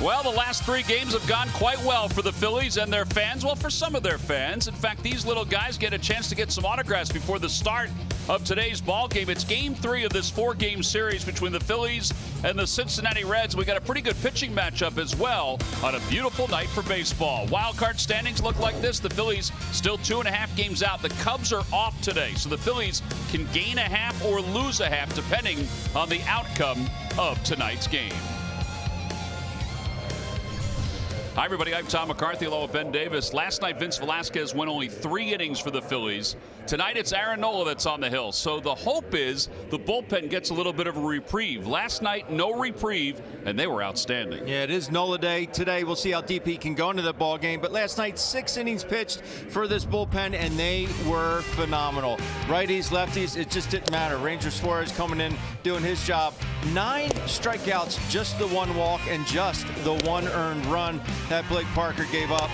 Well, the last three games have gone quite well for the Phillies and their fans. Well, for some of their fans. In fact, these little guys get a chance to get some autographs before the start of today's ball game. It's game 3 of this 4-game series between the Phillies and the Cincinnati Reds. We got a pretty good pitching matchup as well on a beautiful night for baseball. Wild card standings look like this. The Phillies still 2.5 games out. The Cubs are off today, so the Phillies can gain a half or lose a half depending on the outcome of tonight's game. Hi, everybody. I'm Tom McCarthy along with Ben Davis. Last night, Vince Velasquez went only 3 innings for the Phillies. Tonight, it's Aaron Nola that's on the hill. So the hope is the bullpen gets a little bit of a reprieve. Last night, no reprieve, and they were outstanding. Yeah, it is Nola day today. We'll see how deep he can go into the ball game. But last night, 6 innings pitched for this bullpen, and they were phenomenal. Righties, lefties, it just didn't matter. Ranger Suarez coming in, doing his job. 9 strikeouts, just the 1 walk, and just the 1 earned run that Blake Parker gave up.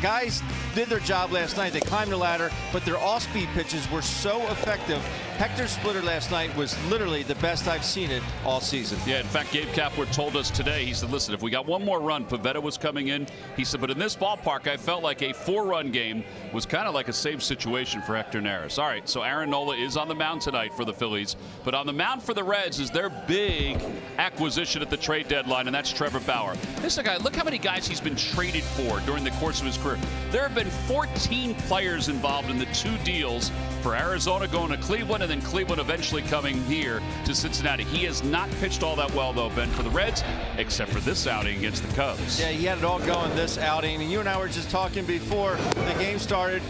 Guys did their job last night. They climbed the ladder, but their off-speed pitches were so effective. Hector Splitter last night was literally the best I've seen it all season. Yeah, in fact, Gabe Kapler told us today, he said, listen, if we got one more run, Pivetta was coming in. He said, but in this ballpark, I felt like a 4-run game was kind of like a save situation for Hector Neris. All right, so Aaron Nola is on the mound tonight for the Phillies, but on the mound for the Reds is their big acquisition at the trade deadline, and that's Trevor Bauer. This is a guy, look how many guys he's been traded for during the course of his career. There have been 14 players involved in the 2 deals for Arizona going to Cleveland and then Cleveland eventually coming here to Cincinnati. He has not pitched all that well, though, Ben, for the Reds, except for this outing against the Cubs. Yeah, he had it all going this outing. And you and I were just talking before the game started.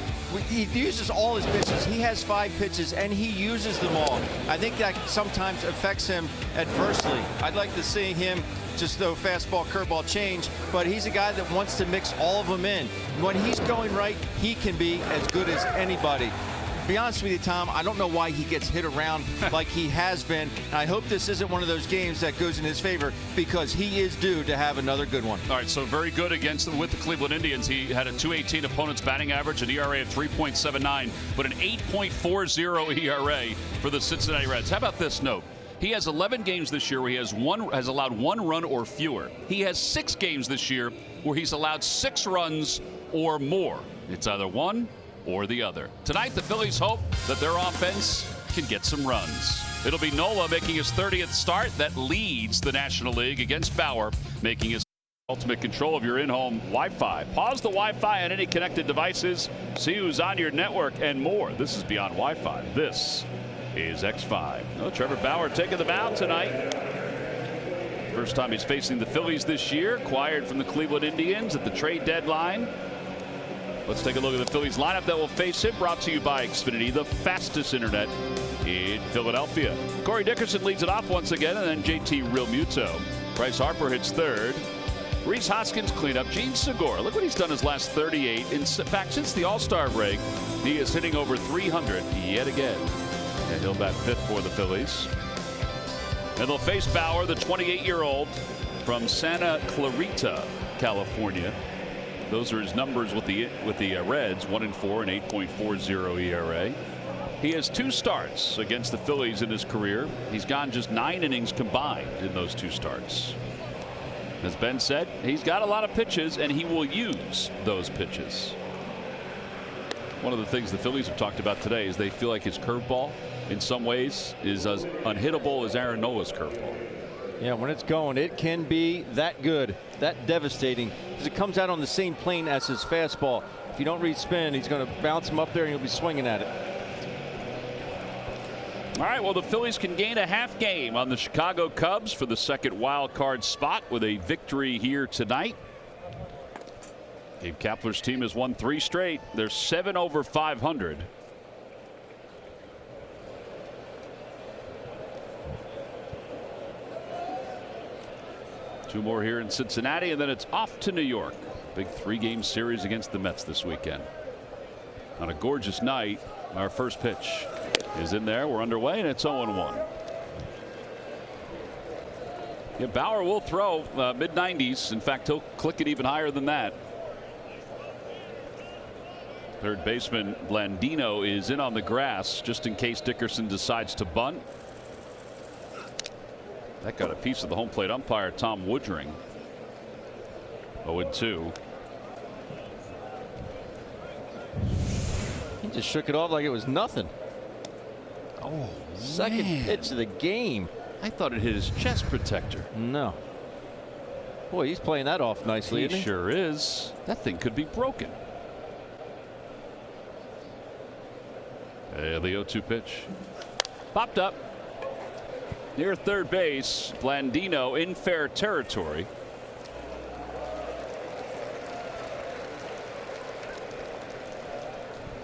He uses all his pitches. He has 5 pitches, and he uses them all. I think that sometimes affects him adversely. I'd like to see him just throw fastball, curveball, change, but he's a guy that wants to mix all of them in. When he's going right, he can be as good as anybody. To be honest with you, Tom, I don't know why he gets hit around like he has been. I hope this isn't one of those games that goes in his favor, because he is due to have another good one. All right, so very good with the Cleveland Indians. He had a .218 opponent's batting average, an ERA of 3.79, but an 8.40 ERA for the Cincinnati Reds. How about this note? He has 11 games this year where he has allowed 1 run or fewer. He has 6 games this year where he's allowed 6 runs or more. It's either one or the other. Tonight, the Phillies hope that their offense can get some runs. It'll be Nola making his 30th start. That leads the National League against Bauer, making his ultimate control of your in-home Wi-Fi. Pause the Wi-Fi on any connected devices. See who's on your network and more. This is Beyond Wi-Fi. This is X5. Oh, Trevor Bauer taking the mound tonight. First time he's facing the Phillies this year. Acquired from the Cleveland Indians at the trade deadline. Let's take a look at the Phillies lineup that will face him. Brought to you by Xfinity, the fastest internet in Philadelphia. Corey Dickerson leads it off once again, and then JT Realmuto. Bryce Harper hits 3rd. Reese Hoskins cleanup. Gene Segura, look what he's done his last 38. In fact, since the All-Star break, he is hitting over 300 yet again. And he'll bat 5th for the Phillies. And they'll face Bauer, the 28-year-old from Santa Clarita, California. Those are his numbers with the Reds, 1-4 and 8.40 ERA. He has 2 starts against the Phillies in his career. He's gone just 9 innings combined in those 2 starts. As Ben said, he's got a lot of pitches, and he will use those pitches. One of the things the Phillies have talked about today is they feel like his curveball, in some ways, is as unhittable as Aaron Nola's curveball. Yeah, when it's going, it can be that good, that devastating, because it comes out on the same plane as his fastball. If you don't read spin, he's going to bounce him up there, and he'll be swinging at it. All right, well, the Phillies can gain a half game on the Chicago Cubs for the 2nd wild card spot with a victory here tonight. Gabe Kapler's team has won 3 straight. They're 7 over 500. Two more here in Cincinnati, and then it's off to New York. Big 3-game series against the Mets this weekend. On a gorgeous night, our first pitch is in there. We're underway, and it's 0-1. Yeah, Bauer will throw mid-90s. In fact, he'll click it even higher than that. Third baseman Blandino is in on the grass just in case Dickerson decides to bunt. That got a piece of the home plate umpire Tom Woodring. 0-2. He just shook it off like it was nothing. Oh, second pitch of the game. I thought it hit his chest protector. No. Boy, he's playing that off nicely. He sure is. That thing could be broken. The 0-2 pitch. Popped up. Near third base, Blandino in fair territory.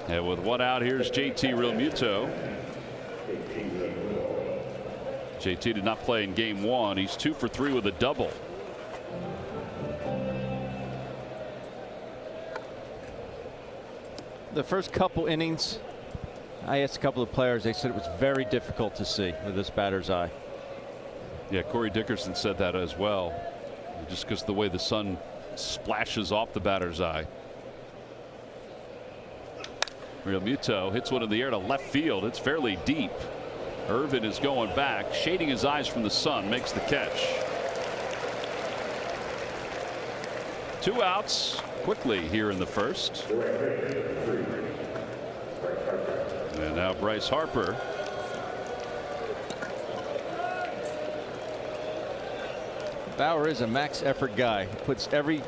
And with one out, here's JT Realmuto. JT did not play in game one. He's 2 for 3 with a double. The first couple innings, I asked a couple of players, they said it was very difficult to see with this batter's eye. Yeah, Corey Dickerson said that as well, just because of the way the sun splashes off the batter's eye. Realmuto hits one in the air to left field. It's fairly deep. Irvin is going back, shading his eyes from the sun, makes the catch. 2 outs quickly here in the first. And now Bryce Harper. Bauer is a max effort guy. He puts every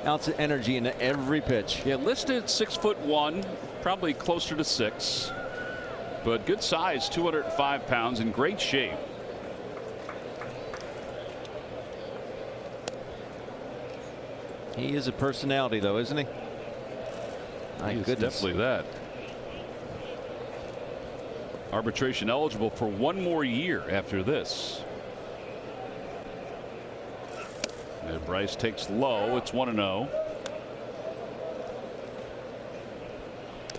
ounce of energy into every pitch. Yeah, listed 6'1", probably closer to 6. But good size, 205 pounds, in great shape. He is a personality, though, isn't he? My He is goodness. definitely that. Arbitration eligible for 1 more year after this. And Bryce takes low. It's 1-0.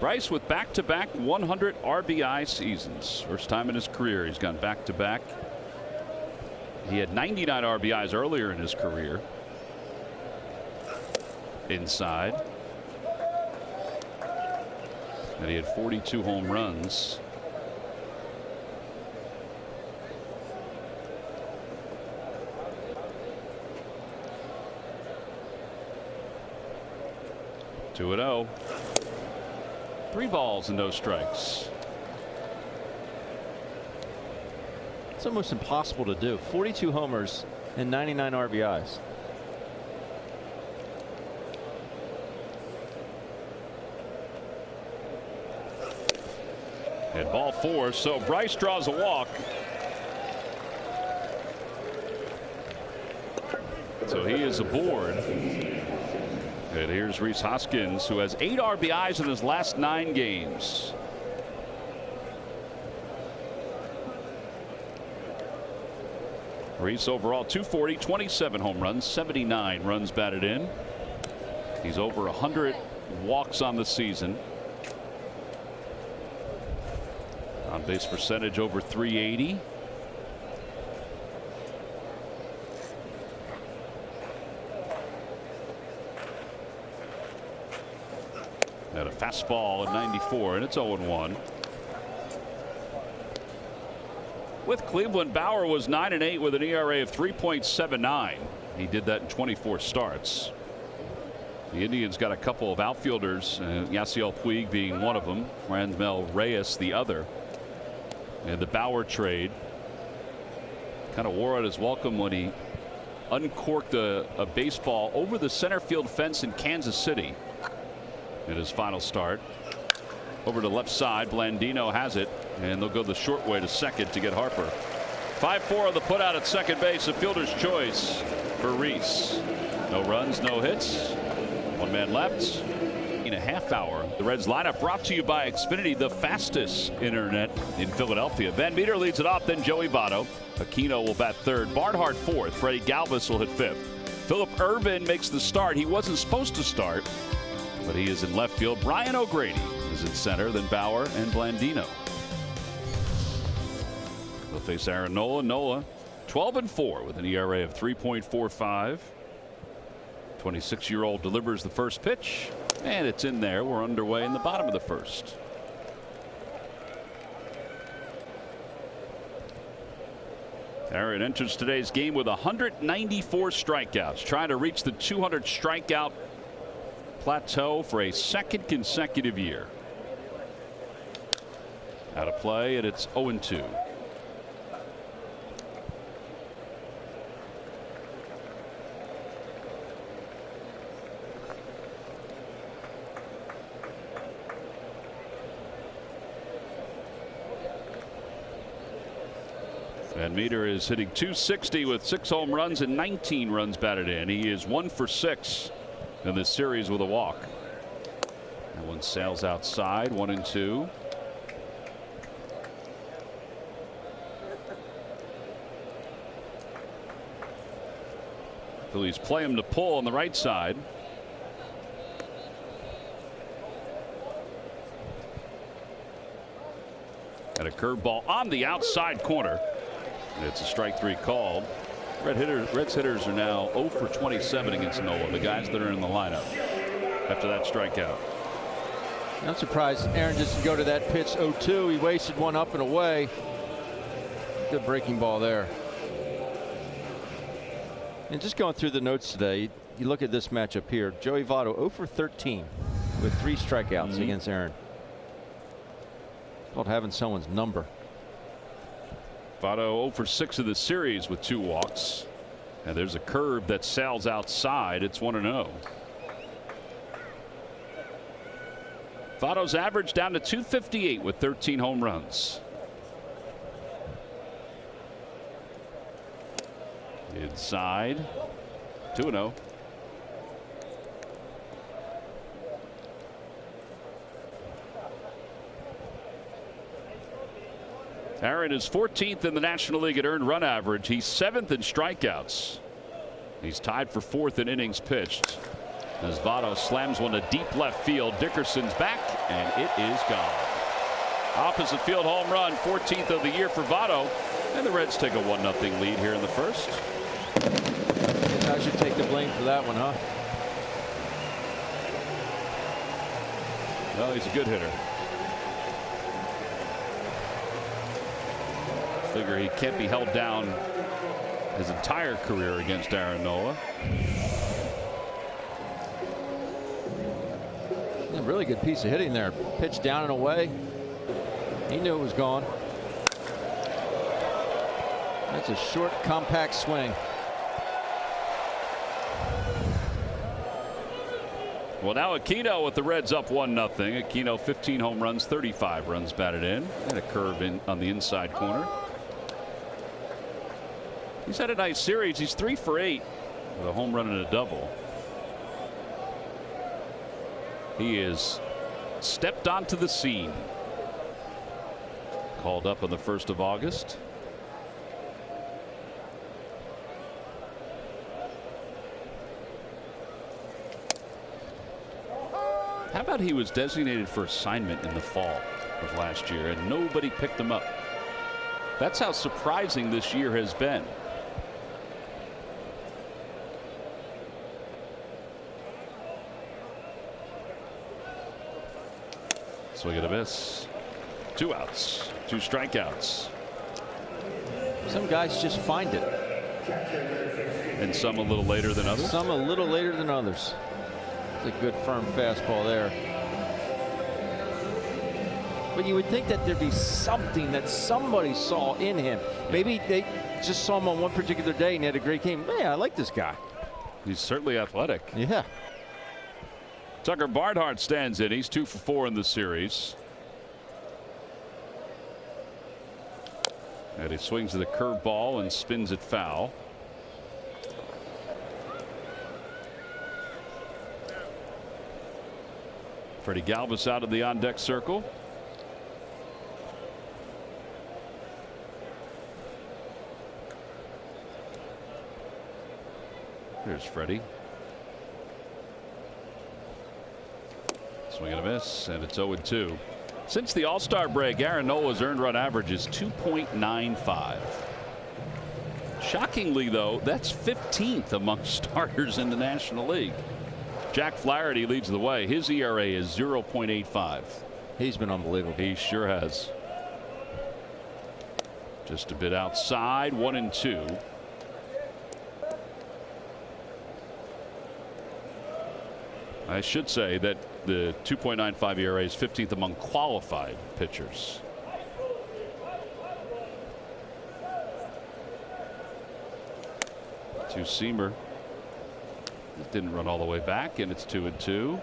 Bryce with back-to-back 100 RBI seasons. First time in his career he's gone back-to-back. He had 99 RBIs earlier in his career. Inside. And he had 42 home runs. Two and 0. 3 balls and no strikes. It's almost impossible to do. 42 homers and 99 RBIs. And ball 4, so Bryce draws a walk. So he is aboard. And here's Rhys Hoskins, who has 8 RBIs in his last 9 games. Rhys overall 240, 27 home runs, 79 runs batted in. He's over 100 walks on the season. On base percentage over 380. At a fastball at 94, and it's 0-1. With Cleveland, Bauer was 9-8 with an ERA of 3.79. He did that in 24 starts. The Indians got a couple of outfielders, Yasiel Puig being one of them, Franmil Reyes the other. And the Bauer trade kind of wore out his welcome when he uncorked a baseball over the center field fence in Kansas City in his final start. Over to left side, Blandino has it, and they'll go the short way to second to get Harper. 5-4 on the put out at second base, a fielder's choice for Rhys. No runs, no hits, 1 man left. In a half hour. The Reds lineup brought to you by Xfinity, the fastest internet in Philadelphia. Van Meter leads it off, then Joey Votto. Aquino will bat third, Barnhart fourth, Freddie Galvis will hit fifth. Philip Irvin makes the start. He wasn't supposed to start, but he is in left field. Brian O'Grady is in center, then Bauer and Blandino. They'll face Aaron Nola. Nola 12-4 with an ERA of 3.45. 26-year-old delivers the first pitch, and it's in there. We're underway in the bottom of the first. Aaron enters today's game with 194 strikeouts, trying to reach the 200 strikeout plateau for a second consecutive year. Out of play, and it's 0-2. Van Meter is hitting .260 with 6 home runs and 19 runs batted in. He is 1 for 6 in this series with a walk. That one sails outside, 1-2. Phillies play him to pull on the right side. And a curveball on the outside corner. It's a strike 3 called. Reds hitters are now 0 for 27 against Nola, the guys that are in the lineup after that strikeout. I'm surprised Aaron just go to that pitch 0-2. He wasted one up and away. Good breaking ball there. And just going through the notes today, you look at this matchup here. Joey Votto 0 for 13 with 3 strikeouts against Aaron. It's called having someone's number. Votto 0 for 6 of the series with 2 walks. And there's a curve that sails outside. It's 1-0. Votto's average down to .258 with 13 home runs. Inside, 2-0. Aaron is 14th in the National League at earned run average. He's 7th in strikeouts. He's tied for 4th in innings pitched. As Votto slams one to deep left field, Dickerson's back, and it is gone. Opposite field home run, 14th of the year for Votto, and the Reds take a 1-0 lead here in the first. I should take the blame for that one, huh? Well, he's a good hitter. Figure he can't be held down his entire career against Aaron Nola. A really good piece of hitting there. Pitch down and away. He knew it was gone. That's a short, compact swing. Well, now Aquino with the Reds up 1-0. Aquino 15 home runs, 35 runs batted in, and a curve in on the inside corner. He's had a nice series. He's 3 for 8 with a home run and a double. He is stepped onto the scene. Called up on the 1st of August. How about he was designated for assignment in the fall of last year and nobody picked him up? That's how surprising this year has been. Swing and a miss. 2 outs, 2 strikeouts. Some guys just find it. And some a little later than others. Some a little later than others. It's a good firm fastball there. But you would think that there'd be something that somebody saw in him. Maybe they just saw him on one particular day and he had a great game. Man, I like this guy. He's certainly athletic. Yeah. Tucker Barnhart stands in. He's 2 for 4 in the series. And he swings at the curveball and spins it foul. Freddie Galvis out of the on-deck circle. There's Freddie. Swing and a miss, and it's 0-2. Since the All-Star break, Aaron Nola's earned run average is 2.95. Shockingly, though, that's 15th among starters in the National League. Jack Flaherty leads the way. His ERA is 0.85. He's been unbelievable. He sure has. Just a bit outside, 1-2. I should say that the 2.95 ERA is 15th among qualified pitchers. Two-seamer didn't run all the way back, and it's 2-2.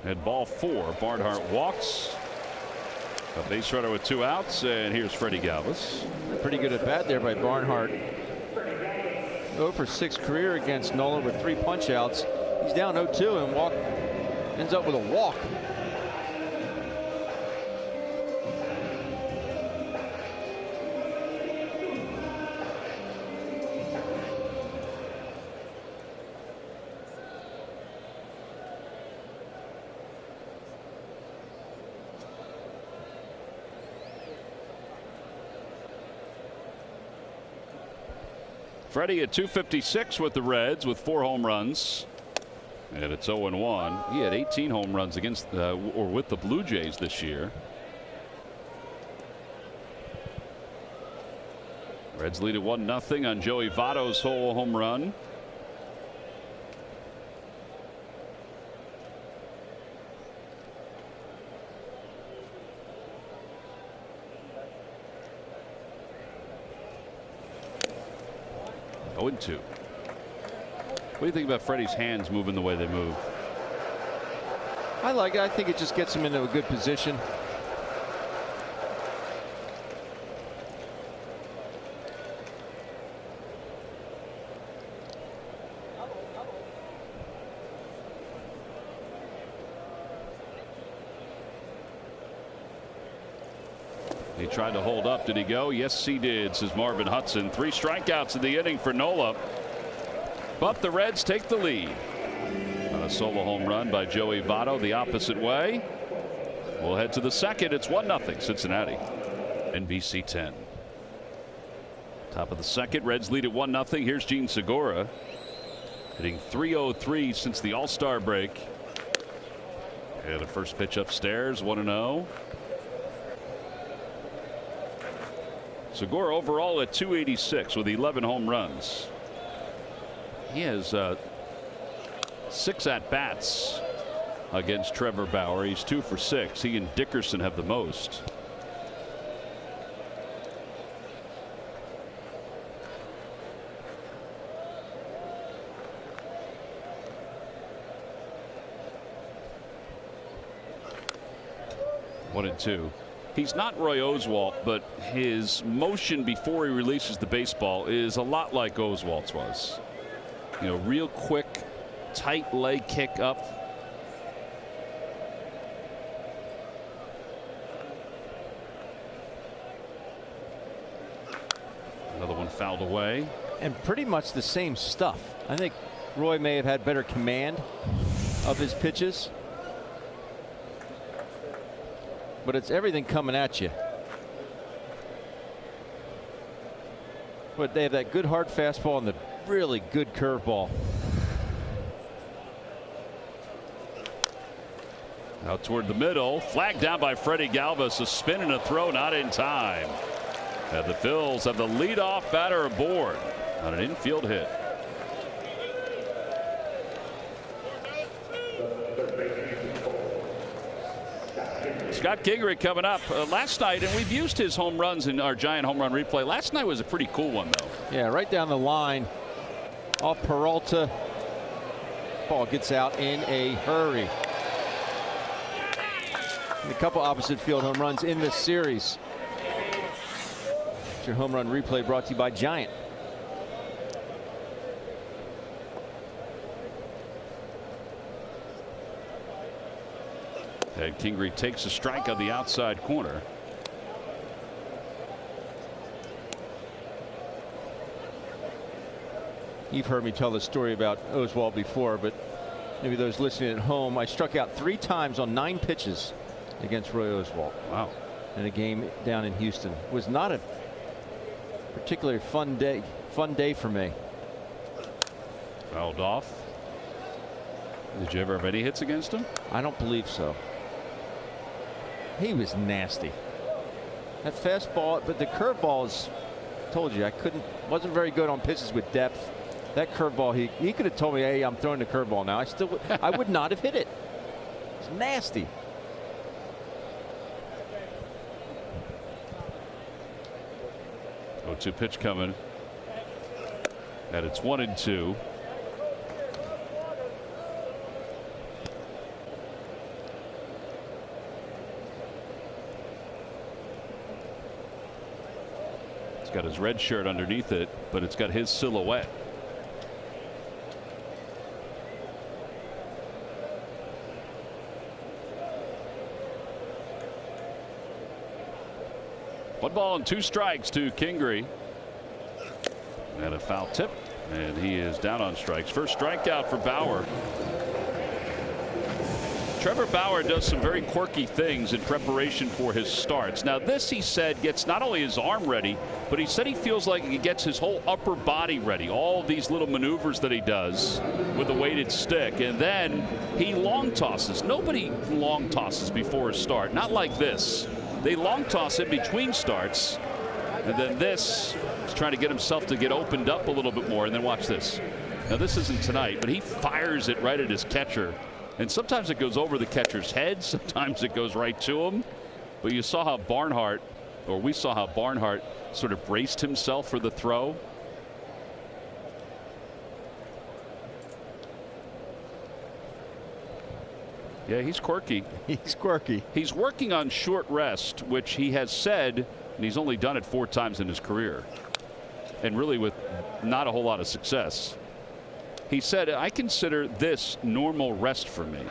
At ball 4, Barnhart walks. A base runner with 2 outs, and here's Freddie Galvis. Pretty good at bat there by Barnhart. 0 for 6 career against Nola with 3 punch outs. He's down 0-2 and ends up with a walk. Freddie at 256 with the Reds with 4 home runs. And it's 0-1. He had 18 home runs against or with the Blue Jays this year. Reds lead at 1-0 on Joey Votto's whole home run. Oh, 2. What do you think about Freddie's hands moving the way they move? I like it. I think it just gets him into a good position. He tried to hold up. Did he go? Yes, he did, says Marvin Hudson. 3 strikeouts in the inning for Nola. But the Reds take the lead on a solo home run by Joey Votto the opposite way. We'll head to the second. It's 1-0 Cincinnati. NBC 10. Top of the second. Reds lead at 1-0. Here's Gene Segura hitting .303 since the All-Star break. And the first pitch upstairs, 1-0. Segura overall at .286 with 11 home runs. He has 6 at-bats against Trevor Bauer. He's 2 for 6. He and Dickerson have the most. One and 2. He's not Roy Oswalt, but his motion before he releases the baseball is a lot like Oswalt's was. You know, real quick, tight leg kick up. Another one fouled away. And pretty much the same stuff. I think Roy may have had better command of his pitches. But it's everything coming at you. But they have that good hard fastball and the really good curveball. Out toward the middle. Flagged down by Freddie Galvis. A spin and a throw not in time. And the Phils have the leadoff batter aboard on an infield hit. Scott Kingery coming up last night, and we've used his home runs in our Giant home run replay. Last night was a pretty cool one, though. Yeah, right down the line. Off Peralta. Ball gets out in a hurry. And a couple opposite field home runs in this series. It's your home run replay brought to you by Giant. And Kingery takes a strike on the outside corner. You've heard me tell the story about Oswalt before, but maybe those listening at home, I struck out 3 times on 9 pitches against Roy Oswalt. Wow. In a game down in Houston. It was not a particularly fun day for me. Fouled off. Did you ever have any hits against him? I don't believe so. He was nasty. That fastball, but the curveball is, told you, wasn't very good on pitches with depth. That curveball, he could have told me, hey, I'm throwing the curveball now. I would not have hit it. It's nasty. Oh, 2 pitch coming. And it's 1-2. It's got his red shirt underneath it, but it's got his silhouette. One ball and 2 strikes to Kingery. And a foul tip. And he is down on strikes. First strikeout for Bauer. Trevor Bauer does some very quirky things in preparation for his starts. Now this, he said, gets not only his arm ready, but he said he feels like he gets his whole upper body ready. All these little maneuvers that he does with a weighted stick. And then he long tosses. Nobody long tosses before a start. Not like this. They long toss in between starts. And then this is trying to get himself to get opened up a little bit more. And then watch this. Now this isn't tonight, but he fires it right at his catcher. And sometimes it goes over the catcher's head. Sometimes it goes right to him. But you saw how Barnhart, or we saw how Barnhart sort of braced himself for the throw. Yeah, he's quirky. He's quirky. He's working on short rest, which he has said, and he's only done it 4 times in his career. And really with not a whole lot of success. He said, I consider this normal rest for me.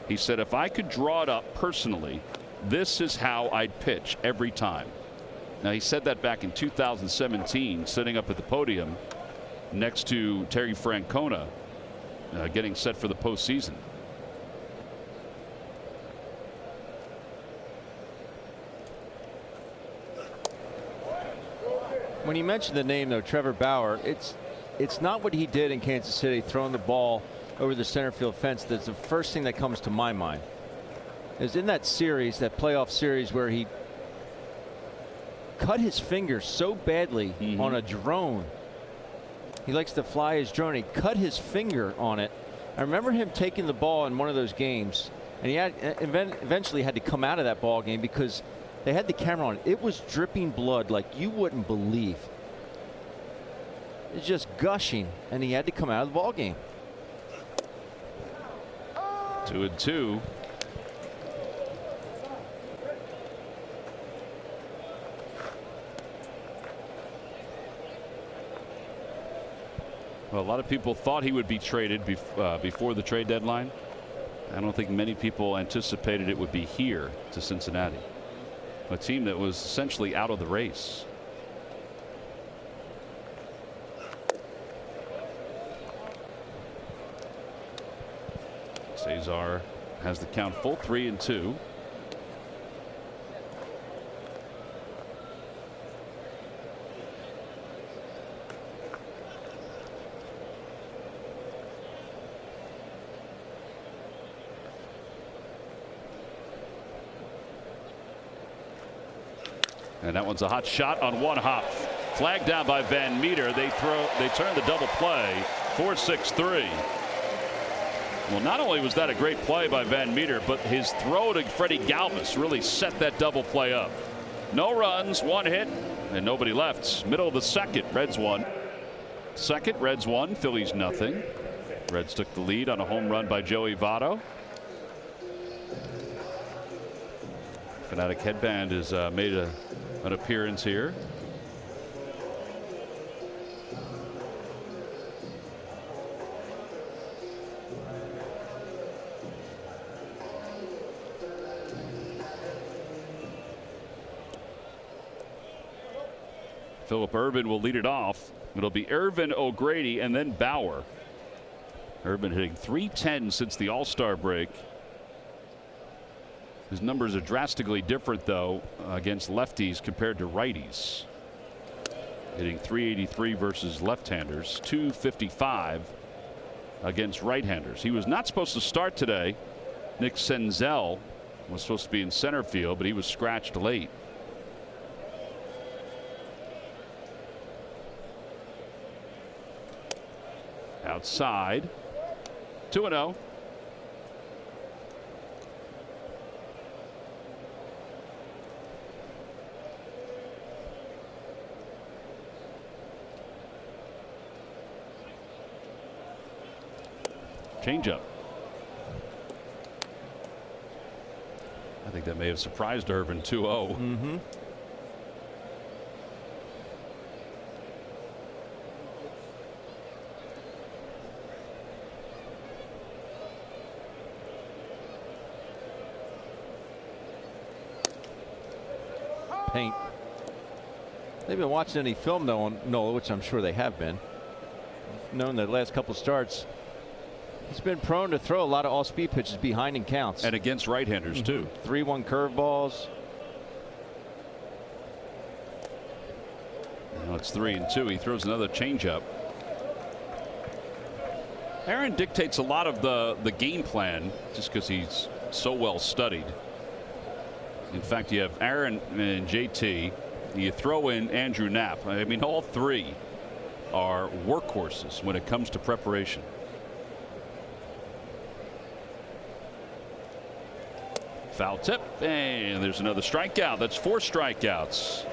He said, if I could draw it up personally, this is how I'd pitch every time. Now, he said that back in 2017, sitting up at the podium next to Terry Francona, getting set for the postseason. When you mentioned the name, though, Trevor Bauer, it's not what he did in Kansas City, throwing the ball over the center field fence. That's the first thing that comes to my mind. Is in that series, that playoff series, where he cut his finger so badly on a drone. He likes to fly his drone. He cut his finger on it. I remember him taking the ball in one of those games, and he eventually had to come out of that ball game because they had the camera on it. It was dripping blood like you wouldn't believe. It's just gushing, and he had to come out of the ball game. 2-2. Well, a lot of people thought he would be traded before the trade deadline. I don't think many people anticipated it would be here to Cincinnati, a team that was essentially out of the race. Cesar has the count full, 3-2. And that one's a hot shot on one hop. Flagged down by Van Meter. They turn the double play. 4-6-3. Well, not only was that a great play by Van Meter, but his throw to Freddie Galvis really set that double play up. No runs, 1 hit, and nobody left. Middle of the second, Reds won. Second, Reds won, Phillies nothing. Reds took the lead on a home run by Joey Votto. Fanatic Headband has made an appearance here. Phillip Ervin will lead it off. It'll be Ervin, O'Grady, and then Bauer. Ervin hitting .310 since the All-Star break. His numbers are drastically different, though, against lefties compared to righties. Hitting .383 versus left-handers, .255 against right-handers. He was not supposed to start today. Nick Senzel was supposed to be in center field, but he was scratched late. Outside, 2-0. Changeup. I think that may have surprised Ervin. 2-0. Paint. They've been watching any film though on Nola, which I'm sure they have been. Known the last couple starts, he's been prone to throw a lot of off-speed pitches behind in counts. And against right-handers too. 3-1 curveballs. Now it's 3-2. He throws another changeup. Aaron dictates a lot of the game plan just because he's so well studied. In fact, you have Aaron and JT. You throw in Andrew Knapp. I mean, all three are workhorses when it comes to preparation. Foul tip, and there's another strikeout. That's 4 strikeouts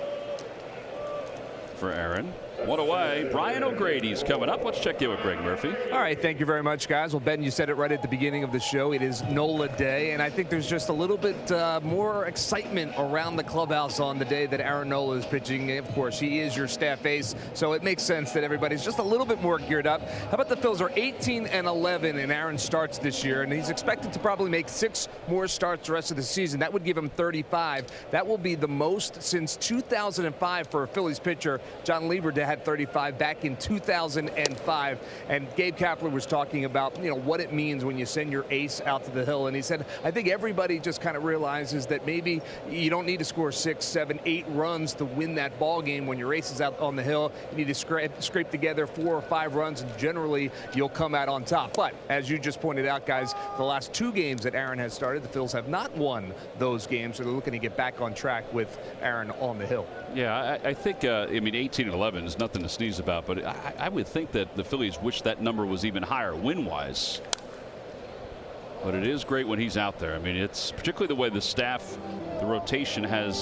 for Aaron. One away. Brian O'Grady's coming up. Let's check in with Greg Murphy. All right, thank you very much, guys. Well, Ben, you said it right at the beginning of the show. It is NOLA Day, and I think there's just a little bit more excitement around the clubhouse on the day that Aaron Nola is pitching. Of course, he is your staff ace, so it makes sense that everybody's just a little bit more geared up. How about the Phils are 18-11 in Aaron starts this year, and he's expected to probably make 6 more starts the rest of the season. That would give him 35. That will be the most since 2005 for a Phillies pitcher. John Lieber had 35 back in 2005, and Gabe Kapler was talking about what it means when you send your ace out to the hill, and he said I think everybody just kind of realizes that maybe you don't need to score 6, 7, 8 runs to win that ball game. When your ace is out on the hill, you need to scrape together 4 or 5 runs, and generally you'll come out on top. But as you just pointed out, guys, the last 2 games that Aaron has started, the Phils have not won those games, so they're looking to get back on track with Aaron on the hill. Yeah, I think, I mean, 18-11 is nothing to sneeze about, but I would think that the Phillies wish that number was even higher win-wise. But it is great when he's out there. I mean, it's particularly the way the staff, the rotation has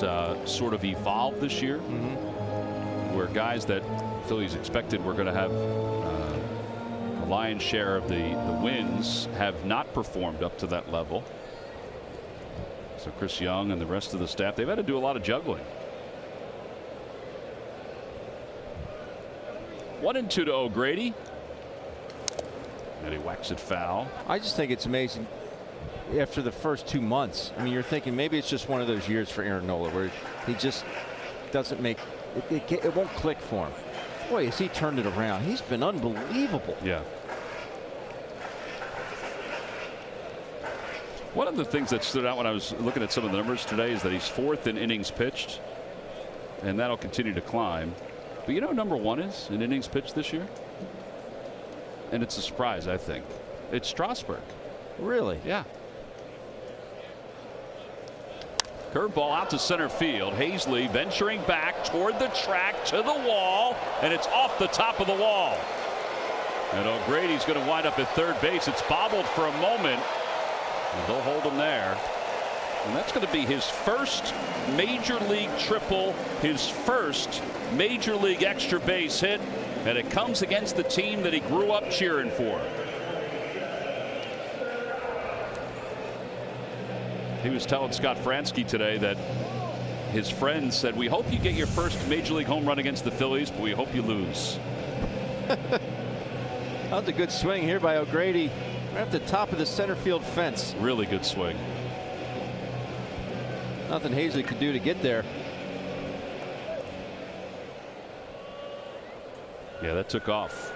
sort of evolved this year, where guys that Phillies expected were going to have a lion's share of the wins have not performed up to that level. So Chris Young and the rest of the staff, they've had to do a lot of juggling. 1-2 to O'Grady, and he whacks it foul. I just think it's amazing after the first 2 months. I mean, you're thinking maybe it's just one of those years for Aaron Nola where he just doesn't make it won't click for him. Boy, has he turned it around. He's been unbelievable. Yeah. One of the things that stood out when I was looking at some of the numbers today is that he's 4th in innings pitched, and that'll continue to climb. But you know, number 1 is in innings pitched this year, and it's a surprise. I think it's Strasburg. Really? Yeah. Curveball out to center field. Hazley venturing back toward the track to the wall, and it's off the top of the wall. And O'Grady's going to wind up at third base. It's bobbled for a moment, and they'll hold him there. And that's going to be his first major league triple, his first major league extra base hit, and it comes against the team that he grew up cheering for. He was telling Scott Fransky today that his friends said, we hope you get your first major league home run against the Phillies, but we hope you lose. That was a good swing here by O'Grady right at the top of the center field fence. Really good swing. Nothing Hazley could do to get there. Yeah, that took off.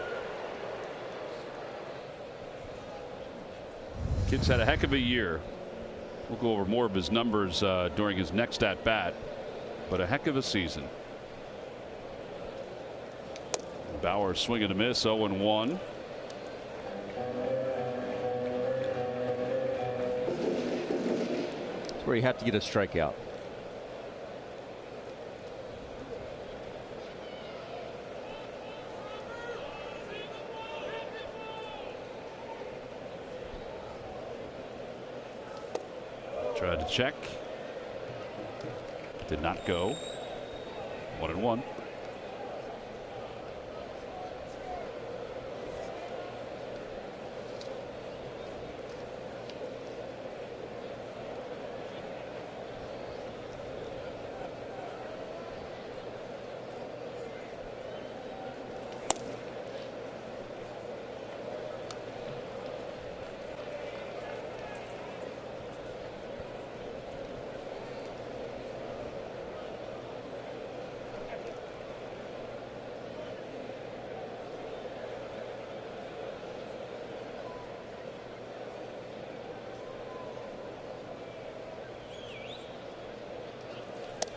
Kid's had a heck of a year. We'll go over more of his numbers during his next at bat, but a heck of a season. Bauer swinging a miss, 0-1. It's where you have to get a strikeout. Tried to check. Did not go. 1-1.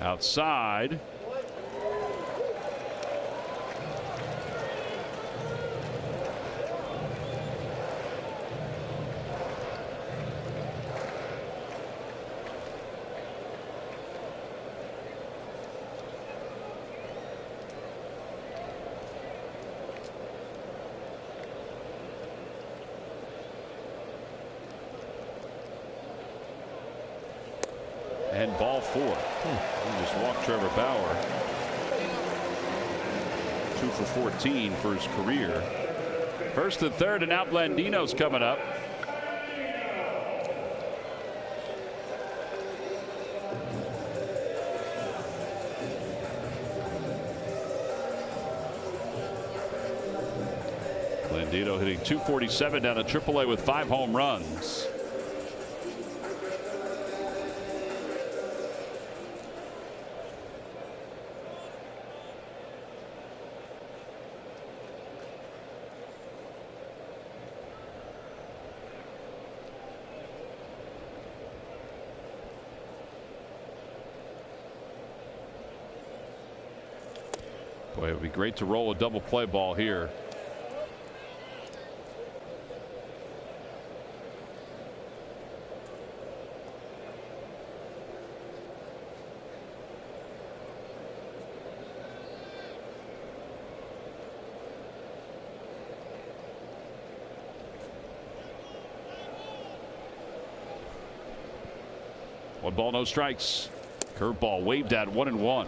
Outside. And ball 4. He just walked Trevor Bauer. 2 for 14 for his career. First and third, and now Blandino's coming up. Blandino hitting .247 down to AAA with 5 home runs. Boy, it would be great to roll a double play ball here. One ball, no strikes. Curveball waved at 1-1.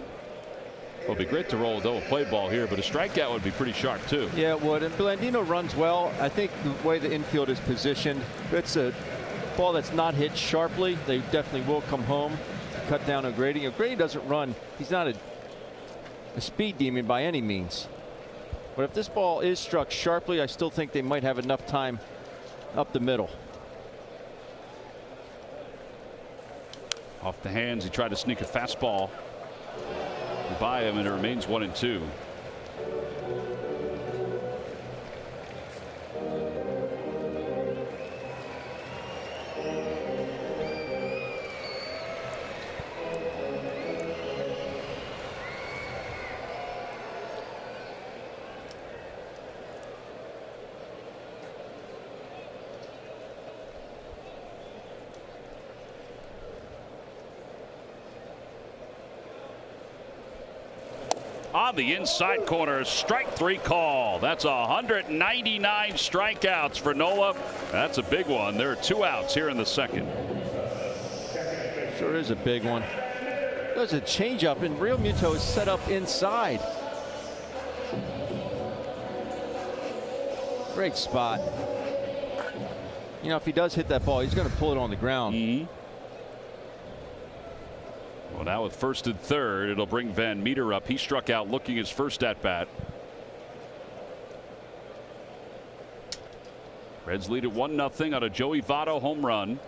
Well, it'd be great to roll a double play ball here, but a strikeout would be pretty sharp too. Yeah, it would. And Blandino runs well. I think the way the infield is positioned, if it's a ball that's not hit sharply, they definitely will come home, cut down on Grady. If Grady doesn't run, he's not a speed demon by any means. But if this ball is struck sharply, I still think they might have enough time up the middle. Off the hands, he tried to sneak a fastball by him, and it remains 1-2. On the inside corner, strike 3 call. That's 199 strikeouts for Nola. That's a big one. There are 2 outs here in the second. Sure is a big one. There's a changeup, and Real Muto is set up inside. Great spot. You know, if he does hit that ball, he's going to pull it on the ground. Well, now with first and third, it'll bring Van Meter up. He struck out looking his first at bat. Reds lead at 1-0 on a Joey Votto home run.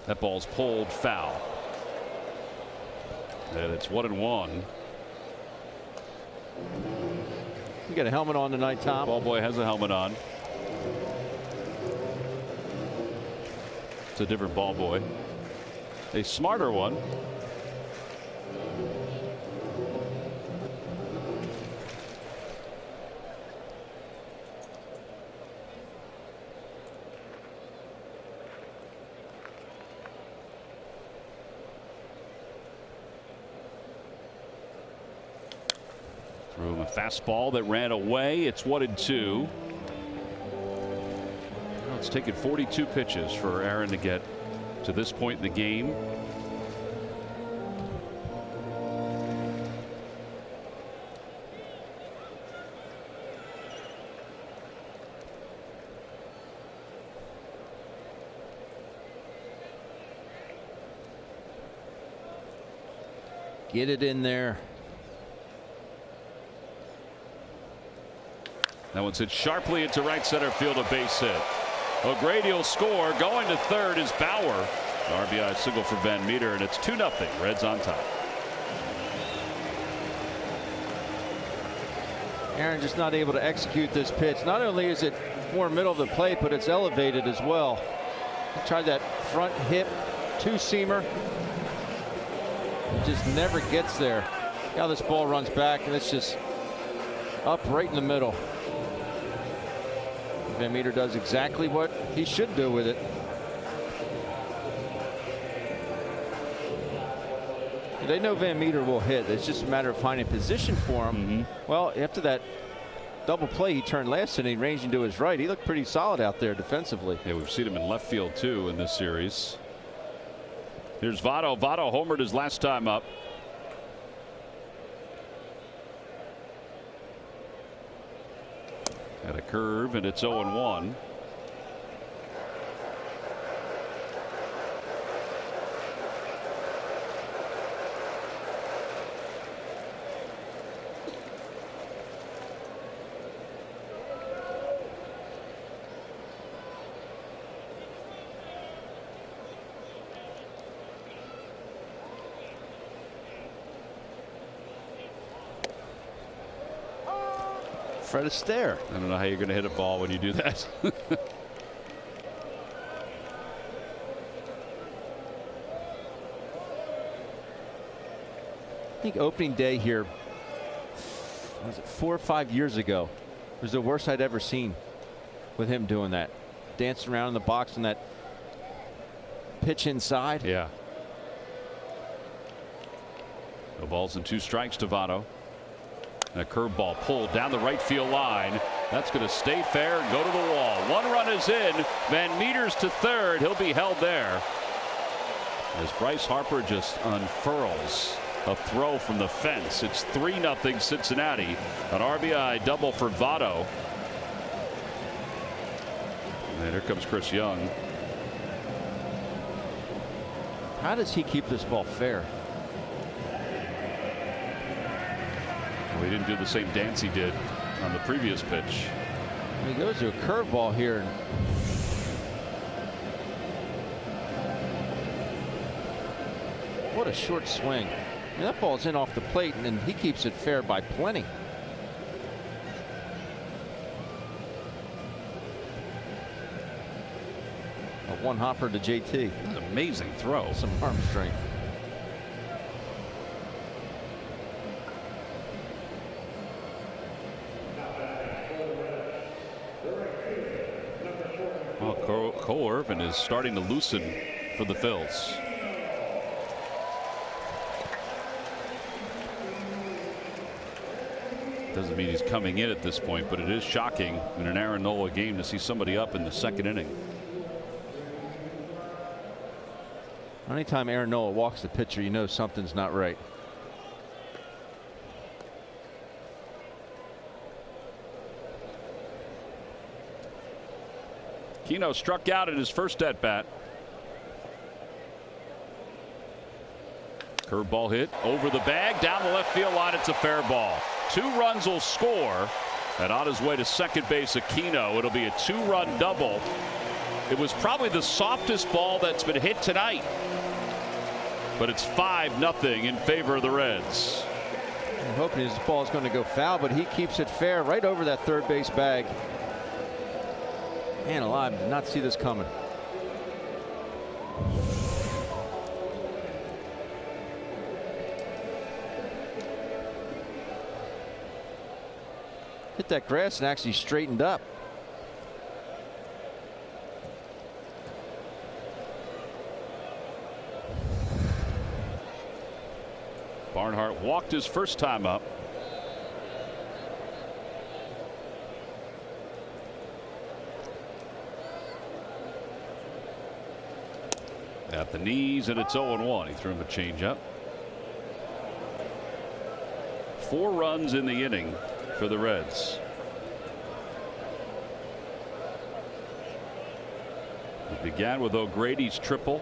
That ball's pulled foul. And it's 1-1. You got a helmet on tonight, Tom? Ball boy has a helmet on. It's a different ball boy. A smarter one. Threw him a fastball that ran away. It's 1-2. Well, it's taken 42 pitches for Aaron to get to this point in the game. Get it in there. That one's hit sharply into right center field, a base hit. O'Grady will score. Going to third is Bauer. An RBI single for Van Meter, and it's 2-0. Reds on top. Aaron just not able to execute this pitch. Not only is it more middle of the plate, but it's elevated as well. He tried that front hip two-seamer. It just never gets there. Now this ball runs back, and it's just up right in the middle. Van Meter does exactly what he should do with it. They know Van Meter will hit. It's just a matter of finding position for him. Well, after that double play he turned last inning, ranging to his right, he looked pretty solid out there defensively. Yeah, we've seen him in left field too in this series. Here's Votto. Votto homered his last time up. At a curve, and it's 0-1. Fred Astaire. I don't know how you're going to hit a ball when you do that. I think opening day here, was it 4 or 5 years ago, was the worst I'd ever seen with him doing that. Dancing around in the box and that pitch inside. Yeah. No balls and 2 strikes to Votto. And a curveball pulled down the right field line. That's going to stay fair and go to the wall. 1 run is in. Van Meter's to third. He'll be held there as Bryce Harper just unfurls a throw from the fence. It's 3-0 Cincinnati. An RBI double for Votto. And here comes Chris Young. How does he keep this ball fair? Well, he didn't do the same dance he did on the previous pitch. He goes to a curveball here. What a short swing. I mean, that ball's in off the plate, and he keeps it fair by plenty. A one hopper to JT. That's an amazing throw. Some arm strength. Well, Cole Irvin is starting to loosen for the Phils. Doesn't mean he's coming in at this point, but it is shocking in an Aaron Nola game to see somebody up in the second inning. Anytime Aaron Nola walks the pitcher, you know something's not right. Keno struck out in his first at bat. Curveball hit over the bag down the left field line. It's a fair ball. 2 runs will score, and on his way to second base, Aquino. It'll be a 2-run double It was probably the softest ball that's been hit tonight. But it's 5-0 in favor of the Reds. I'm hoping his ball is going to go foul, but he keeps it fair right over that third base bag. Man alive, did not see this coming. Hit that grass and actually straightened up. Barnhart walked his first time up. At the knees, and it's 0-1. He threw him a changeup. 4 runs in the inning for the Reds. It began with O'Grady's triple.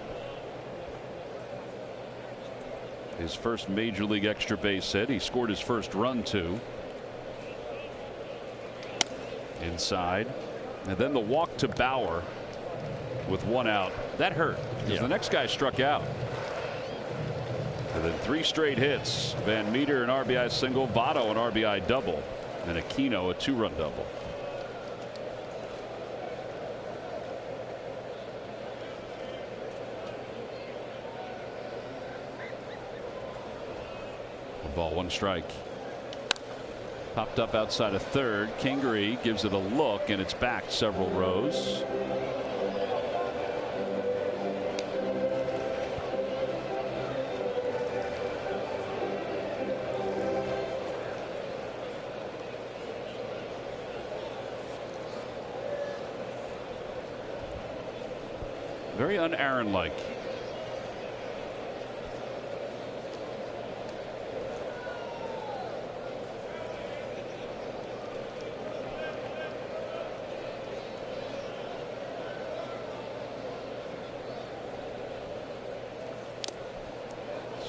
His first major league extra base hit. He scored his first run too. Inside. And then the walk to Bauer with 1 out. That hurt because the next guy struck out. And then 3 straight hits. Van Meter an RBI single, Votto an RBI double, and Aquino a 2-run double. Ball, 1 strike. Popped up outside of third. Kingery gives it a look, and it's back several rows. Very un-Aaron-like.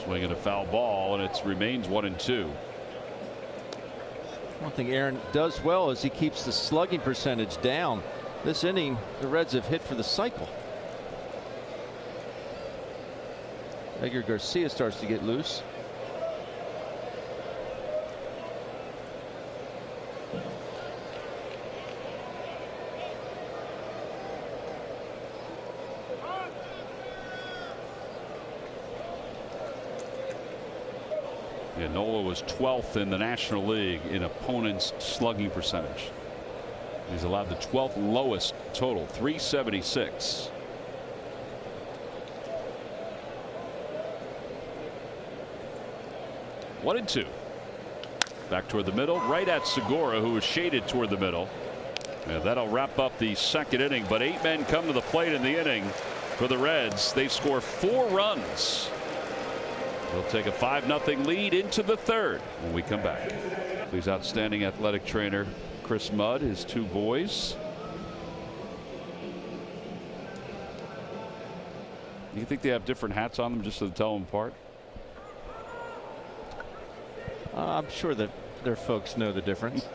Swinging a foul ball, and it remains 1-2. One thing Aaron does well is he keeps the slugging percentage down. This inning, the Reds have hit for the cycle. Edgar Garcia starts to get loose. Yeah, Nola was 12th in the National League in opponents' slugging percentage. He's allowed the 12th lowest total, 376. One and 2. Back toward the middle, right at Segura, who was shaded toward the middle. And that'll wrap up the second inning, but 8 men come to the plate in the inning for the Reds. They score 4 runs. They'll take a 5-0 lead into the third when we come back. He's outstanding athletic trainer Chris Mudd, his 2 boys. You think they have different hats on them just to tell them apart? I'm sure that their folks know the difference.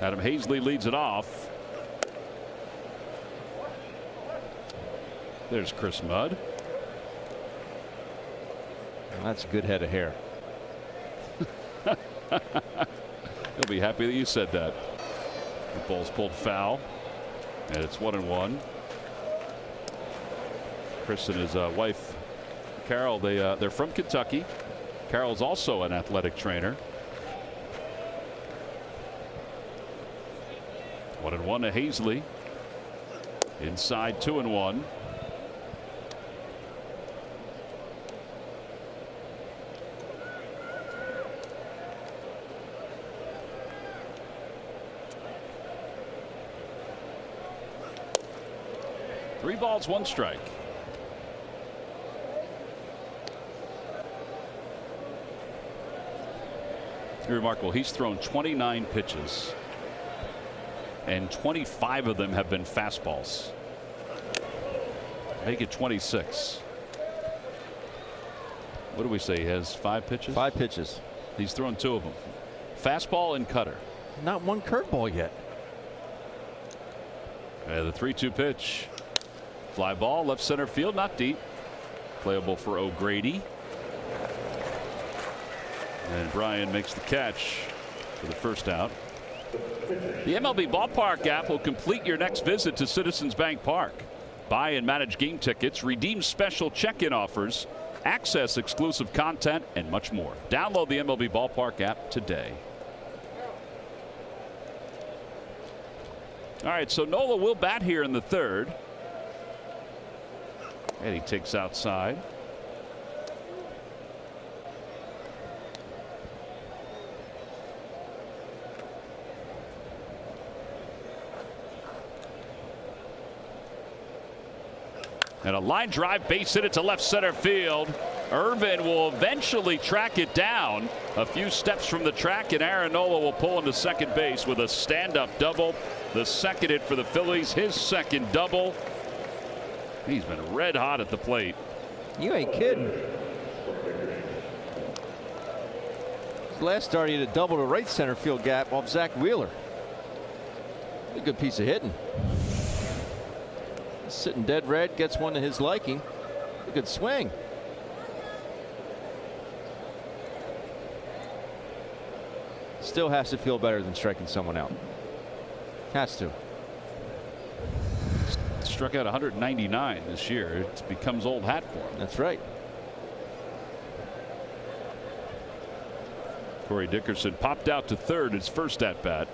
Adam Hazley leads it off. There's Chris Mudd. That's a good head of hair. He'll be happy that you said that. The ball's pulled foul, and it's 1-1. Chris and his wife Carol, they're from Kentucky. Carol's also an athletic trainer. 1-1 to Hazley. Inside, 2-1. Three balls, 1 strike. It's remarkable. He's thrown 29 pitches, and 25 of them have been fastballs. Make it 26. What do we say? He has 5 pitches? 5 pitches. He's thrown 2 of them. Fastball and cutter. Not one curveball yet. The 3-2 pitch. Fly ball, left center field, not deep. Playable for O'Grady. And Bryan makes the catch for the first out. The MLB Ballpark app will complete your next visit to Citizens Bank Park. Buy and manage game tickets, redeem special check-in offers, access exclusive content, and much more. Download the MLB Ballpark app today. All right, so Nola will bat here in the 3rd. And he takes outside. And a line drive base hit it to left center field. Irvin will eventually track it down a few steps from the track, and Aaron Nola will pull into second base with a stand-up double. The second hit for the Phillies, his second double. He's been red hot at the plate. You ain't kidding. His last start, he had a double to right center field gap off Zach Wheeler. A good piece of hitting. Sitting dead red, gets one to his liking. A good swing. Still has to feel better than striking someone out. Has to. Struck out 199 this year. It becomes old hat for him. That's right. Corey Dickerson popped out to 3rd, his first at bat.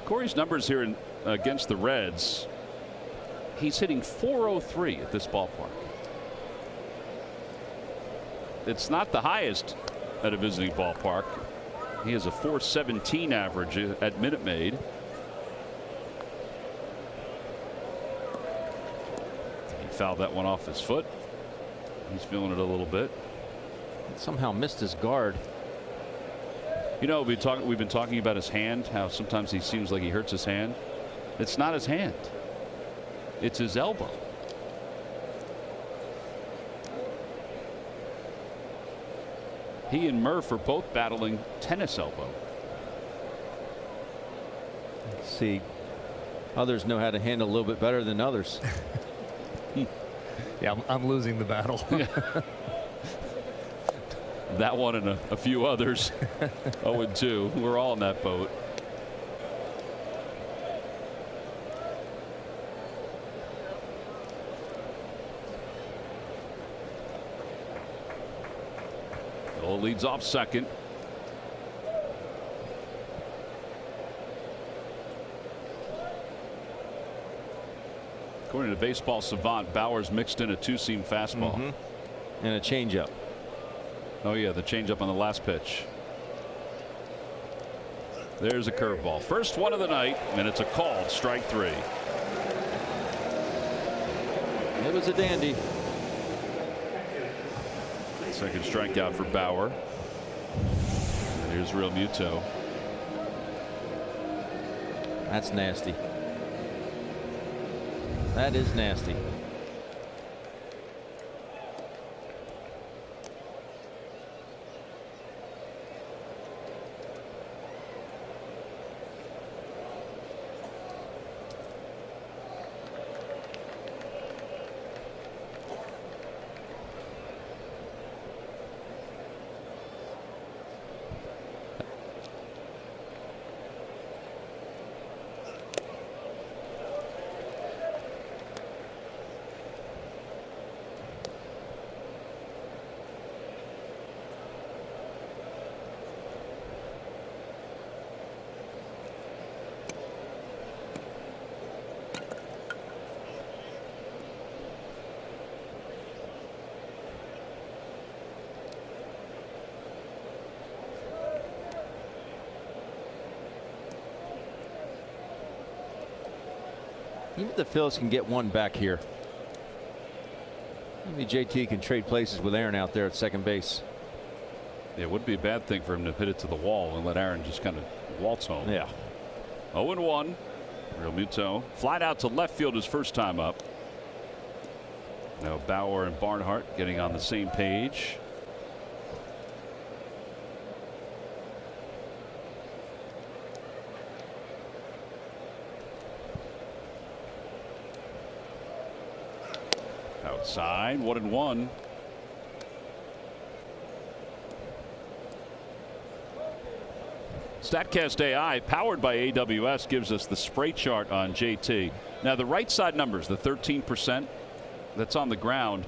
Corey's numbers here against the Reds. He's hitting .403 at this ballpark. It's not the highest at a visiting ballpark. He has a .417 average at Minute Maid. He fouled that one off his foot. He's feeling it a little bit. Somehow missed his guard. You know, we've been talking about his hand, how sometimes he seems like he hurts his hand. It's not his hand. It's his elbow. He and Murph are both battling tennis elbow. See, others know how to handle a little bit better than others. Yeah, I'm losing the battle. That one and a few others. 0-2. We're all in that boat. Nola leads off second. According to Baseball Savant, Bauer's mixed in a 2-seam fastball. And a changeup. Oh yeah, the changeup on the last pitch. There's a curveball. First one of the night, and it's a called strike 3. It was a dandy. Second strikeout for Bauer. And here's Real Muto. That's nasty. That is nasty. Even if the Phillies can get one back here, maybe JT can trade places with Aaron out there at second base. It would be a bad thing for him to hit it to the wall and let Aaron just kind of waltz home. Yeah. 0-1. Real Muto flied out to left field his first time up. Now Bauer and Barnhart getting on the same page. Outside, 1-1. StatCast AI, powered by AWS, gives us the spray chart on JT. Now, the right side numbers, the 13% that's on the ground,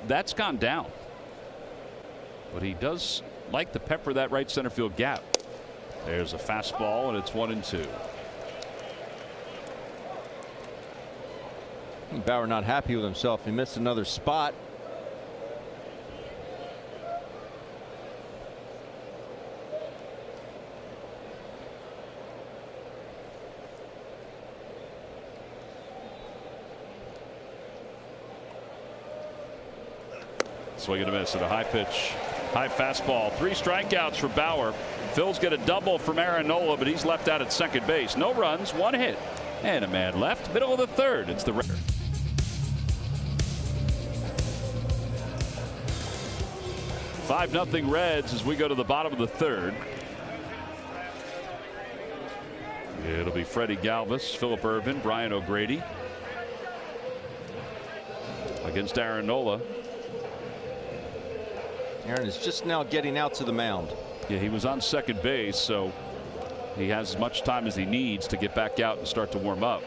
that's gone down. But he does like to pepper that right center field gap. There's a fastball, and it's 1-2. Bauer not happy with himself. He missed another spot. Swing and a miss at a high pitch, high fastball. 3 strikeouts for Bauer. Phil's get a double from Aaron Nola, but he's left out at second base. No runs, 1 hit, and a man left. Middle of the third. It's the Reds. 5-0 Reds as we go to the bottom of the third. It'll be Freddie Galvis, Phillip Ervin, Brian O'Grady against Aaron Nola. Aaron is just now getting out to the mound. Yeah, he was on second base, so he has as much time as he needs to get back out and start to warm up.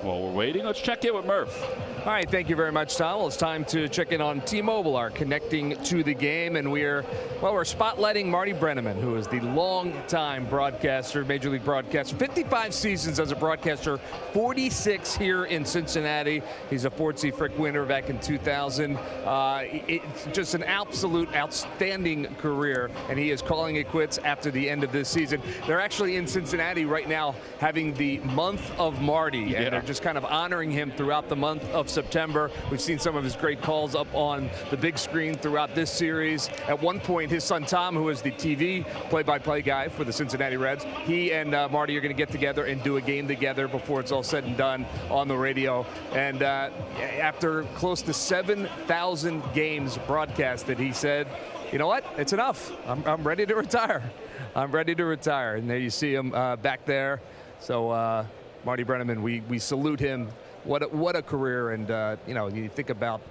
While we're waiting, let's check in with Murph. All right, thank you very much, Tom. Well, it's time to check in on T-Mobile, our connecting to the game, and we're spotlighting Marty Brennaman, who is the long-time broadcaster, Major League broadcaster, 55 seasons as a broadcaster, 46 here in Cincinnati. He's a Ford C. Frick winner back in 2000. It's just an absolute outstanding career, and he is calling it quits after the end of this season. They're actually in Cincinnati right now having the month of Marty, and they're just kind of honoring him throughout the month of September. We've seen some of his great calls up on the big screen throughout this series. At one point, his son Tom, who is the TV play-by-play guy for the Cincinnati Reds, he and Marty are going to get together and do a game together before it's all said and done on the radio. And after close to 7,000 games broadcasted, he said, you know what, it's enough. I'm ready to retire. I'm ready to retire. And there you see him back there. So Marty Brennaman, we salute him. What a career, and you know, you think about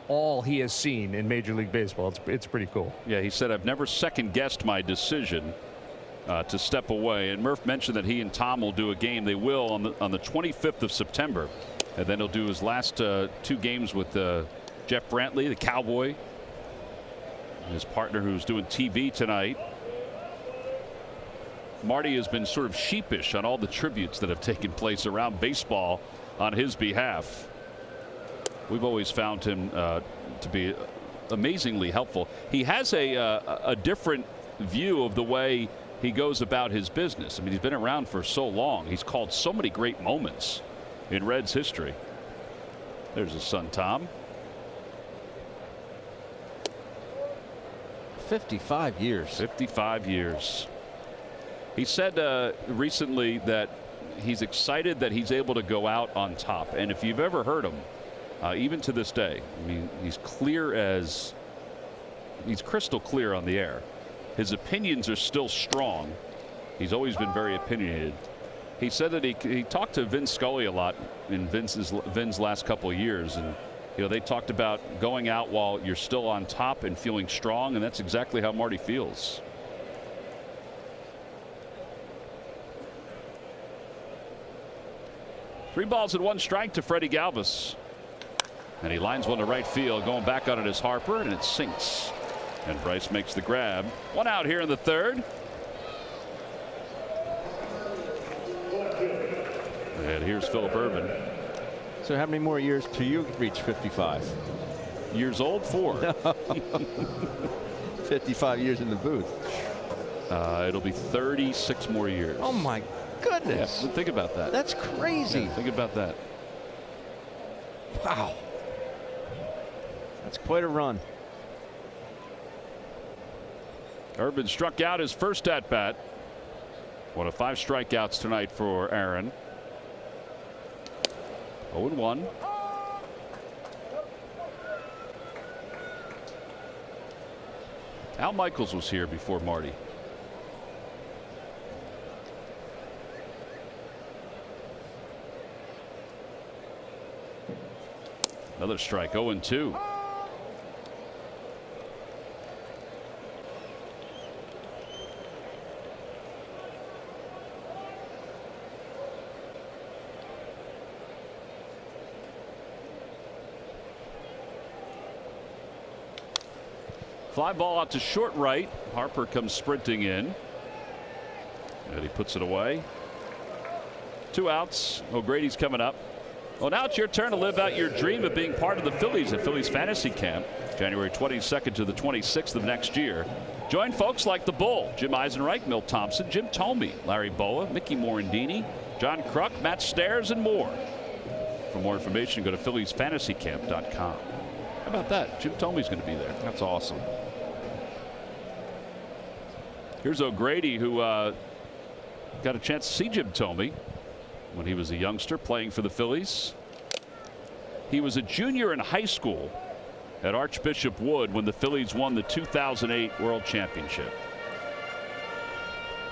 all he has seen in Major League Baseball. It's pretty cool. Yeah, he said, I've never second-guessed my decision to step away. And Murph mentioned that he and Tom will do a game. They will on the 25th of September, and then he'll do his last 2 games with Jeff Brantley, the Cowboy, and his partner who's doing TV tonight. Marty has been sort of sheepish on all the tributes that have taken place around baseball on his behalf. We've always found him to be amazingly helpful. He has a different view of the way he goes about his business. I mean, he's been around for so long. He's called so many great moments in Reds history. There's his son Tom. 55 years. 55 years. He said recently that he's excited that he's able to go out on top. And if you've ever heard him, even to this day, I mean, he's crystal clear on the air. His opinions are still strong. He's always been very opinionated. He said that he talked to Vin Scully a lot in Vin's last couple of years, and you know, they talked about going out while you're still on top and feeling strong, and that's exactly how Marty feels. Three balls and 1 strike to Freddie Galvis. And he lines one to right field. Going back on it is Harper, and it sinks. And Bryce makes the grab. 1 out here in the third. And here's Phillip Ervin. So how many more years till you reach 55? Years old? 4. 55 years in the booth. It'll be 36 more years. Oh my goodness. Yeah, think about that. That's crazy. Yeah, think about that. Wow. That's quite a run. Urban struck out his first at bat. One of 5 strikeouts tonight for Aaron. 0-1. Al Michaels was here before Marty. Another strike. 0-2. Fly ball out to short right. Harper comes sprinting in. And he puts it away. 2 outs. O'Grady's coming up. Well, now it's your turn to live out your dream of being part of the Phillies at Phillies Fantasy Camp, January 22nd to the 26th of next year. Join folks like the Bull, Jim Eisenreich, Milt Thompson, Jim Thome, Larry Boa, Mickey Morandini, John Kruk, Matt Stairs, and more. For more information, go to PhilliesFantasyCamp.com. How about that? Jim Thome's going to be there. That's awesome. Here's O'Grady, who got a chance to see Jim Thome when he was a youngster playing for the Phillies. He was a junior in high school at Archbishop Wood when the Phillies won the 2008 World Championship.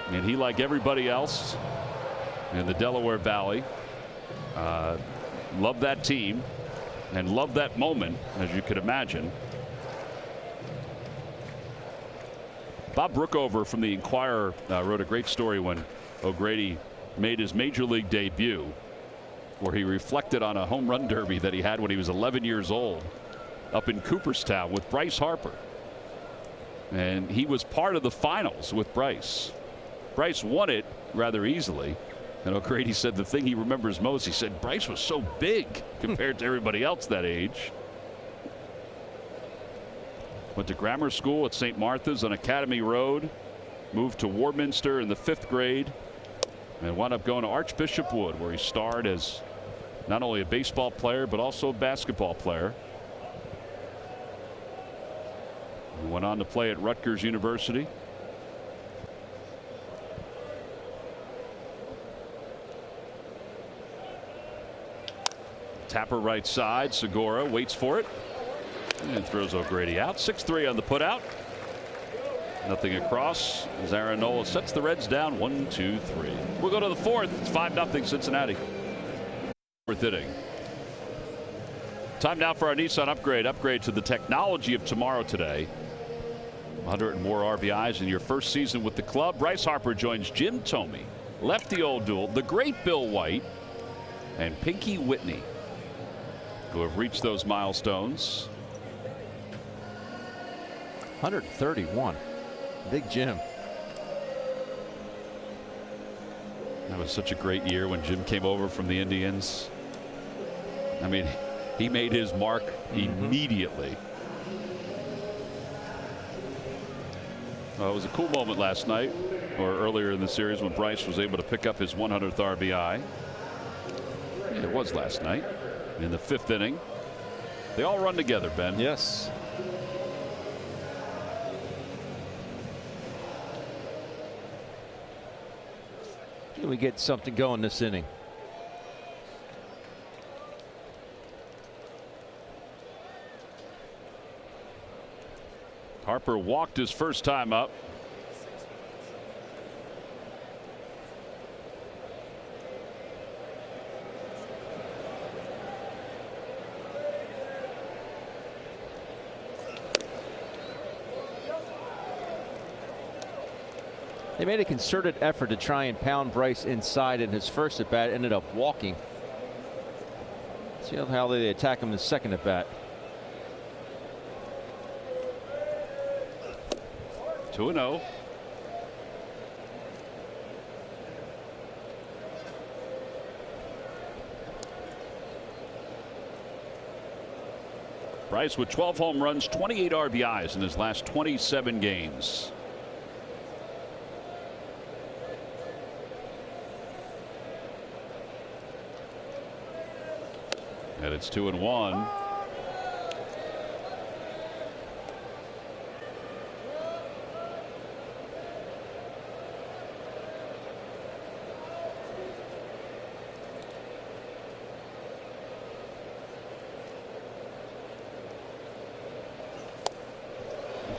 And he, like everybody else in the Delaware Valley, loved that team and loved that moment, as you could imagine. Bob Brookover from the Inquirer wrote a great story when O'Grady made his major league debut, where he reflected on a home run derby that he had when he was 11 years old up in Cooperstown with Bryce Harper. And he was part of the finals with Bryce. Bryce won it rather easily. And O'Grady said the thing he remembers most, he said Bryce was so big compared to everybody else that age. Went to grammar school at St. Martha's on Academy Road. Moved to Warminster in the 5th grade. And wound up going to Archbishop Wood, where he starred as not only a baseball player, but also a basketball player. He went on to play at Rutgers University. Tapper right side. Segura waits for it and throws O'Grady out. 6-3 on the putout. Nothing across as Aaron Nola sets the Reds down 1-2-3. We'll go to the 4th. It's 5-0 Cincinnati. 4th inning. Time now for our Nissan upgrade. Upgrade to the technology of tomorrow today. 100 and more RBIs in your first season with the club. Bryce Harper joins Jim Thome, Lefty O'Doul, the great Bill White, and Pinky Whitney, who have reached those milestones. 131. Big Jim. That was such a great year when Jim came over from the Indians. I mean, he made his mark immediately. It was a cool moment last night, or earlier in the series, when Bryce was able to pick up his 100th RBI. Yeah, it was last night in the 5th inning. They all run together, Ben. Yes. Can we get something going this inning? Harper walked his first time up. They made a concerted effort to try and pound Bryce inside in his first at bat. Ended up walking. See how they attack him in the second at bat. 2-0. Bryce with 12 home runs, 28 RBIs in his last 27 games. And it's 2-1.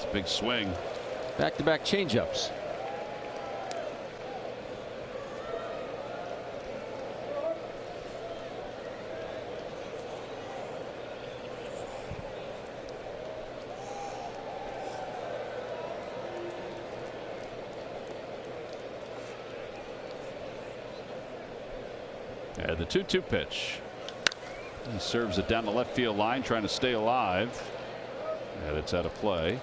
It's a big swing. Back-to-back changeups. And the 2-2 pitch. He serves it down the left field line, trying to stay alive. And it's out of play.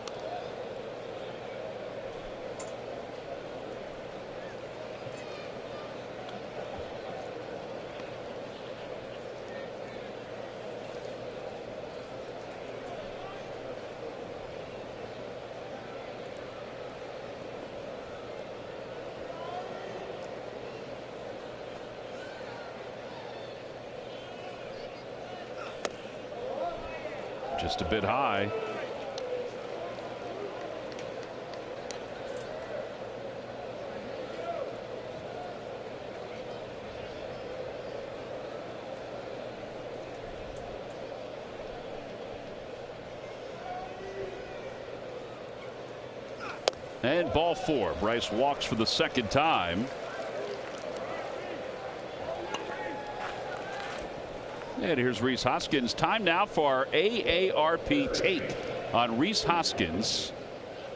Just a bit high. And ball 4. Bryce walks for the second time. And here's Rhys Hoskins. Time now for our AARP take on Rhys Hoskins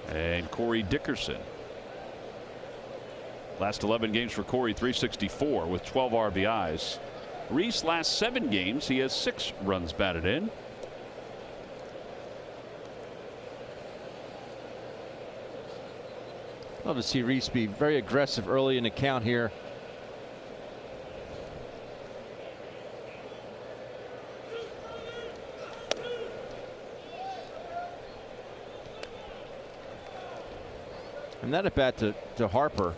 and Corey Dickerson. Last 11 games for Corey, 364 with 12 RBIs. Rhys last 7 games, he has 6 runs batted in. Love to see Rhys be very aggressive early in the count here. And that at bat to Harper,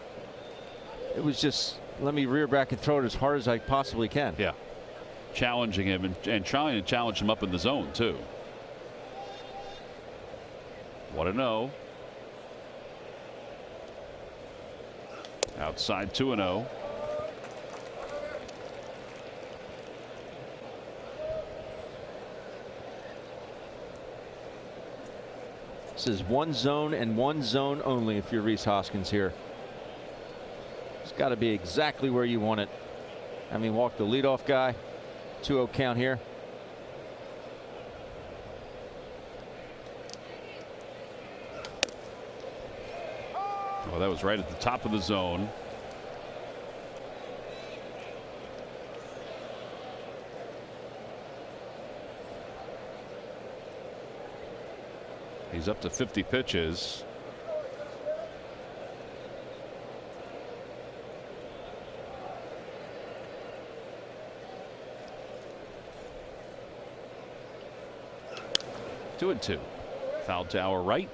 it was just, let me rear back and throw it as hard as I possibly can. Yeah. Challenging him and trying to challenge him up in the zone, too. 1-0. Outside 2-0. This is one zone and one zone only if you're Rhys Hoskins here. It's got to be exactly where you want it. I mean, walk the leadoff guy. 2-0 count here. Oh, that was right at the top of the zone. He's up to 50 pitches. Two and two. Foul to our right.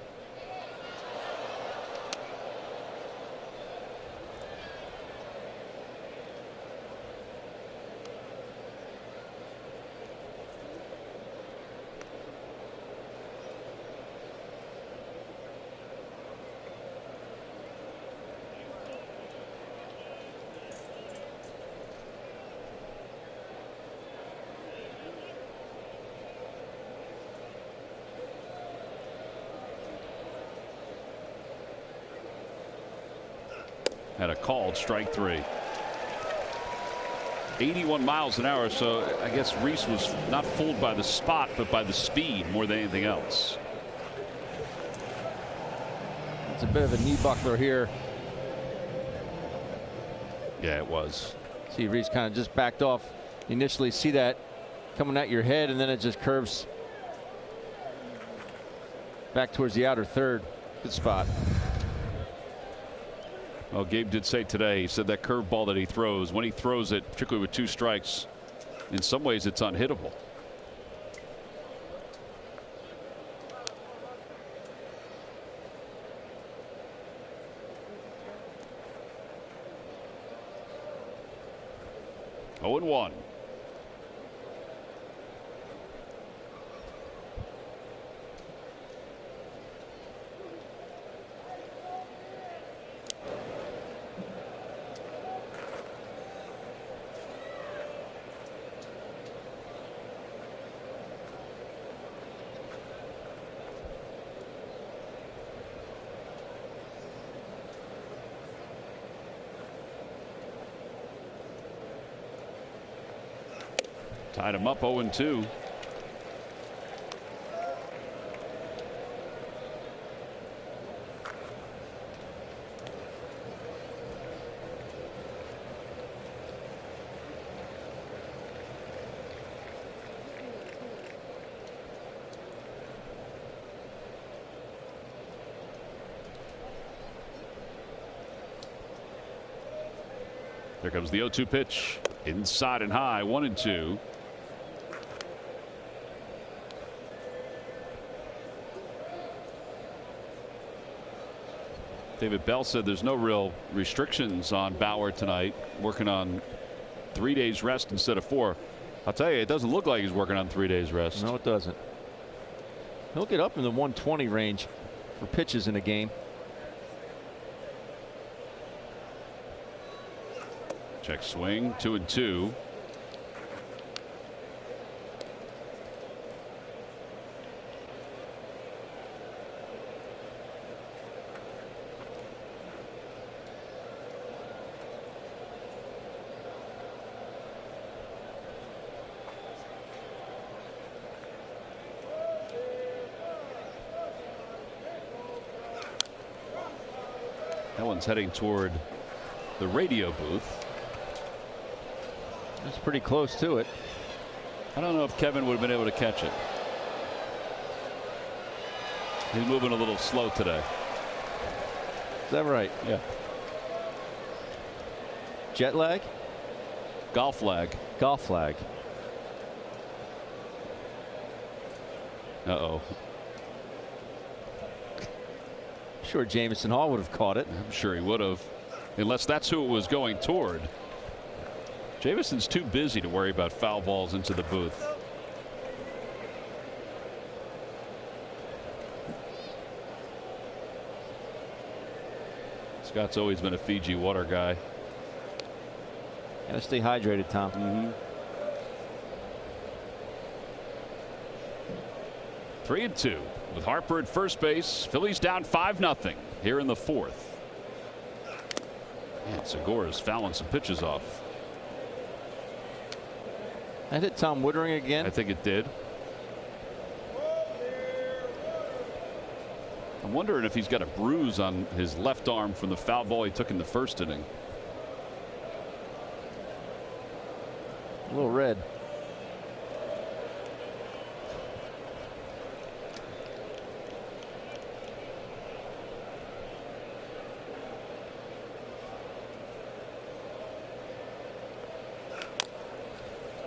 Had a called strike 3. 81 miles an hour. So I guess Rhys was not fooled by the spot, but by the speed more than anything else. It's a bit of a knee buckler here. Yeah, it was. See, Rhys kind of just backed off. You initially see that coming at your head, and then it just curves back towards the outer third. Good spot. Well, Gabe did say today, he said that curveball that he throws, when he throws it, particularly with 2 strikes, in some ways it's unhittable. Oh, and 1. Tied him up 0-2. There comes the 0-2 pitch. Inside and high, 1-2. David Bell said there's no real restrictions on Bauer tonight, working on 3 days rest instead of 4. I'll tell you, it doesn't look like he's working on 3 days rest. No, it doesn't. He'll get up in the 120 range for pitches in a game. Check swing, 2-2. That one's heading toward the radio booth. It's pretty close to it. I don't know if Kevin would have been able to catch it. He's moving a little slow today. Is that right? Yeah. Jet lag? Golf lag. Golf lag. Uh-oh. Sure, Jamison Hall would have caught it. I'm sure he would have, unless that's who it was going toward. Jamison's too busy to worry about foul balls into the booth. Scott's always been a Fiji water guy. Gotta stay hydrated, Tom. 3-2 with Harper at first base. Phillies down 5-0 here in the 4th. And Segura's fouling some pitches off. That hit Tom Woodring again. I think it did. I'm wondering if he's got a bruise on his left arm from the foul ball he took in the first inning. A little red.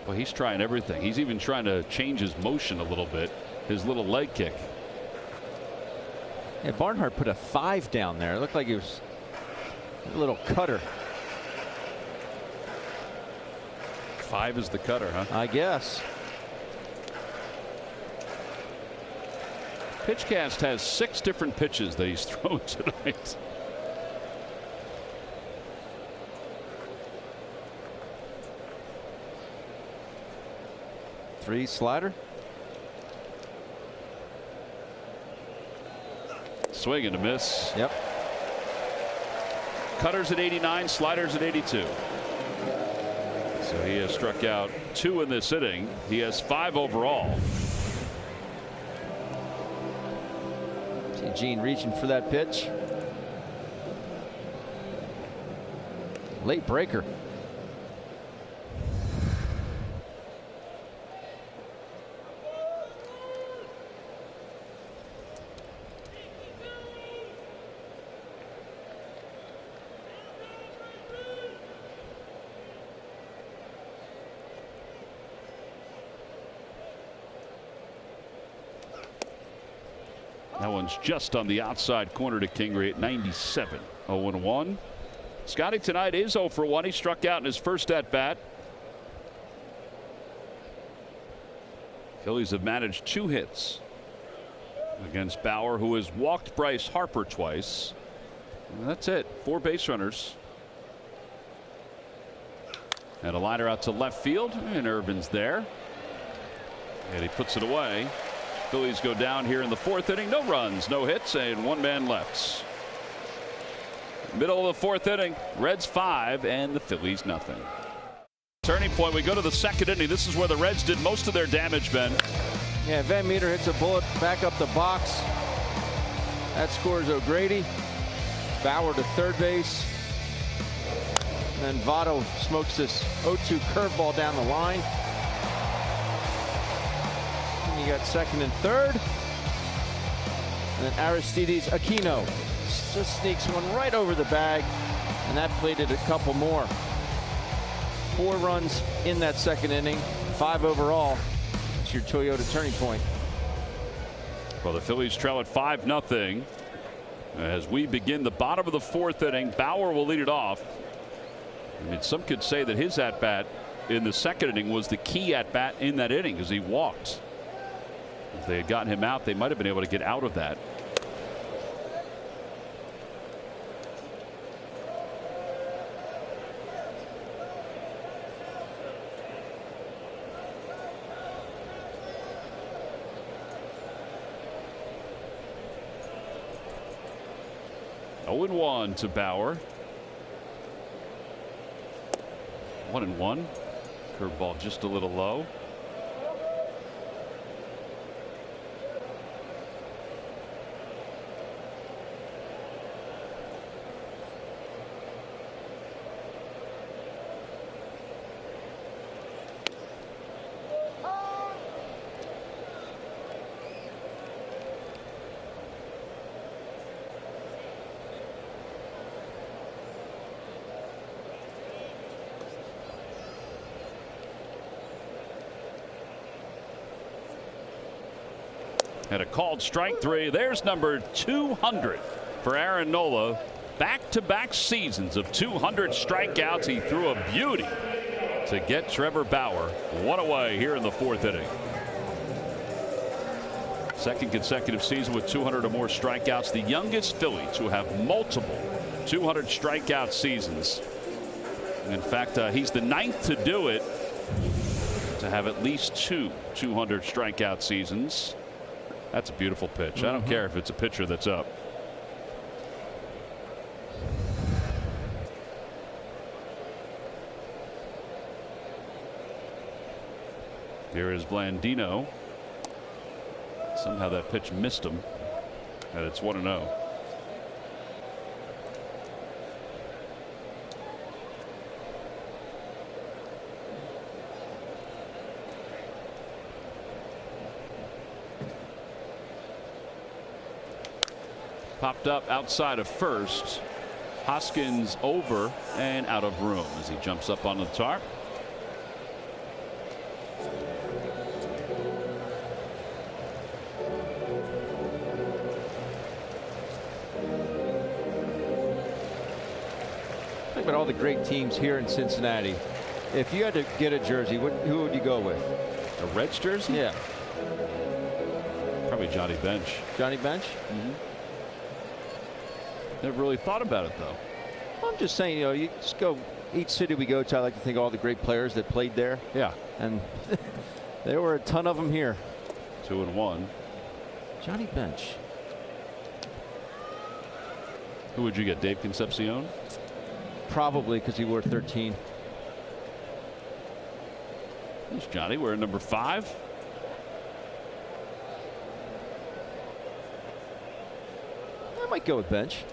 Well, he's trying everything. He's even trying to change his motion a little bit. His little leg kick. Yeah, Barnhart put a 5 down there. It looked like he was a little cutter. 5 is the cutter, huh? I guess. Pitchcast has 6 different pitches that he's thrown tonight. Three slider. Swing and a miss. Yep. Cutters at 89, sliders at 82. So he has struck out 2 in this inning. He has 5 overall. See Gene reaching for that pitch. Late breaker. That one's just on the outside corner to Kingery at 97. 0-1. Scotty tonight is 0 for 1. He struck out in his first at bat. Phillies have managed 2 hits against Bauer, who has walked Bryce Harper twice. And that's it. 4 base runners. And a liner out to left field, and Irvin's there. And he puts it away. Phillies go down here in the 4th inning. No runs, no hits, and 1 man left. Middle of the 4th inning. Reds 5 and the Phillies nothing. Turning point, we go to the second inning. This is where the Reds did most of their damage, Ben. Yeah, Van Meter hits a bullet back up the box. That scores O'Grady. Bauer to third base. And then Votto smokes this 0-2 curveball down the line. And you got second and third. And then Aristides Aquino just sneaks one right over the bag. And that plated a couple more. 4 runs in that second inning, 5 overall. It's your Toyota turning point. Well, the Phillies trail at 5-0 as we begin the bottom of the 4th inning. Bauer will lead it off. I mean, some could say that his at-bat in the second inning was the key at-bat in that inning as he walked. If they had gotten him out, they might have been able to get out of that. Oh, 0-1 to Bauer. 1-1. Curveball just a little low. And a called strike 3. There's number 200 for Aaron Nola. Back-to-back seasons of 200 strikeouts. He threw a beauty to get Trevor Bauer one away here in the 4th inning. Second consecutive season with 200 or more strikeouts. The youngest Philly to have multiple 200 strikeout seasons. In fact, he's the 9th to do it, to have at least 2 200 strikeout seasons. That's a beautiful pitch. I don't care if it's a pitcher that's up. Here is Blandino. Somehow that pitch missed him. And it's 1-0. Popped up outside of first. Hoskins over and out of room as he jumps up on the tarp. Think about all the great teams here in Cincinnati. If you had to get a jersey, who would you go with? A Reds jersey? Yeah. Probably Johnny Bench. Johnny Bench? Never really thought about it, though. Well, I'm just saying, you know, you just go, each city we go to, I like to think of all the great players that played there. Yeah. And there were a ton of them here. 2-1. Johnny Bench. Who would you get? Dave Concepcion? Probably, because he wore 13. There's Johnny wearing number 5. I might go with Bench.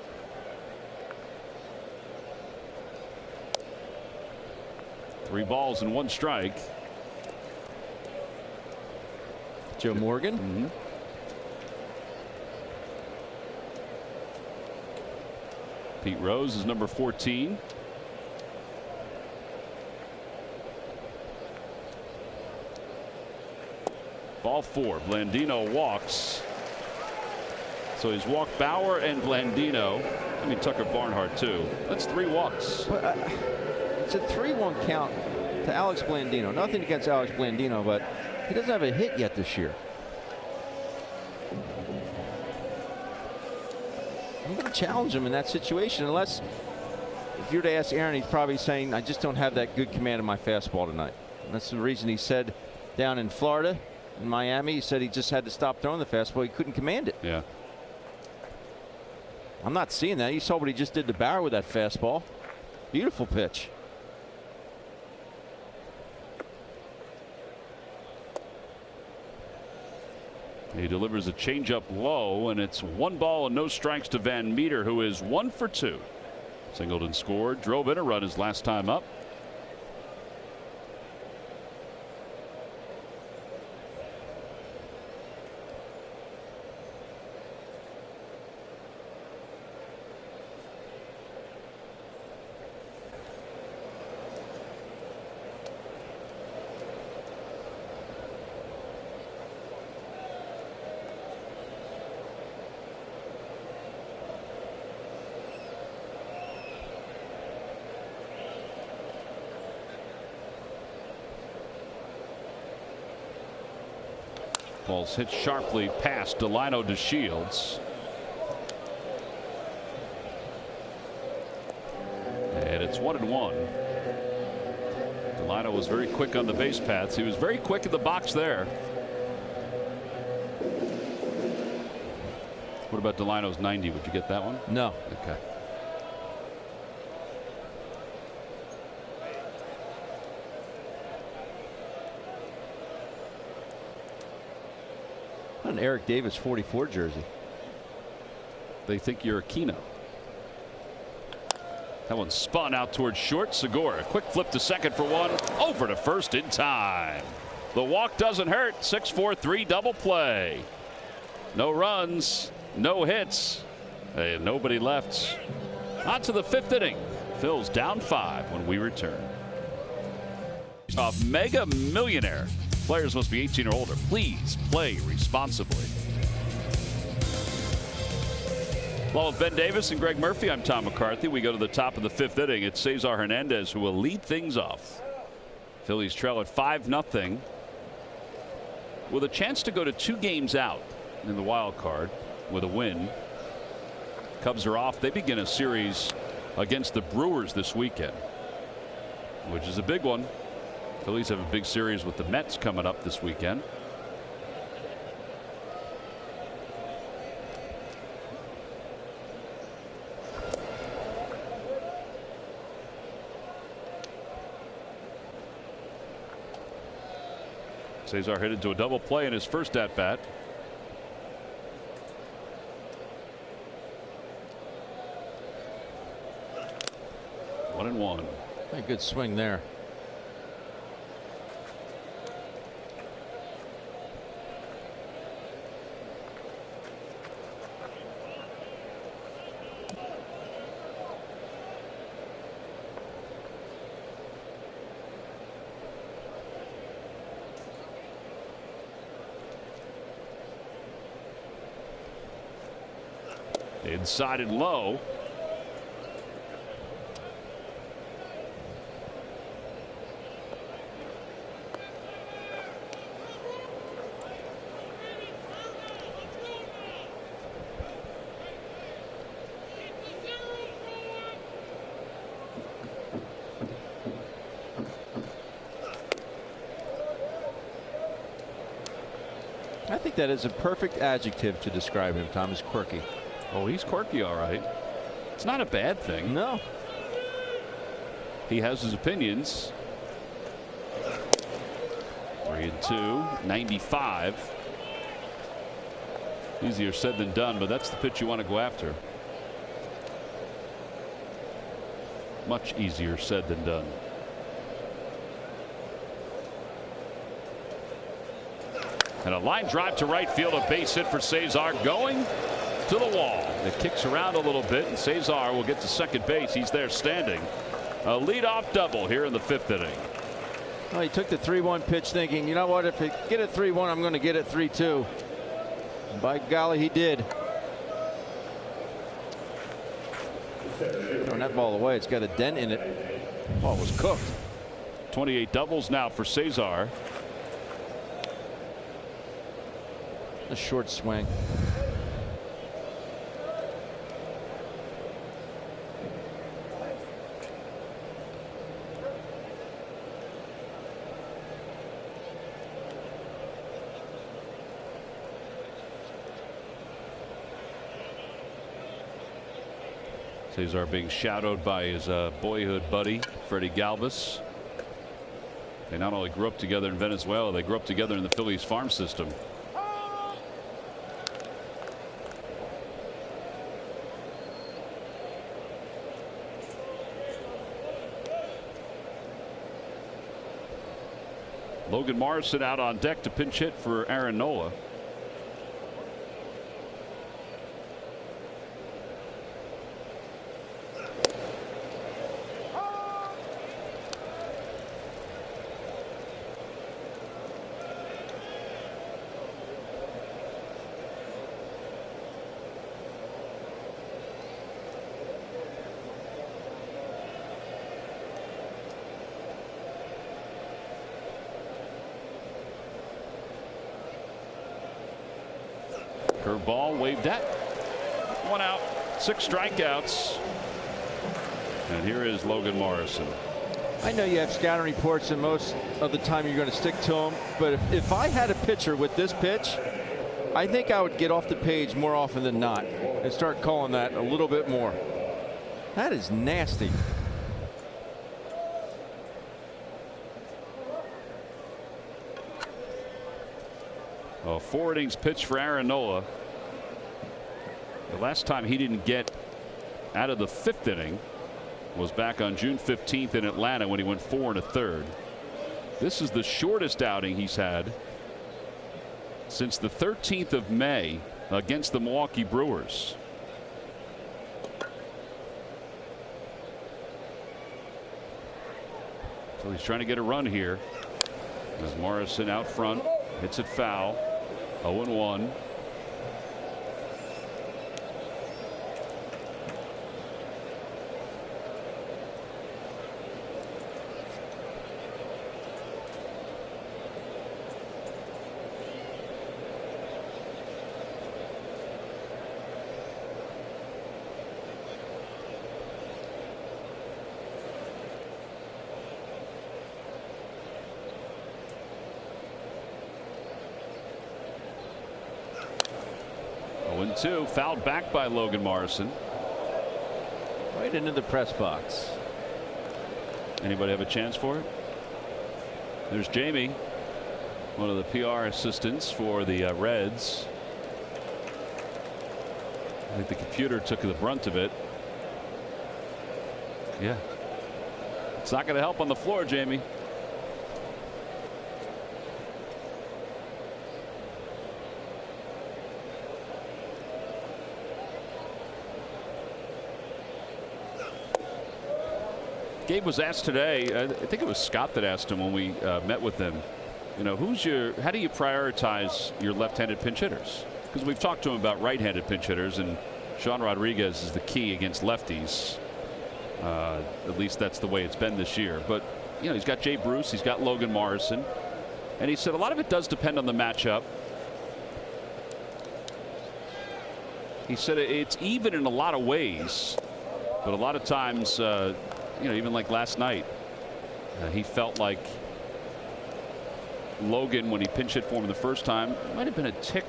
Three balls and 1 strike. Joe Morgan. Pete Rose is number 14. Ball 4. Blandino walks. So he's walked Bauer and Blandino. I mean Tucker Barnhart too. That's 3 walks. But, it's a 3-1 count to Alex Blandino. Nothing against Alex Blandino, but he doesn't have a hit yet this year. I'm going to challenge him in that situation, unless if you were to ask Aaron, he's probably saying, I just don't have that good command of my fastball tonight. And that's the reason he said down in Florida, in Miami, he said he just had to stop throwing the fastball. He couldn't command it. Yeah. I'm not seeing that. You saw what he just did to Bauer with that fastball. Beautiful pitch. He delivers a changeup low, and it's 1 ball and no strikes to Van Meter, who is 1 for 2. Singleton scored, drove in a run his last time up. Ball's hit sharply past Delino to Shields. And it's 1-1. Delino was very quick on the base paths. He was very quick in the box there. What about Delino's 90? Would you get that one? No. Okay. An Eric Davis 44 jersey. They think you're Aquino. That one spun out towards short. Segura, quick flip to second for 1. Over to first in time. The walk doesn't hurt. 6-4-3 double play. No runs, no hits, and nobody left. On to the 5th inning. Phil's down 5 when we return. A Mega Millionaire. Players must be 18 or older. Please play responsibly. Well, with Ben Davis and Greg Murphy, I'm Tom McCarthy. We go to the top of the 5th inning. It's Cesar Hernandez who will lead things off. Phillies trail at 5-0 with a chance to go to 2 games out in the wild card with a win. Cubs are off. They begin a series against the Brewers this weekend, which is a big one. Phillies have a big series with the Mets coming up this weekend. Cesar hit into a double play in his first at bat. One and one. A good swing there. Inside and low. I think that is a perfect adjective to describe him. Tom is quirky. Oh, he's quirky, all right. It's not a bad thing. No. He has his opinions. 3-2, 95. Easier said than done, but that's the pitch you want to go after. Much easier said than done. And a line drive to right field, a base hit for Cesar, going to the wall. It kicks around a little bit, and Cesar will get to second base. He's there standing. A leadoff double here in the 5th inning. Well, he took the 3-1 pitch thinking, you know what, if I get it 3-1, I'm going to get it 3-2. By golly, he did. Throwing that ball away, it's got a dent in it. Ball was cooked. 28 doubles now for Cesar. A short swing. Cesar being shadowed by his boyhood buddy, Freddie Galvis. They not only grew up together in Venezuela, they grew up together in the Phillies farm system. Logan Morrison out on deck to pinch hit for Aaron Nola. Curveball waved at. 1 out, 6 strikeouts. And here is Logan Morrison. I know you have scouting reports, and most of the time you're going to stick to them. But if I had a pitcher with this pitch, I think I would get off the page more often than not and start calling that a little bit more. That is nasty. A 4 innings pitch for Aaron Nola. The last time he didn't get out of the 5th inning was back on June 15th in Atlanta when he went 4 1/3. This is the shortest outing he's had since the 13th of May against the Milwaukee Brewers. So he's trying to get a run here. As Morrison out front hits it foul. 0-1. Fouled back by Logan Morrison. Right into the press box. Anybody have a chance for it? There's Jamie, one of the PR assistants for the Reds. I think the computer took the brunt of it. Yeah. It's not going to help on the floor, Jamie. Gabe was asked today, I think it was Scott that asked him when we met with him, you know, how do you prioritize your left-handed pinch hitters? Because we've talked to him about right-handed pinch hitters, and Sean Rodriguez is the key against lefties. At least that's the way it's been this year. But, you know, he's got Jay Bruce, he's got Logan Morrison, and he said a lot of it does depend on the matchup. He said it's even in a lot of ways, but a lot of times, you know, even like last night, he felt like Logan, when he pinch hit for him the first time, might have been a tick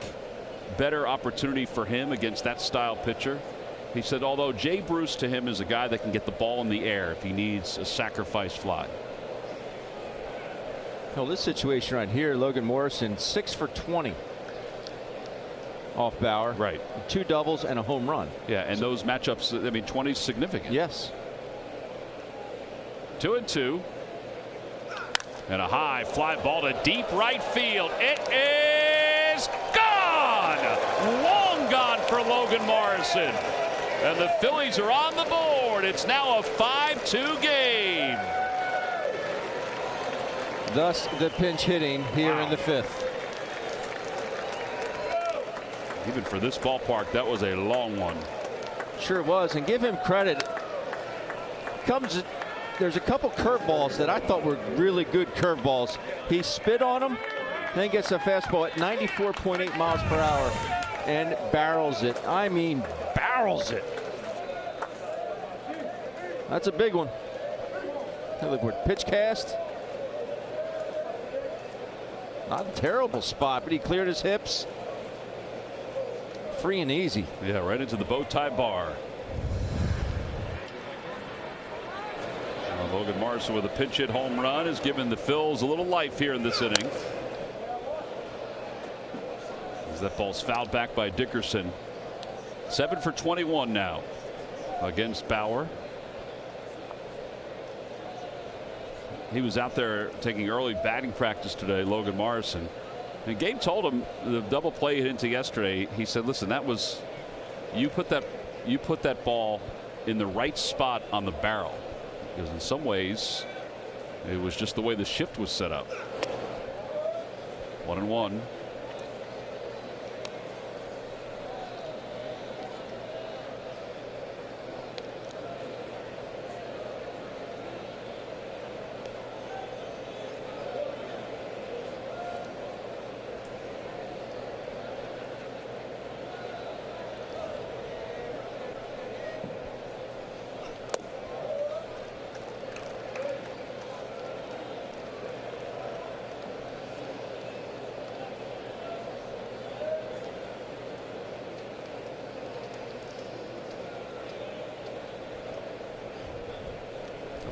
better opportunity for him against that style pitcher. He said, although Jay Bruce to him is a guy that can get the ball in the air if he needs a sacrifice fly. Well, this situation right here, Logan Morrison 6 for 20 off Bauer. Right. 2 doubles and a home run. Yeah, and so those matchups, I mean, 20 is significant. Yes. 2-2. And a high fly ball to deep right field. It is gone. Long gone for Logan Morrison. And the Phillies are on the board. It's now a 5-2 game. Thus the pinch hitting here in the 5th. Even for this ballpark, that was a long one. Sure was, and give him credit. There's a couple curveballs that I thought were really good curveballs. He spit on them, then gets a fastball at 94.8 miles per hour and barrels it. I mean, barrels it. That's a big one. Hey, look, we're pitch cast. Not a terrible spot, but he cleared his hips. Free and easy. Yeah, right into the bow tie bar. Logan Morrison with a pinch hit home run has given the Phils a little life here in this inning. As that ball's fouled back by Dickerson. 7 for 21 now against Bauer. he was out there taking early batting practice today, Logan Morrison. And Gabe told him the double play hit into yesterday. He said, listen, that was you put that ball in the right spot on the barrel, because in some ways it was just the way the shift was set up. 1-1.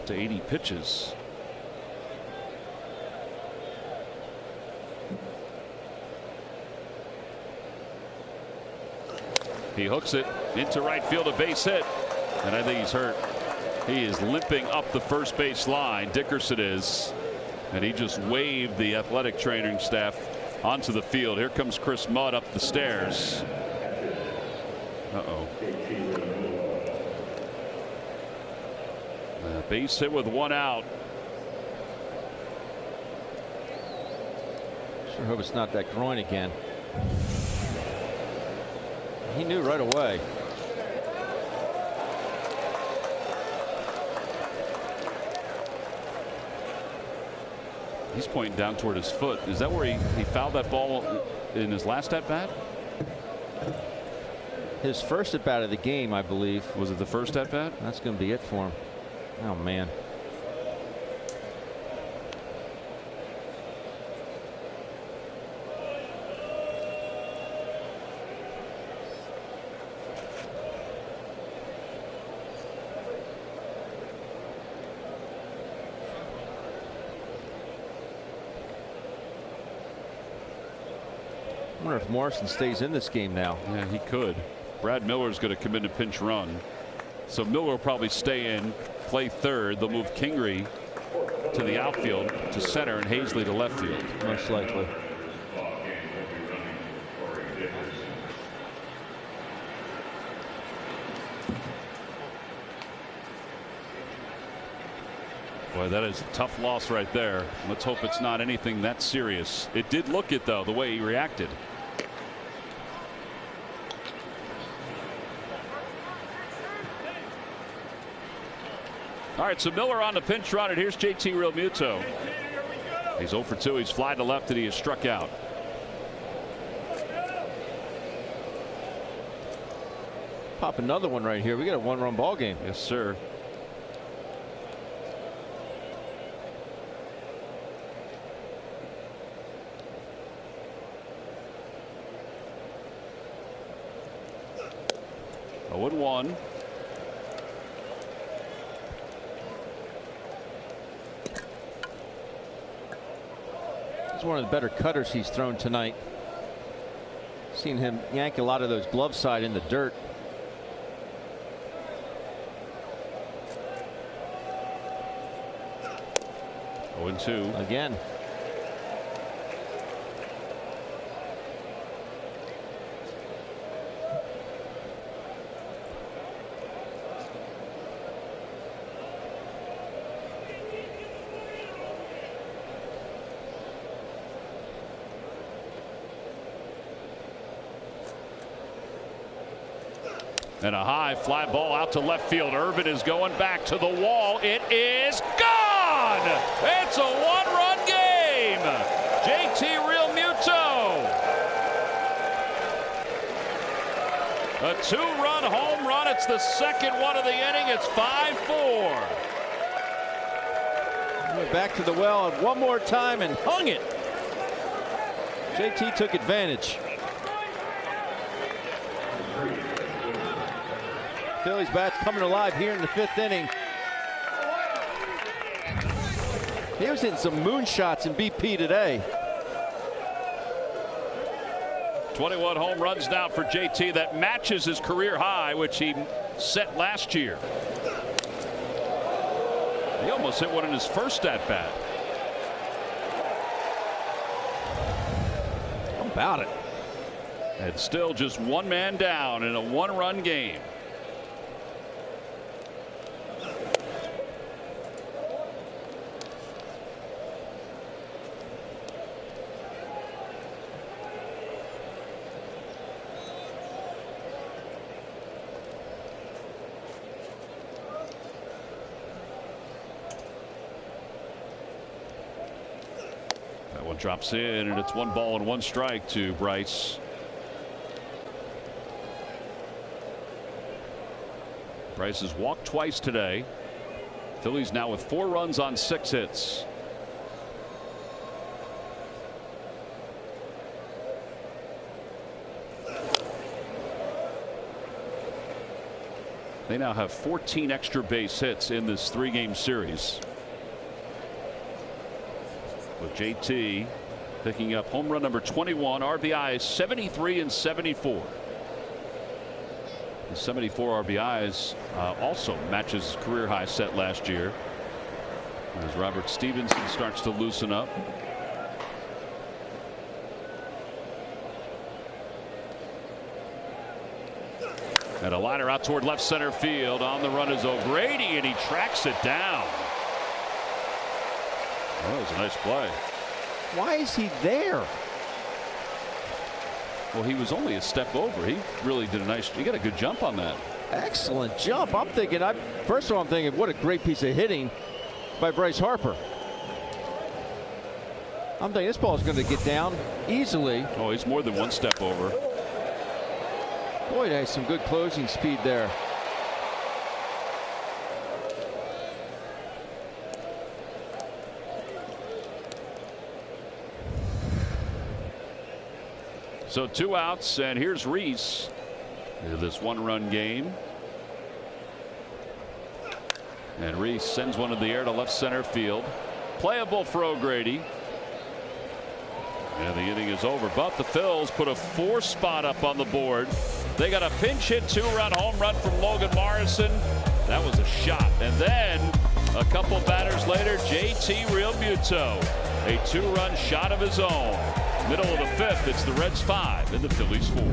To 80 pitches. He hooks it into right field, a base hit, and I think he's hurt. He is limping up the first base line. Dickerson is, and he just waved the athletic training staff onto the field. Here comes Chris Mudd up the stairs. Uh-oh. Base hit with one out. Sure hope it's not that groin again. He knew right away. He's pointing down toward his foot. Is that where he fouled that ball in his last at bat? His first at bat of the game, I believe. Was it the first at bat? That's going to be it for him. Oh, man. I wonder if Morrison stays in this game now. Yeah, he could. Brad Miller's going to come in to pinch run. So Miller will probably stay in, play third. They'll move Kingery to the outfield to center and Hazley to left field. Most likely. Boy, that is a tough loss right there. Let's hope it's not anything that serious. It did look it, though, the way he reacted. All right, so Miller on the pinch run, and here's JT Realmuto. He's 0 for 2. He's fly to left, and he is struck out. Pop another one right here. We got a one-run ball game. Yes, sir. Oh, 1-1. He's one of the better cutters he's thrown tonight. Seen him yank a lot of those glove side in the dirt. Oh, 0-2 again. And a high fly ball out to left field. Irvin is going back to the wall. It is gone. It's a one-run game. JT Realmuto. A two-run home run. It's the second one of the inning. It's 5-4. Went back to the well one more time and hung it. JT took advantage. Phillies bats coming alive here in the 5th inning. He was hitting some moonshots in BP today. 21 home runs now for JT. That matches his career high, which he set last year. The almost hit one in his first at bat. How about it? And still just one man down in a one-run game. That one drops in, and it's 1 ball and 1 strike to Bryce. Bryce has walked twice today. Phillies now with 4 runs on 6 hits. They now have 14 extra base hits in this 3-game series, with JT picking up home run number 21, RBIs 73 and 74. The 74 RBIs also matches career high set last year, as Robert Stevenson starts to loosen up. And a liner out toward left center field. On the run is O'Grady, and he tracks it down. That was a nice play. Why is he there? Well, he was only a step over. He really did he got a good jump on that. Excellent jump. I'm thinking, first of all, I'm thinking, what a great piece of hitting by Bryce Harper. I'm thinking this ball is going to get down easily. Oh, he's more than 1 step over. Boy, that has some good closing speed there. So 2 outs, and here's Reese in this 1-run game. And Reese sends one in the air to left center field. Playable for O'Grady. And the inning is over, but the Phils put a 4 spot up on the board. They got a pinch hit 2-run home run from Logan Morrison. That was a shot. And then a couple batters later, JT Realmuto, a 2-run shot of his own. Middle of the 5th, it's the Reds 5 and the Phillies 4.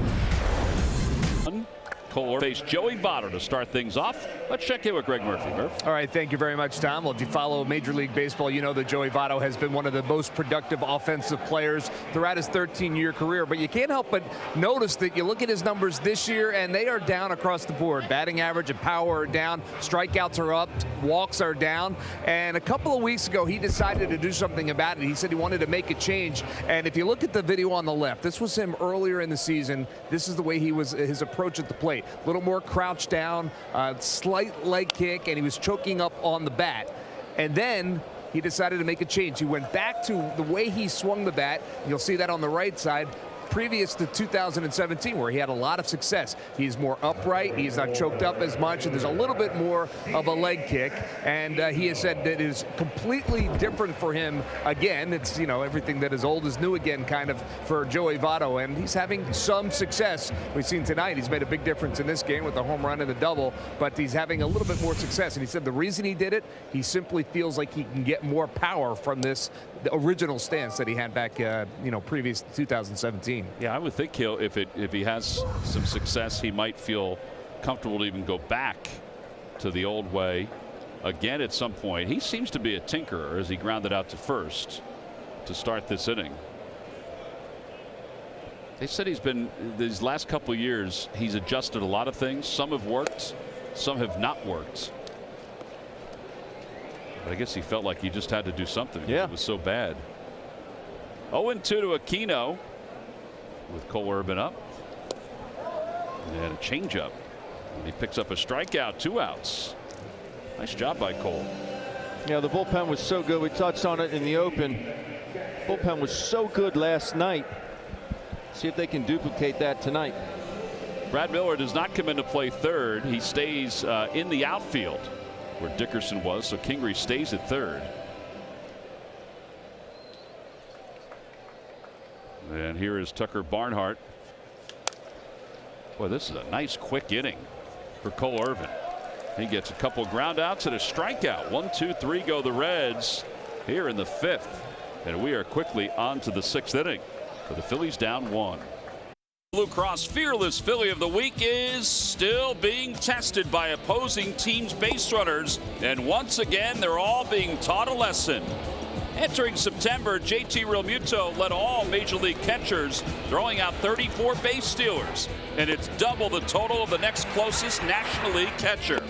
Cole faced Joey Votto to start things off. Let's check in with Greg Murphy. Murph. All right, thank you very much, Tom. Well, if you follow Major League Baseball, you know that Joey Votto has been one of the most productive offensive players throughout his 13-year career. But you can't help but notice that you look at his numbers this year, and they are down across the board. Batting average and power are down. Strikeouts are up. Walks are down. And a couple of weeks ago, he decided to do something about it. He said he wanted to make a change. And if you look at the video on the left, this was him earlier in the season. This is the way he was, his approach at the plate. A little more crouched down, slight leg kick, and he was choking up on the bat. And then he decided to make a change. He went back to the way he swung the bat. You'll see that on the right side. Previous to 2017, where he had a lot of success. He's more upright. He's not choked up as much, and there's a little bit more of a leg kick. And he has said that it is completely different for him again. It's, you know, everything that is old is new again, kind of, for Joey Votto, and he's having some success. We've seen tonight he's made a big difference in this game with the home run and the double, but he's having a little bit more success. And he said the reason he did it, he simply feels like he can get more power from the original stance that he had back, you know, previous to 2017. Yeah, I would think if he has some success, he might feel comfortable to even go back to the old way again at some point. He seems to be a tinkerer as he grounded out to first to start this inning. They said he's been, these last couple of years, he's adjusted a lot of things. Some have worked, some have not worked. But I guess he felt like he just had to do something. Yeah. It was so bad. 0-2 to Aquino, with Cole Irvin up, and a changeup. He picks up a strikeout, 2 outs. Nice job by Cole. Yeah, the bullpen was so good. We touched on it in the open. Bullpen was so good last night. See if they can duplicate that tonight. Brad Miller does not come into play third. He stays in the outfield where Dickerson was, so Kingery stays at third. And here is Tucker Barnhart. Boy, this is a nice quick inning for Cole Irvin. He gets a couple ground outs and a strikeout. 1, 2, 3 go the Reds here in the 5th. And we are quickly on to the 6th inning. For the Phillies down 1. Blue Cross Fearless Philly of the Week is still being tested by opposing teams' base runners. And once again, they're all being taught a lesson. Entering September, JT Realmuto led all Major League catchers, throwing out 34 base stealers. And it's double the total of the next closest National League catcher.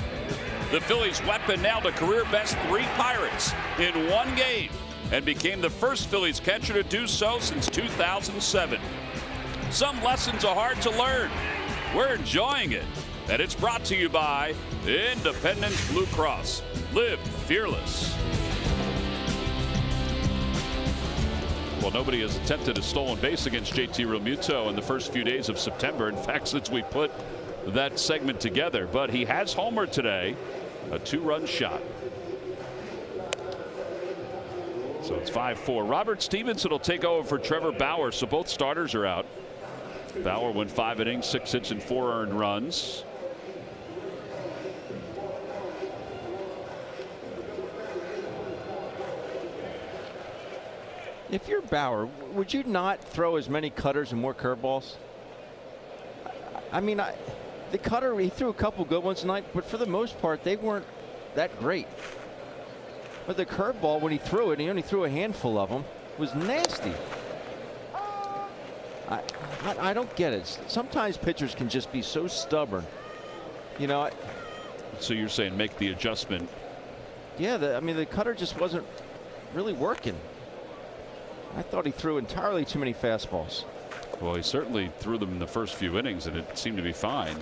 The Phillies' weapon nailed a career-best 3 Pirates in 1 game and became the first Phillies catcher to do so since 2007. Some lessons are hard to learn. We're enjoying it. And it's brought to you by Independence Blue Cross. Live fearless. Well, nobody has attempted a stolen base against JT Realmuto in the first few days of September. In fact, since we put that segment together. But he has homered today, a 2-run shot. So it's 5-4. Robert Stevenson will take over for Trevor Bauer. So both starters are out. Bauer went 5 innings, 6 hits, and 4 earned runs. If you're Bauer, would you not throw as many cutters and more curveballs? I mean, the cutter, he threw a couple good ones tonight, but for the most part, they weren't that great. But the curveball, when he threw it, he only threw a handful of them, was nasty. I don't get it. Sometimes pitchers can just be so stubborn. You know. So you're saying make the adjustment. Yeah, I mean, the cutter just wasn't really working. I thought he threw entirely too many fastballs. Well, he certainly threw them in the first few innings, and it seemed to be fine.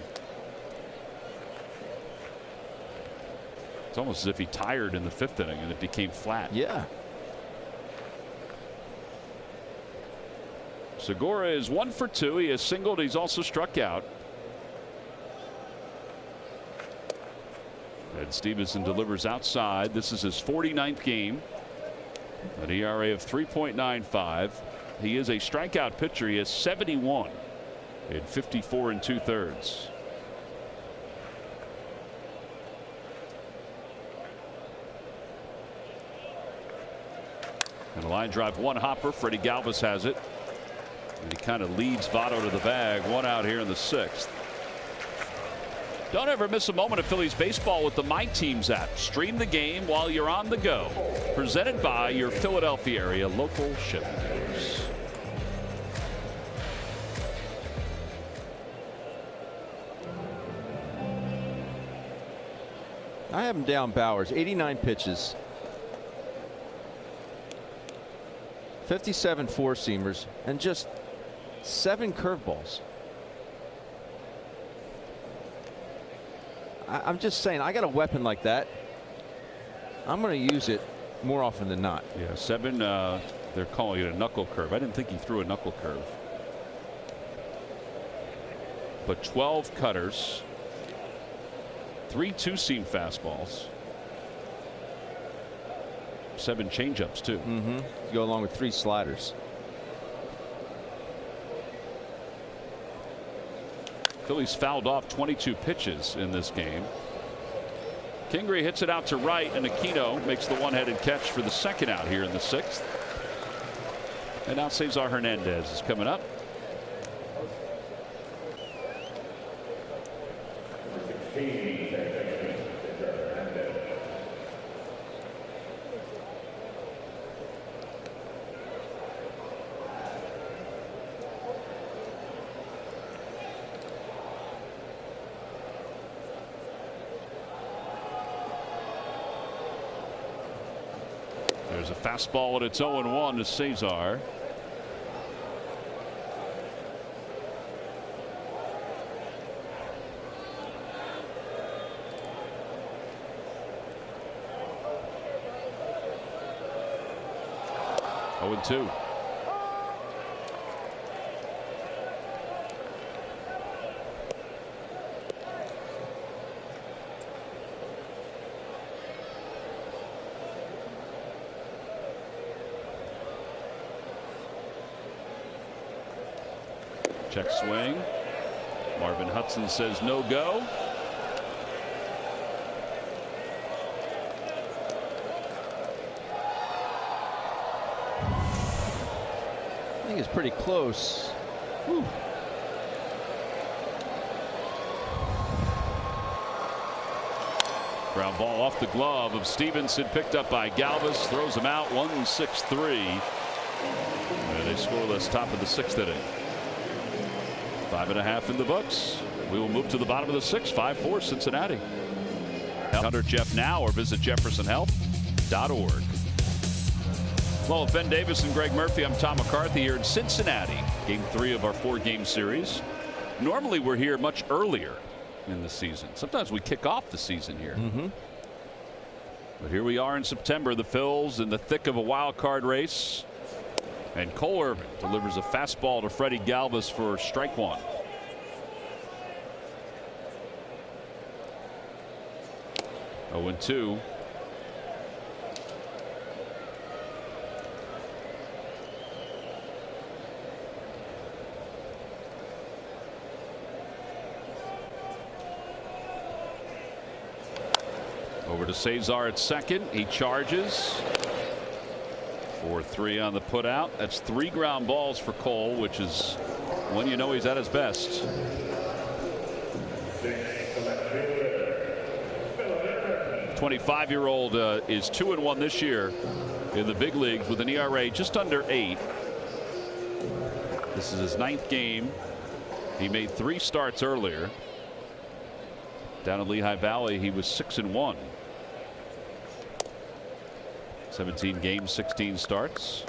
It's almost as if he tired in the 5th inning, and it became flat. Yeah. Segura is 1 for 2. He has singled. He's also struck out. And Stevenson delivers outside. This is his 49th game. An ERA of 3.95. He is a strikeout pitcher. He has 71 in 54 2/3. And a line drive, 1 hopper. Freddie Galvis has it. And he kind of leads Votto to the bag. 1 out here in the 6th. Don't ever miss a moment of Phillies baseball with the My Teams app. Stream the game while you're on the go. Presented by your Philadelphia area local shippers. I have him down, Bowers. 89 pitches. 57 four-seamers and just 7 curveballs. I'm just saying, I got a weapon like that. I'm going to use it more often than not. Yeah, 7. They're calling it a knuckle curve. I didn't think he threw a knuckle curve. But 12 cutters, 3 two-seam fastballs, 7 changeups too. Go along with 3 sliders. Phillies fouled off 22 pitches in this game. Kingery hits it out to right, and Aquino makes the one-headed catch for the 2nd out here in the 6th. And now Cesar Hernandez is coming up. There's a fastball, and it's 0-1 to Cesar. Oh, and 2. Check swing. Marvin Hudson says no go. I think it's pretty close. Whew. Ground ball off the glove of Stevenson, picked up by Galvis, throws him out, 1-6-3. And they scoreless top of the 6th inning. 5.5 in the books. We will move to the bottom of the 6th, 5-4 Cincinnati. Under Jeff now or visit jeffersonhealth.org. Well, with Ben Davis and Greg Murphy, I'm Tom McCarthy here in Cincinnati. Game 3 of our 4-game series. Normally we're here much earlier in the season. Sometimes we kick off the season here. But here we are in September. The Phils in the thick of a wild card race. And Cole Irvin delivers a fastball to Freddie Galvis for strike 1. Oh, 0-2. Over to Cesar at second. He charges. 4-3 on the putout. That's 3 ground balls for Cole, which is when you know he's at his best. The 25-year-old is 2-1 this year in the big leagues with an ERA just under 8. This is his 9th game. He made 3 starts earlier. Down in Lehigh Valley, he was 6-1. 17 games, 16 starts.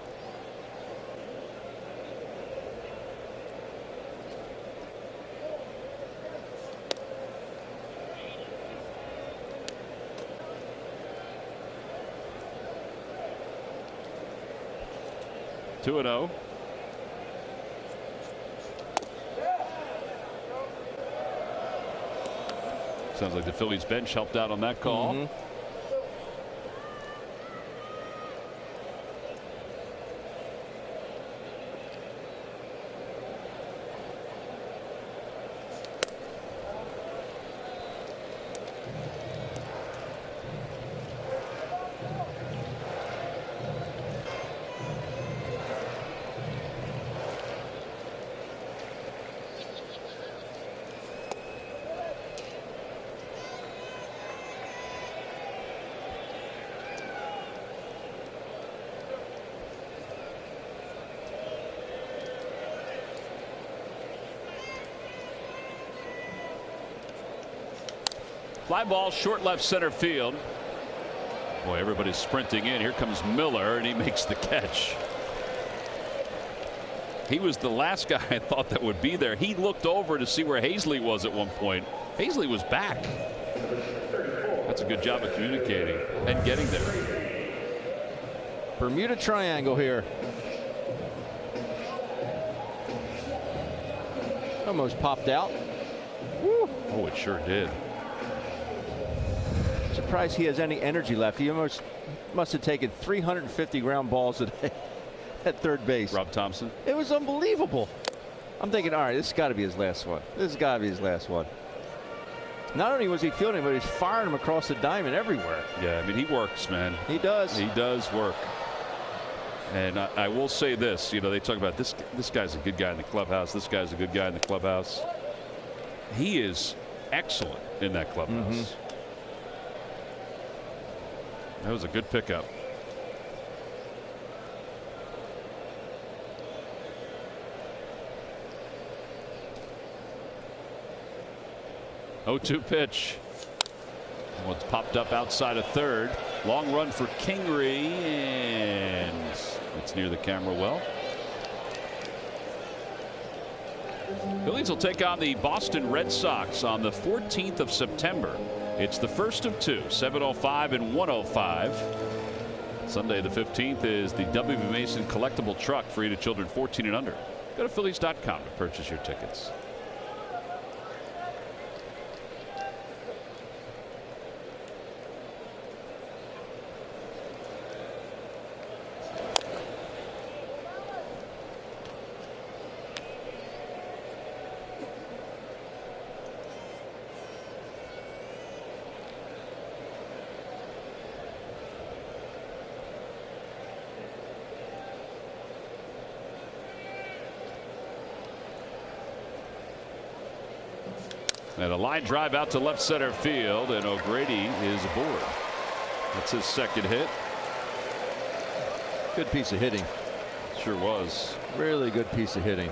Two and 0. Sounds like the Phillies bench helped out on that call. Fly ball short left center field. Boy, everybody's sprinting in. Here comes Miller, and he makes the catch. He was the last guy I thought that would be there. He looked over to see where Hazley was at one point. Hazley was back. That's a good job of communicating and getting there. Bermuda Triangle here. Almost popped out. Woo. Oh, it sure did. Surprised he has any energy left. He almost must have taken 350 ground balls today at third base. Rob Thompson. It was unbelievable. I'm thinking, all right, this has got to be his last one. This has got to be his last one. Not only was he fielding, but he's firing him across the diamond everywhere. Yeah, I mean, he works, man. He does. He does work. And I will say this, you know, they talk about this guy's a good guy in the clubhouse. This guy's a good guy in the clubhouse. He is excellent in that clubhouse. That was a good pickup. Oh-2 pitch. One's popped up outside of third. Long run for Kingery, and it's near the camera well. Phillies will take on the Boston Red Sox on the 14th of September. It's the first of 2, 7:05 and 1:05. Sunday the 15th is the W.B. Mason collectible truck free to children 14 and under. Go to Phillies.com to purchase your tickets. And a line drive out to left center field, and O'Grady is aboard. That's his second hit. Good piece of hitting. Sure was. Really good piece of hitting.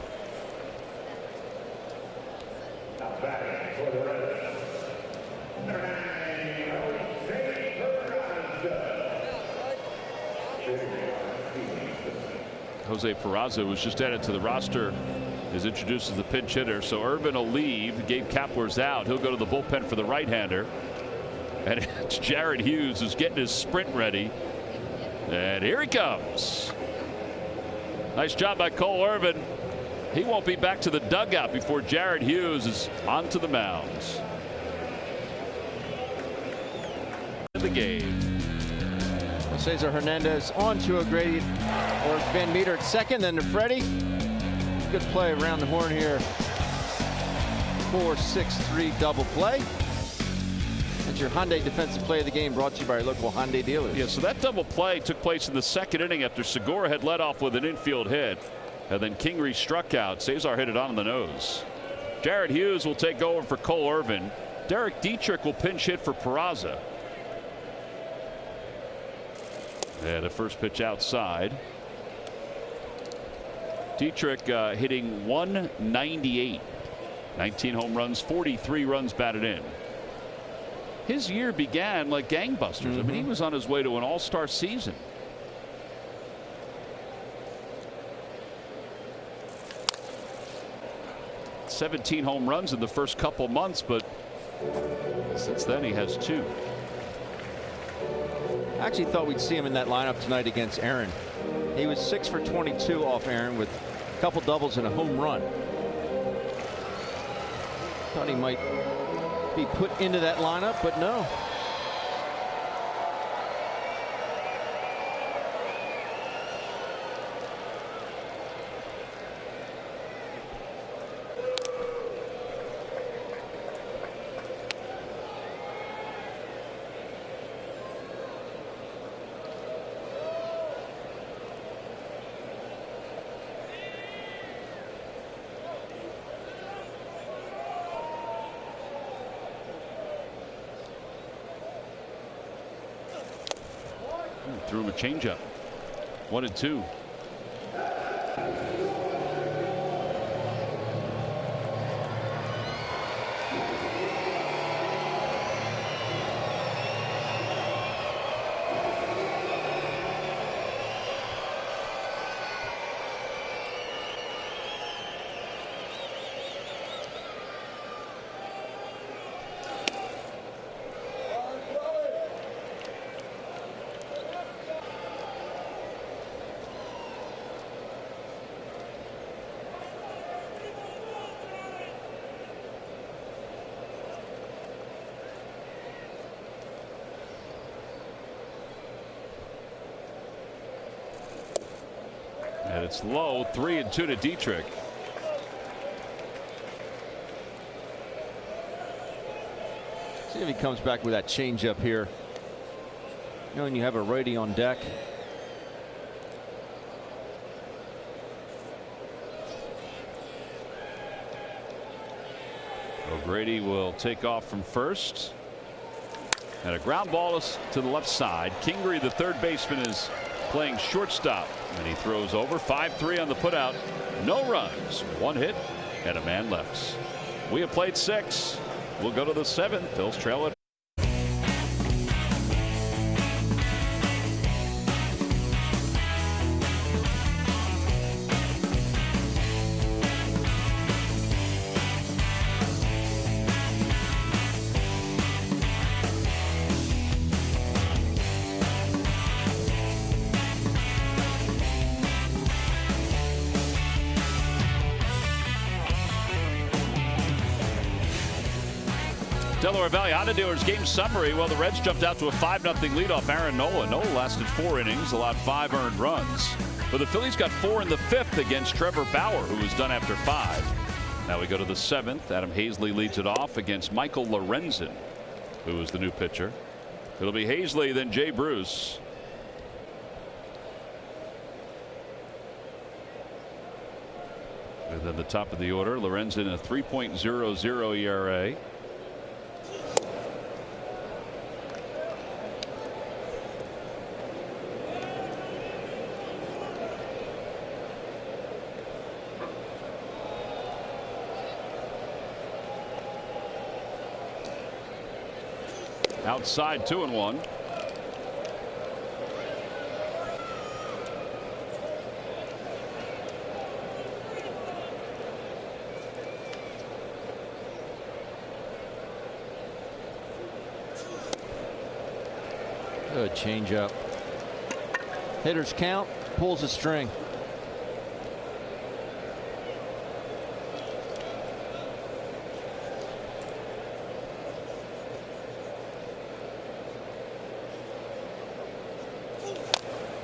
Jose Peraza was just added to the roster, is introduced as the pinch hitter. So Irvin will leave. Gabe Kapler's out. He'll go to the bullpen for the right-hander. And it's Jared Hughes who's getting his sprint ready. And here he comes. Nice job by Cole Irvin. He won't be back to the dugout before Jared Hughes is onto the mound. In the game. Cesar Hernandez on to O'Grady, or Van Meter at second, then to Freddie. Good play around the horn here. 4-6-3 double play. That's your Hyundai defensive play of the game, brought to you by our local Hyundai dealers. Yeah, so that double play took place in the second inning after Segura had led off with an infield hit, and then Kingery struck out. Cesar hit it on the nose. Jared Hughes will take over for Cole Irvin. Derek Dietrich will pinch hit for Peraza. And the first pitch outside. Dietrich hitting 198. 19 home runs, 43 runs batted in. His year began like gangbusters. I mean, he was on his way to an all-star season. "17 home runs in the first couple months, but since then he has 2. I actually thought we'd see him in that lineup tonight against Aaron. He was 6 for 22 off Aaron with a couple doubles and a home run. Thought he might be put into that lineup, but no. Threw him a changeup. 1-2. And it's low. 3-2 to Dietrich. See if he comes back with that changeup here. Knowing you have a righty on deck. O'Grady will take off from first. And a ground ball is to the left side. Kingery, the third baseman, is playing shortstop. And he throws over. 5-3 on the putout. No runs. 1 hit and a man left. We have played 6. We'll go to the 7th. Phil's trail it. Delaware Valley Honda Dealers game summary. Well, the Reds jumped out to a 5-0 lead off Aaron Nola. Nola lasted 4 innings, allowed 5 earned runs. But the Phillies got 4 in the 5th against Trevor Bauer, who was done after 5. Now we go to the 7th. Adam Hazley leads it off against Michael Lorenzen, who is the new pitcher. It'll be Hazley, then Jay Bruce. And then the top of the order, Lorenzen, a 3.00 ERA. Outside 2-1. Good changeup. Hitters count, pulls a string.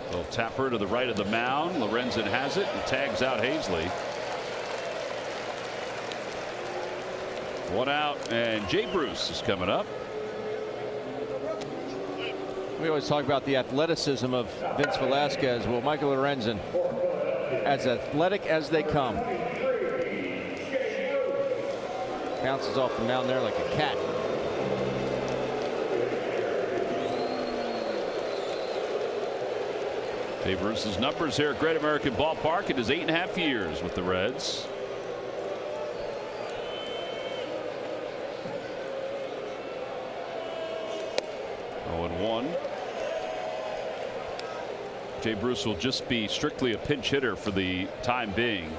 Little tapper to the right of the mound. Lorenzen has it and tags out Hazley. One out, and Jay Bruce is coming up. We always talk about the athleticism of Vince Velasquez. Well, Michael Lorenzen, as athletic as they come. Bounces off the mound there like a cat. Jay Bruce's numbers here at Great American Ballpark in his 8.5 years with the Reds. Jay Bruce will just be strictly a pinch hitter for the time being.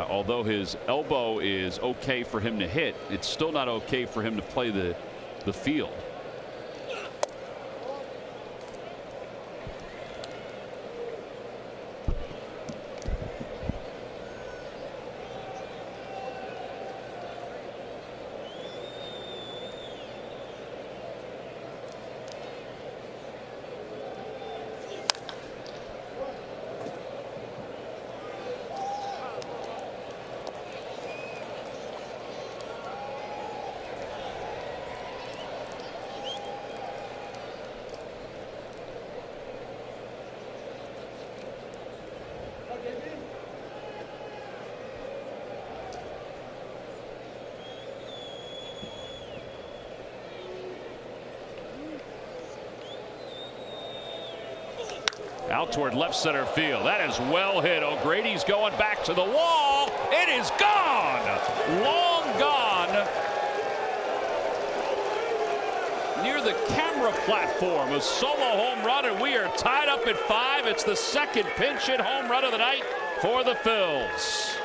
Although his elbow is okay for him to hit, it's still not okay for him to play the field. Out toward left center field. That is well hit. O'Grady's going back to the wall. It is gone. Long gone. Near the camera platform. A solo home run, and we are tied up at 5. It's the second pinch hit home run of the night for the Phils.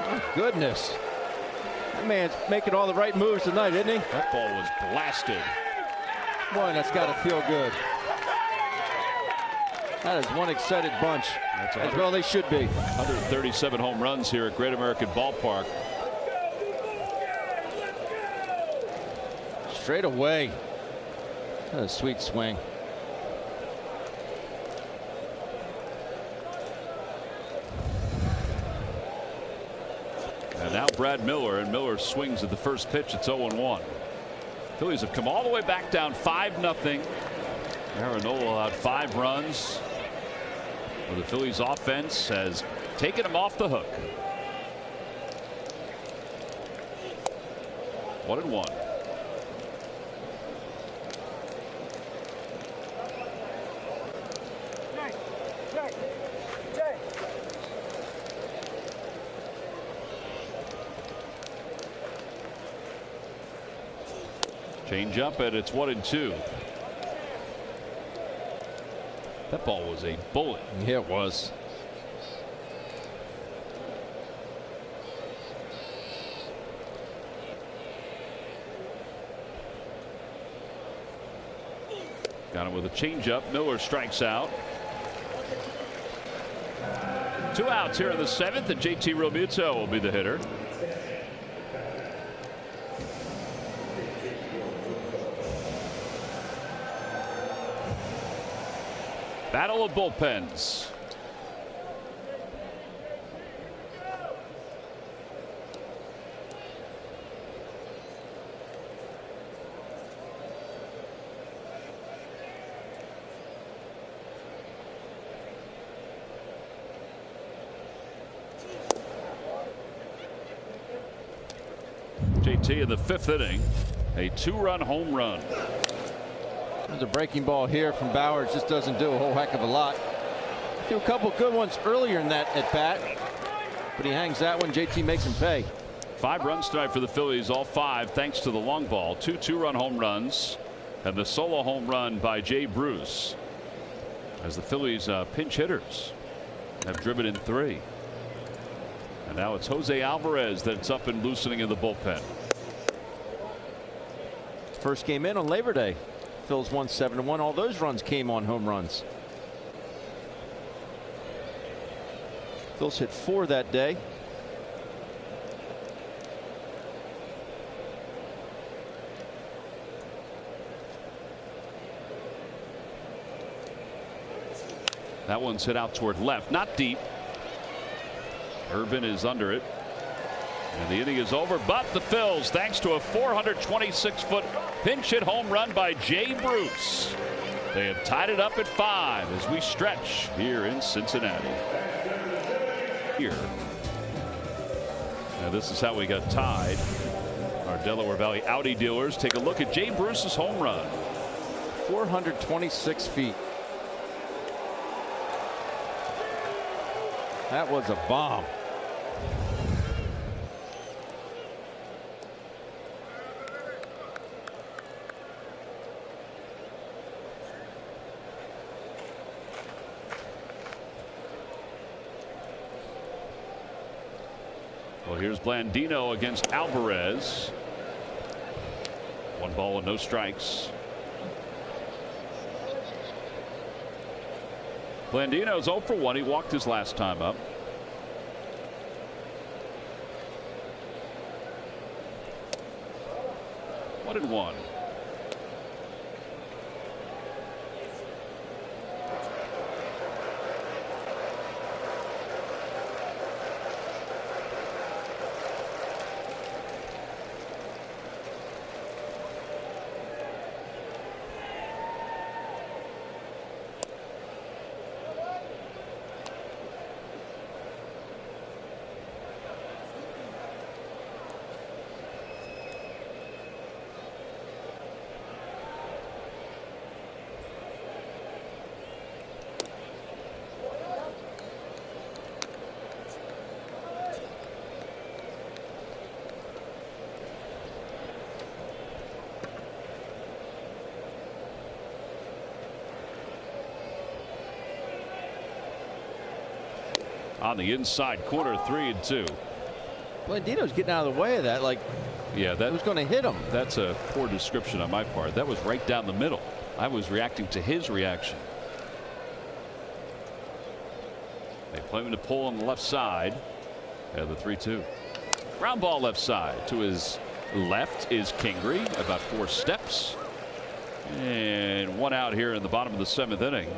Oh, goodness. That man's making all the right moves tonight, isn't he? That ball was blasted. Boy, that's got to feel good. That is one excited bunch. As well they should be. 137 home runs here at Great American Ballpark. Straight away. What a sweet swing. And now Brad Miller, and Miller swings at the first pitch. It's 0-1. Phillies have come all the way back down 5-0. Aaron Nola allowed 5 runs. The Phillies offense has taken him off the hook. 1-1. Change up, and it's 1-2. That ball was a bullet. Yeah, it was. Got it with a changeup. Miller strikes out. 2 outs here in the 7th, and JT Realmuto will be the hitter. Battle of bullpens. JT in the 5th inning, a 2-run home run. There's a breaking ball here from Bauer. It just doesn't do a whole heck of a lot. Threw a couple good ones earlier in that at bat, but he hangs that one. JT makes him pay. 5 runs tonight for the Phillies, all 5 thanks to the long ball. 2 2-run home runs. And the solo home run by Jay Bruce, as the Phillies pinch hitters have driven in 3. And now it's Jose Alvarez that's up and loosening in the bullpen. First game in on Labor Day. Phil's won 7-1. All those runs came on home runs. Phil's hit 4 that day. That one's hit out toward left, not deep. Irvin is under it. And the inning is over, but the Phils, thanks to a 426-foot pinch hit home run by Jay Bruce, they have tied it up at 5 as we stretch here in Cincinnati. Here. Now this is how we got tied. Our Delaware Valley Audi dealers take a look at Jay Bruce's home run. 426 feet. That was a bomb. Well, here's Blandino against Alvarez. 1 ball and no strikes. Blandino's 0 for 1. He walked his last time up. One and one. On the inside corner, 3-2. Blandino's getting out of the way of that. Like, yeah, that was going to hit him. That's a poor description on my part. That was right down the middle. I was reacting to his reaction. They play him to pull on the left side. Yeah, the 3-2. Ground ball left side. To his left is Kingery, about 4 steps. And 1 out here in the bottom of the 7th inning.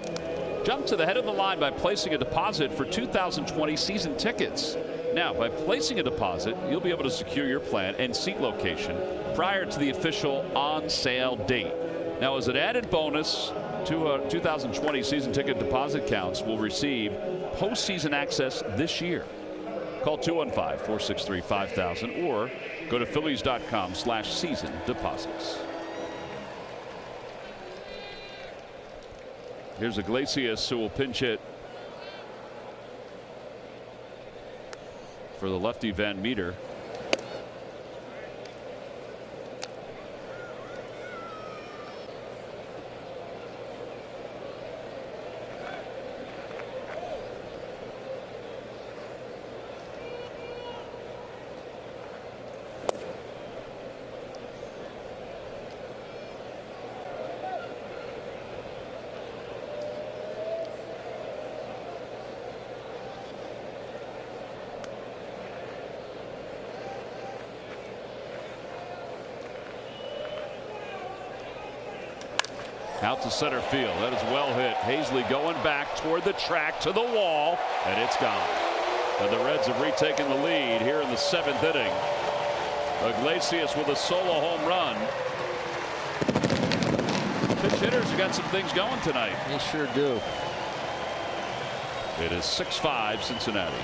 Jump to the head of the line by placing a deposit for 2020 season tickets. Now, by placing a deposit, you'll be able to secure your plan and seat location prior to the official on sale date. Now, as an added bonus to 2020 season ticket deposit counts will receive postseason access this year. Call 215-463-5000 or go to Phillies.com/season deposits. Here's Iglesias, who will pinch hit for the lefty Van Meter. Out to center field. That is well hit. Hazley going back toward the track to the wall, and it's gone. And the Reds have retaken the lead here in the 7th inning. Iglesias with a solo home run. Pitch hitters have got some things going tonight. They sure do. It is 6-5 Cincinnati.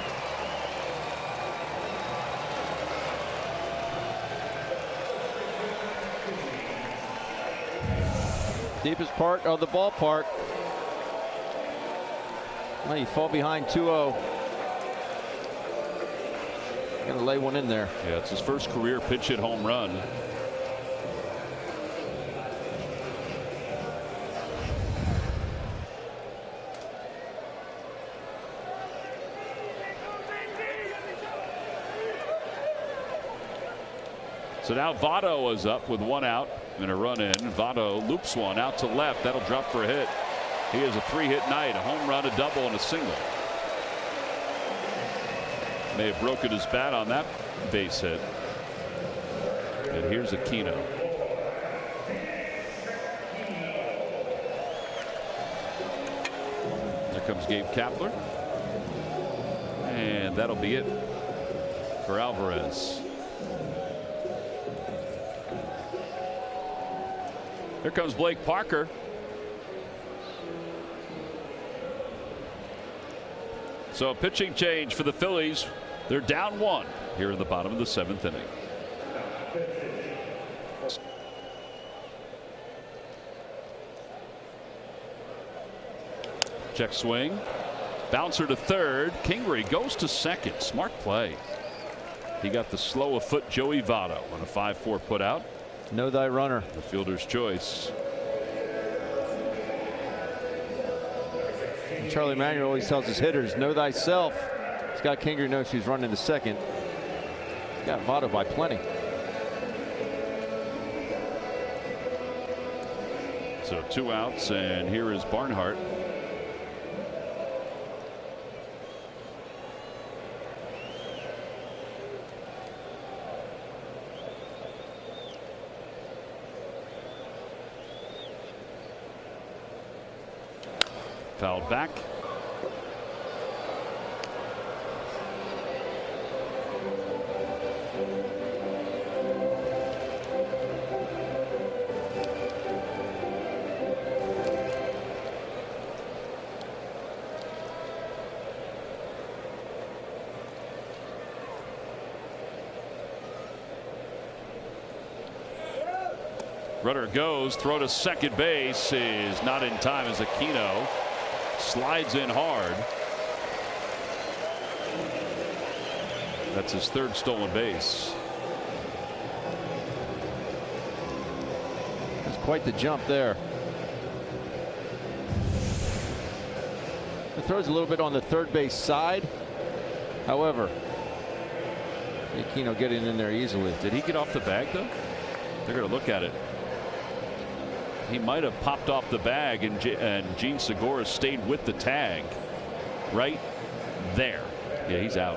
Deepest part of the ballpark. Well, you fall behind 2-0. Going to lay one in there. Yeah, it's his first career pinch hit home run. So now Votto is up with 1 out and a run in. Votto loops one out to left. That'll drop for a hit. He has a 3-hit night, a home run, a double, and a single. May have broken his bat on that base hit. And here's Aquino. There comes Gabe Kapler. And that'll be it for Alvarez. Here comes Blake Parker. So a pitching change for the Phillies. They're down 1 here in the bottom of the 7th inning. Check swing. Bouncer to third. Kingery goes to second. Smart play. He got the slow of foot Joey Votto on a 5-4 put out. Know thy runner. The fielder's choice. Charlie Manuel always tells his hitters, know thyself. Scott Kingery knows who's running to second. Got Votto by plenty. So 2 outs, and here is Barnhart. Fouled back. Runner goes, throw to second base is not in time as Aquino slides in hard. That's his 3rd stolen base. That's quite the jump there. It throws a little bit on the third base side. However, Aquino getting in there easily. Did he get off the bag though? They're going to look at it. He might have popped off the bag, and Gene Segura stayed with the tag right there. Yeah, he's out.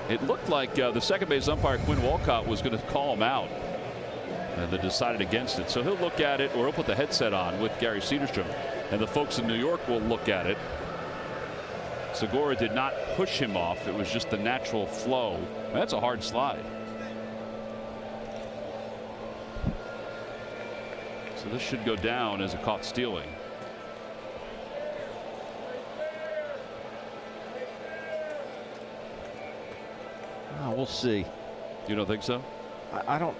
It looked like the second base umpire Quinn Walcott was going to call him out, and they decided against it. So he'll look at it, or he'll put the headset on with Gary Cederstrom, and the folks in New York will look at it. Segura did not push him off. It was just the natural flow. That's a hard slide. So this should go down as a caught stealing. Oh, we'll see. You don't think so? I don't.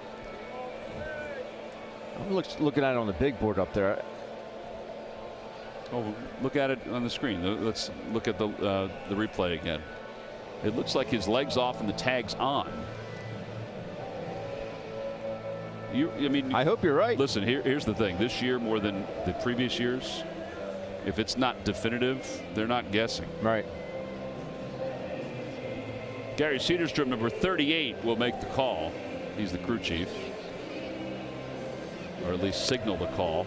I'm looking at it on the big board up there. Oh, look at it on the screen. Let's look at the replay again. It looks like his leg's off and the tag's on. I mean, I hope you're right. Listen, here's the thing. This year, more than the previous years, if it's not definitive, they're not guessing. Right. Gary Cederstrom, number 38, will make the call. He's the crew chief, or at least signal the call.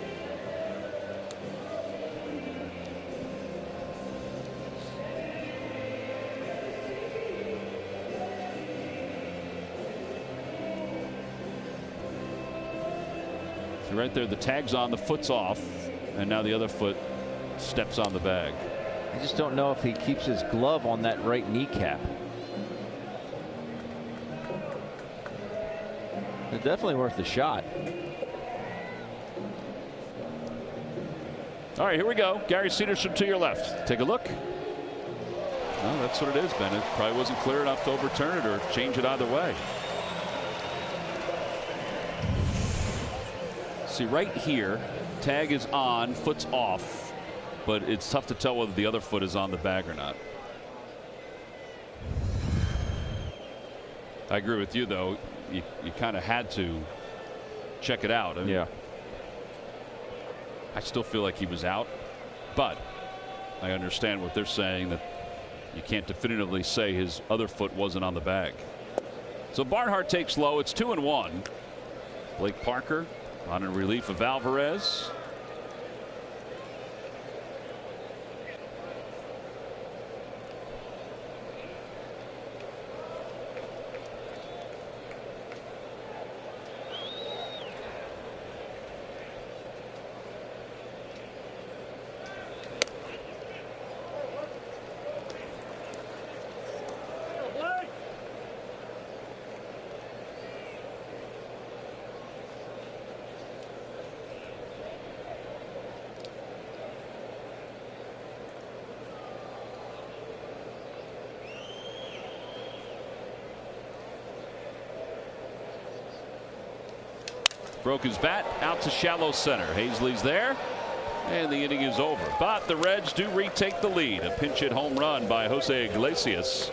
So right there, the tag's on, the foot's off, and now the other foot steps on the bag. I just don't know if he keeps his glove on that right kneecap. It's definitely worth a shot. All right, here we go. Gary Cederstrom to your left. Take a look. Well, that's what it is, Ben. It probably wasn't clear enough to overturn it or change it either way. See, right here, tag is on, foot's off, but it's tough to tell whether the other foot is on the bag or not. I agree with you, though. You kind of had to check it out. I mean, yeah. I still feel like he was out, but I understand what they're saying, that you can't definitively say his other foot wasn't on the bag. So Barnhart takes low. It's 2-1. Blake Parker on in relief of Alvarez. Broke his bat out to shallow center. Hazley's there, and the inning is over. But the Reds do retake the lead. A pinch hit home run by Jose Iglesias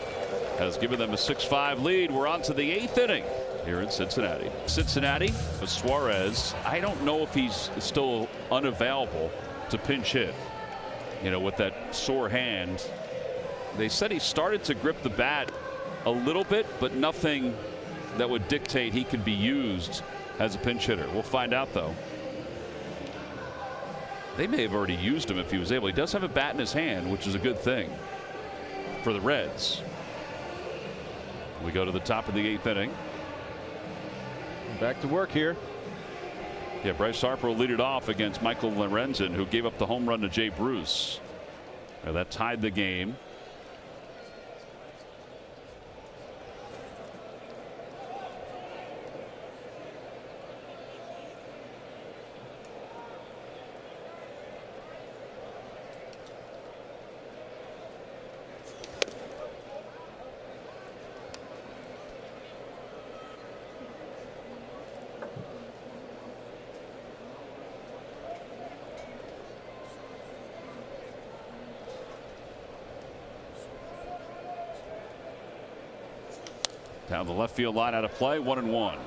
has given them a 6-5 lead. We're on to the 8th inning here in Cincinnati. Cincinnati with Suarez. I don't know if he's still unavailable to pinch hit. You know, with that sore hand. They said he started to grip the bat a little bit, but nothing that would dictate he could be used as a pinch hitter. We'll find out, though. They may have already used him if he was able. He does have a bat in his hand, which is a good thing for the Reds. We go to the top of the 8th inning. Back to work here. Yeah, Bryce Harper will lead it off against Michael Lorenzen, who gave up the home run to Jay Bruce. Now that tied the game. Down the left field line, out of play, 1-1.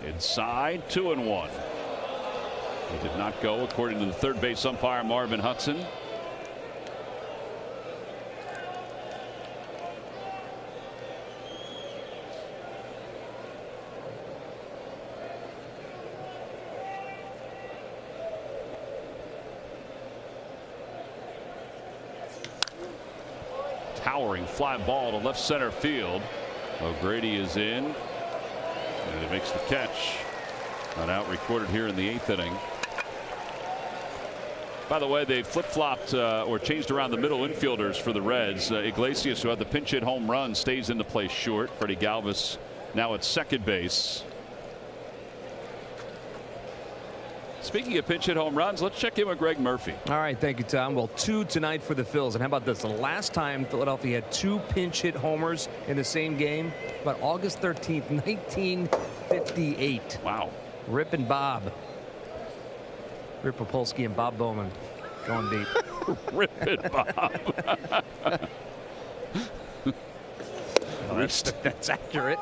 Inside, 2-1. He did not go, according to the third base umpire Marvin Hudson. Towering fly ball to left center field. O'Grady is in, and he makes the catch. An out recorded here in the 8th inning. By the way, they flip-flopped or changed around the middle infielders for the Reds. Iglesias, who had the pinch hit home run, stays in the place short. Freddie Galvis now at second base. Speaking of pinch hit home runs, let's check in with Greg Murphy. All right, thank you, Tom. Well, 2 tonight for the Phils. And how about this? The last time Philadelphia had 2 pinch hit homers in the same game, about August 13th, 1958. Wow. Rip and Bob. Rip Popolski and Bob Bowman going deep. Rip and Bob. That's accurate.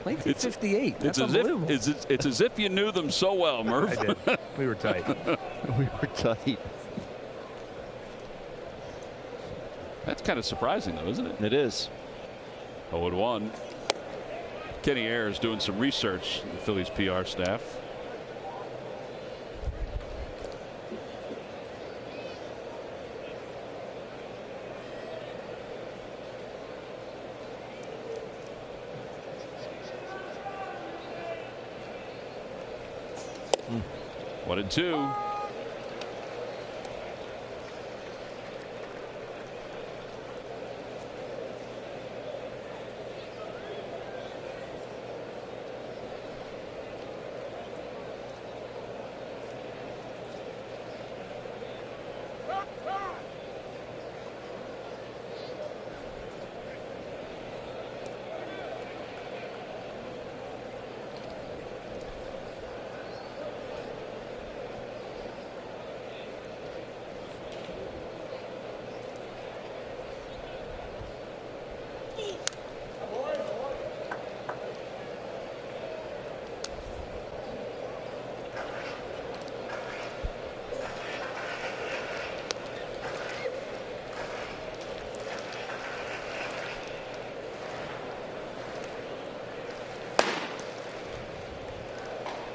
1958. That's unbelievable. It's as if you knew them so well, Murph. I did. We were tight. We were tight. That's kind of surprising, though, isn't it? It is. 0-1. Kenny Ayers doing some research, the Phillies PR staff. One and two.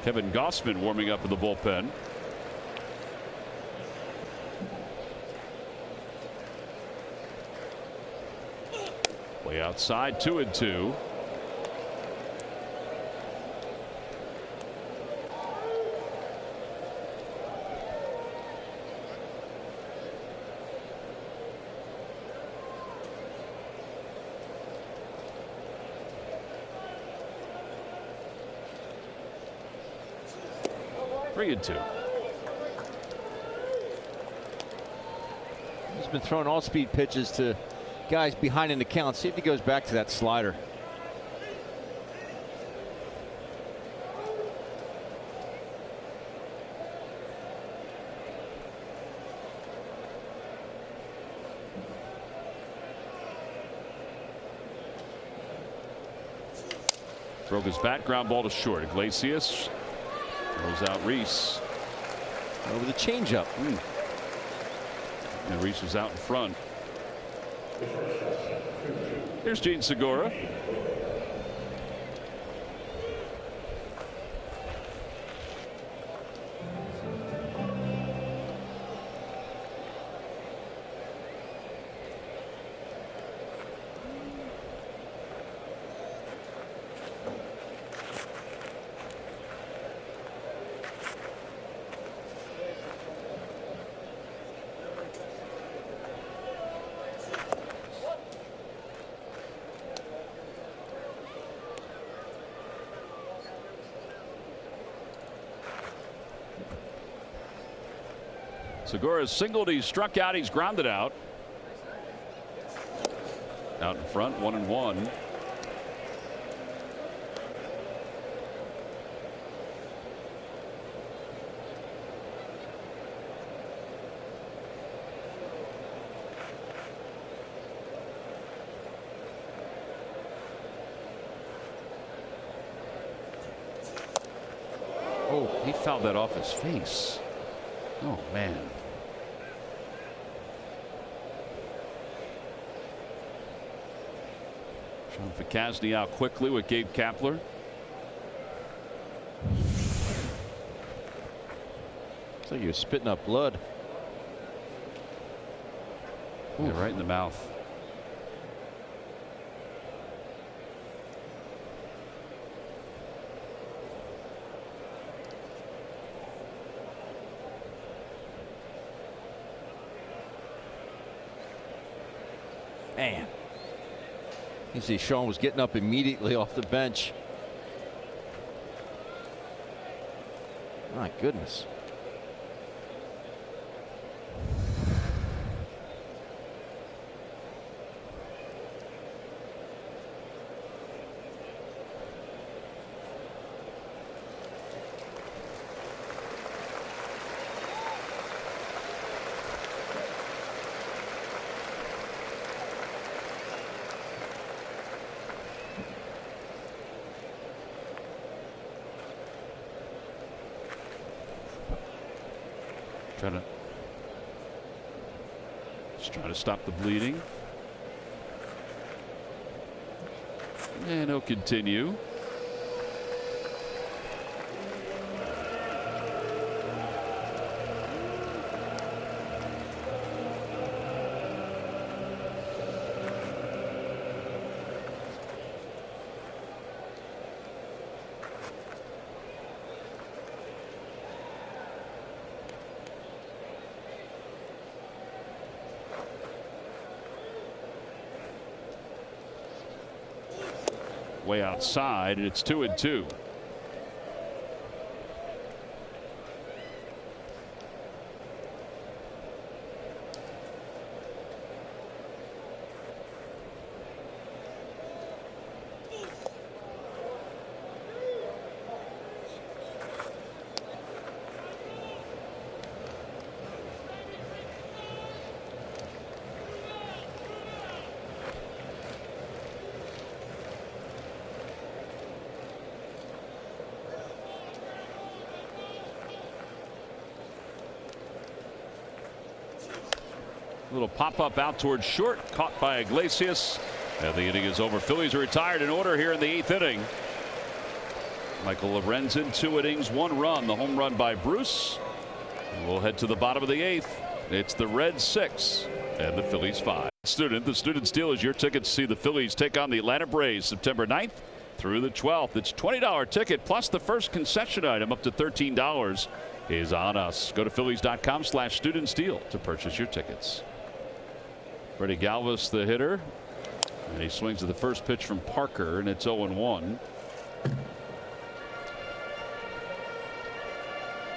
Kevin Gossman warming up in the bullpen. Way outside, 2-2. Three and two. He's been throwing all-speed pitches to guys behind in the count. See if he goes back to that slider. Broke his bat, ground ball to short. Iglesias throws out Reese. Over the changeup. And Reese was out in front. Here's Gene Segura. Segura singled, he's struck out, he's grounded out. Out in front, 1-1. Oh, he fouled that off his face. Oh, man. Sean Ficasny out quickly with Gabe Kapler. Looks like he was spitting up blood. Yeah, right in the mouth. Man. You see Sean was getting up immediately off the bench. My goodness. Trying to stop the bleeding. And he'll continue. Way outside, and it's 2-2. Little pop-up out towards short, caught by Iglesias. And the inning is over. Phillies are retired in order here in the 8th inning. Michael Lorenz in 2 innings, 1 run, the home run by Bruce. We'll head to the bottom of the 8th. It's the Reds 6 and the Phillies 5. The Student Steel is your ticket to see the Phillies take on the Atlanta Braves September 9th through the 12th. It's $20 ticket plus the first concession item up to $13 is on us. Go to Phillies.com/studentsteel to purchase your tickets. Freddie Galvis, the hitter, and he swings at the first pitch from Parker, and it's 0-1.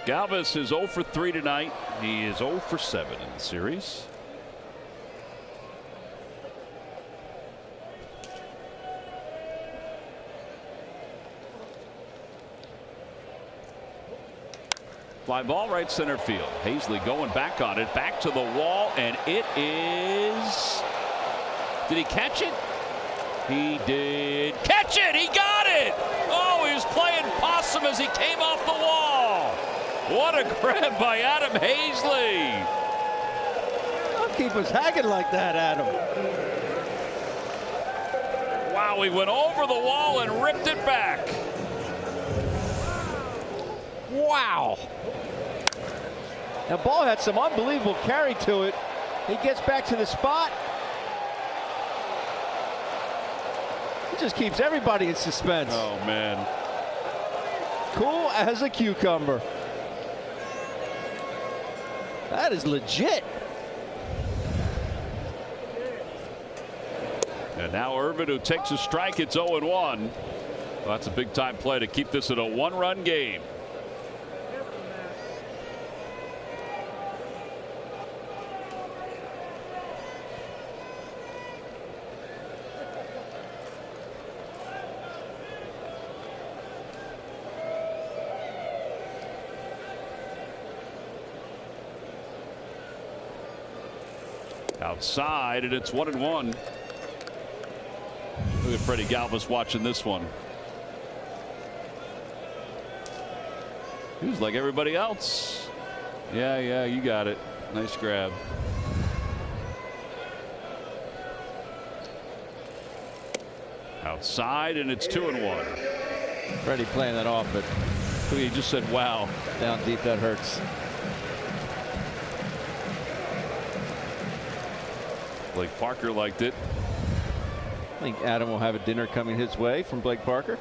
Galvis is 0 for 3 tonight. He is 0 for 7 in the series. Fly ball right center field. Hazley going back on it, back to the wall, and it is. Did he catch it? He did catch it. He got it. Oh, he was playing possum as he came off the wall. What a grab by Adam Hazley. Don't keep us hacking like that, Adam. Wow, he went over the wall and ripped it back. Wow. That ball had some unbelievable carry to it. He gets back to the spot. He just keeps everybody in suspense. Oh, man. Cool as a cucumber. That is legit. And now Irvin, who takes a strike, it's 0-1. Well, that's a big time play to keep this at a 1-run game. Outside, and it's 1-1. Look at Freddie Galvis watching this one. He was like everybody else. Yeah, you got it. Nice grab. Outside, and it's 2-1. Freddie playing that off, but He just said, wow. Down deep, that hurts. Blake Parker liked it. I think Adam will have a dinner coming his way from Blake Parker.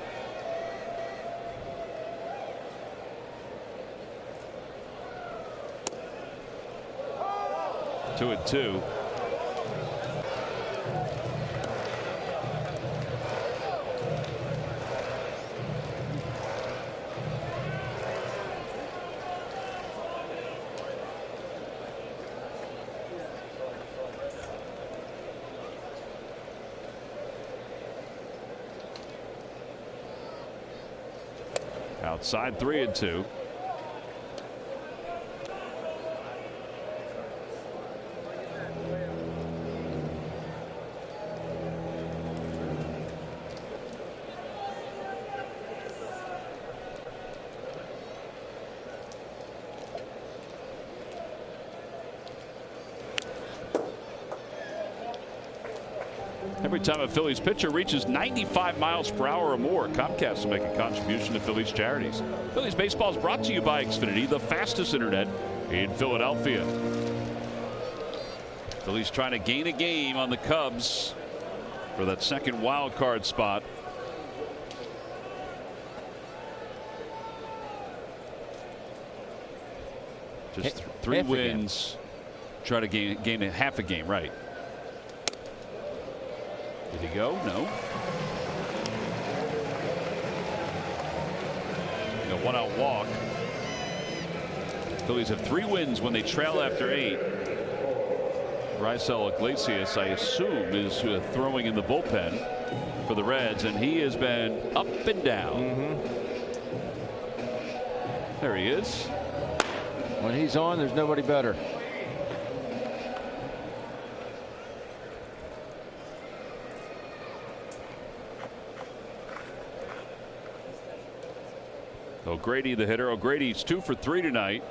Two and two. Outside 3-2. Every time a Phillies pitcher reaches 95 miles per hour or more, Comcast will make a contribution to Phillies charities. Phillies baseball is brought to you by Xfinity, the fastest internet in Philadelphia. Phillies trying to gain a game on the Cubs for that second wild card spot. Just three wins. Try to gain a half a game, right? Did he go? No. A one-out walk. Phillies have 3 wins when they trail after 8. Raisel Iglesias, I assume, is throwing in the bullpen for the Reds, and he has been up and down. There he is. When he's on, there's nobody better. O'Grady, the hitter. O'Grady's 2 for 3 tonight.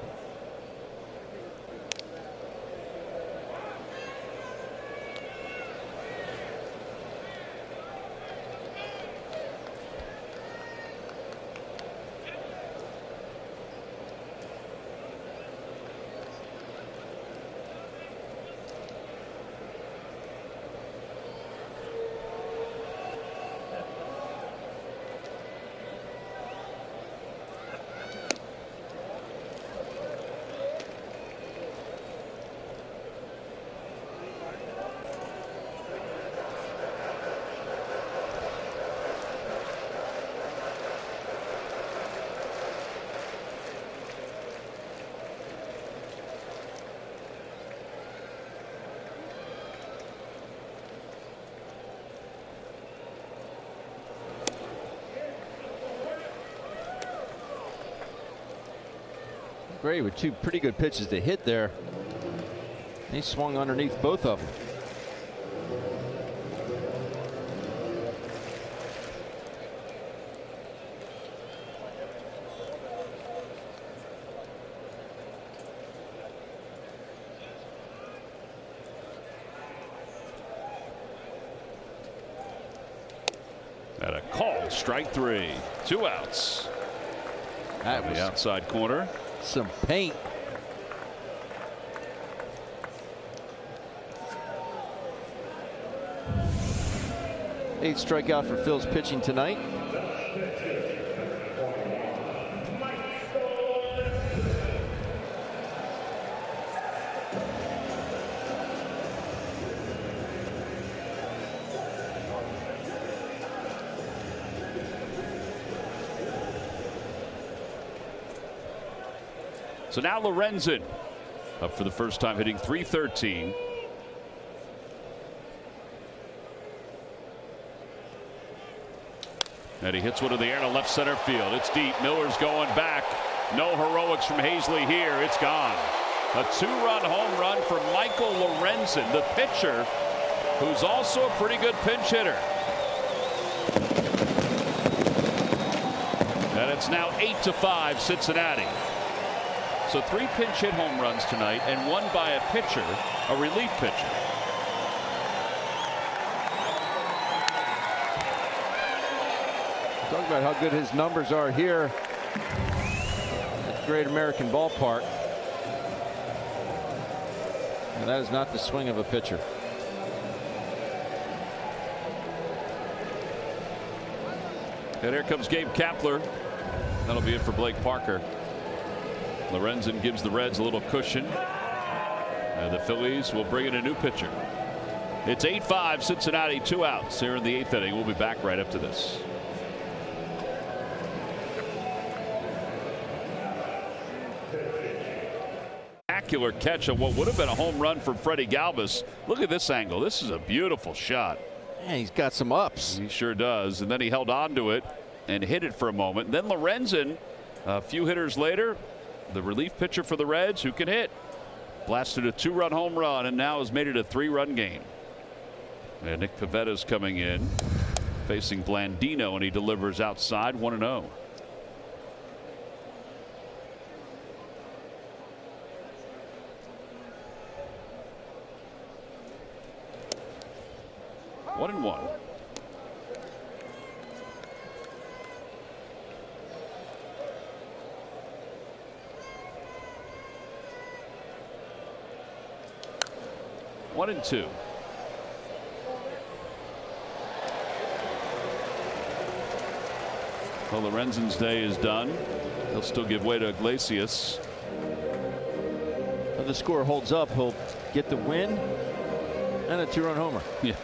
Gray with two pretty good pitches to hit there. He swung underneath both of them. And a call, strike three. 2 outs. That On was the outside corner. some paint. Eighth strikeout for Phil's pitching tonight. So now Lorenzen up for the first time, hitting .313. And he hits one in the air to left center field. It's deep. Miller's going back. No heroics from Hazley here. It's gone. A 2-run home run for Michael Lorenzen, the pitcher, who's also a pretty good pinch hitter. And it's now 8-5 Cincinnati. So 3 pinch hit home runs tonight and 1 by a pitcher, a relief pitcher. Talk about how good his numbers are here at the Great American Ballpark. And that is not the swing of a pitcher. And here comes Gabe Kapler. That'll be it for Blake Parker. Lorenzen gives the Reds a little cushion. And the Phillies will bring in a new pitcher. It's 8-5 Cincinnati, 2 outs here in the 8th inning. We'll be back right after this. Spectacular catch of what would have been a home run from Freddie Galvis. Look at this angle. This is a beautiful shot. Man, he's got some ups. He sure does. And then he held on to it and hit it for a moment. Then Lorenzen, a few hitters later, the relief pitcher for the Reds, who can hit, blasted a 2-run home run and now has made it a 3-run game. And Nick Pavetta's coming in, facing Blandino, and he delivers outside 1-0. One and one. One and two. Well, Lorenzen's day is done. He'll still give way to Iglesias. If the score holds up, he'll get the win and a 2-run homer. Yeah.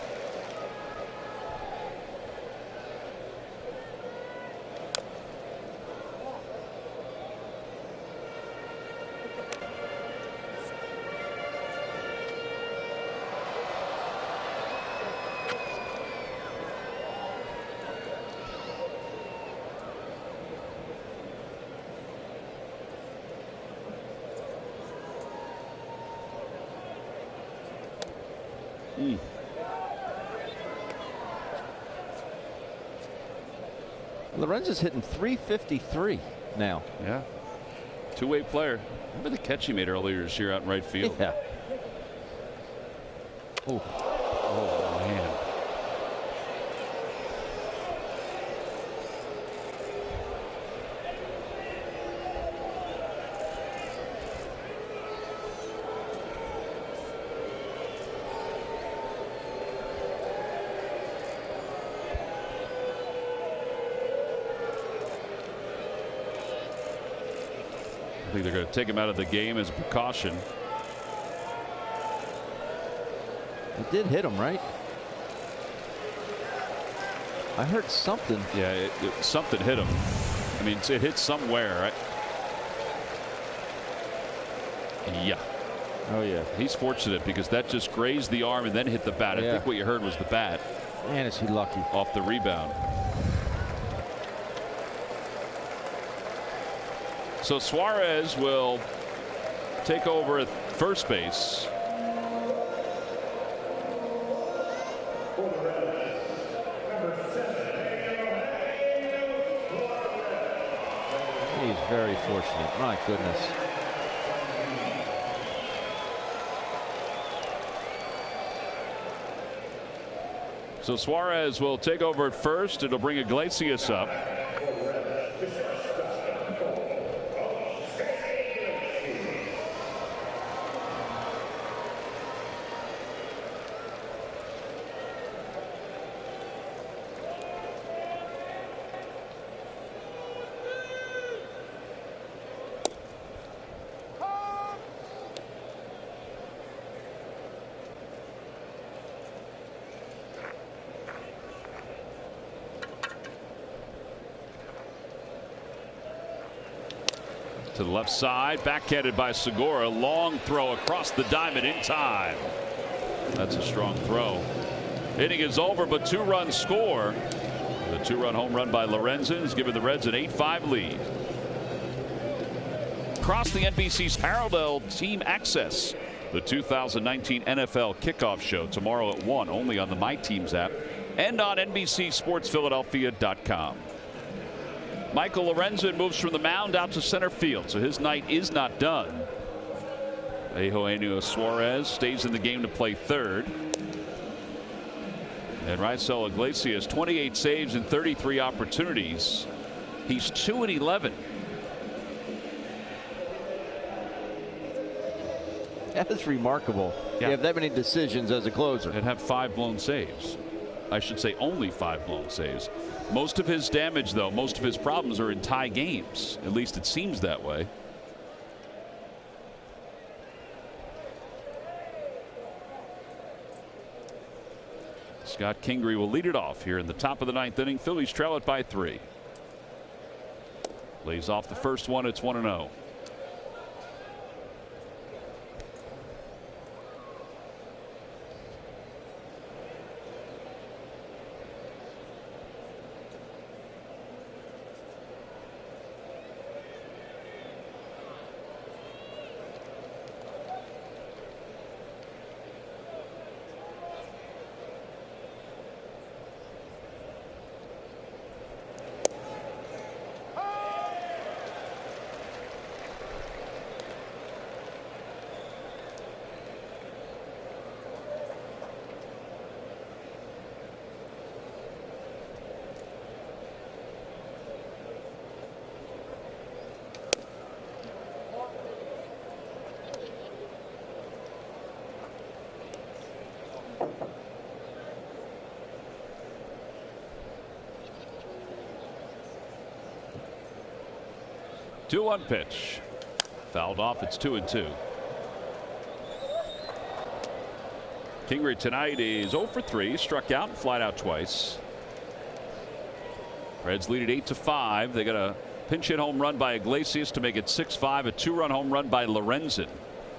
Lorenzen's hitting .353 now. Yeah. Two-way player. Remember the catch he made earlier this year out in right field? Yeah. Oh, man. I think they're going to take him out of the game as a precaution. It did hit him, right? I heard something. Yeah, something hit him. I mean, it hit somewhere, right? Yeah. Oh, yeah. He's fortunate because that just grazed the arm and then hit the bat. I think what you heard was the bat. Man, is he lucky. Off the rebound. So Suarez will take over at first base. He's very fortunate. My goodness. So Suarez will take over at first. It'll bring Iglesias up. To the left side, backhanded by Segura. Long throw across the diamond in time. That's a strong throw. Inning is over, but 2-run score. The 2-run home run by Lorenzen has given the Reds an 8-5 lead. Across the NBC's parallel team access. The 2019 NFL Kickoff Show tomorrow at 1, only on the My Teams app and on NBCSportsPhiladelphia.com. Michael Lorenzen moves from the mound out to center field, so his night is not done. Eugenio Suarez stays in the game to play third. And Raisel Iglesias, 28 saves and 33 opportunities. He's 2-11. That is remarkable. Yeah. You have that many decisions as a closer. And have 5 blown saves. I should say only 5 blown saves. Most of his damage, though, most of his problems are in tie games. At least it seems that way. Scott Kingery will lead it off here in the top of the 9th inning. Phillies trail it by 3. Lays off the first one. It's 1-0. Two-one pitch. Fouled off. It's 2-2. Kingery tonight is 0 for 3. Struck out and flied out twice. Reds lead it 8-5. They got a pinch hit home run by Iglesias to make it 6-5. A 2-run home run by Lorenzen,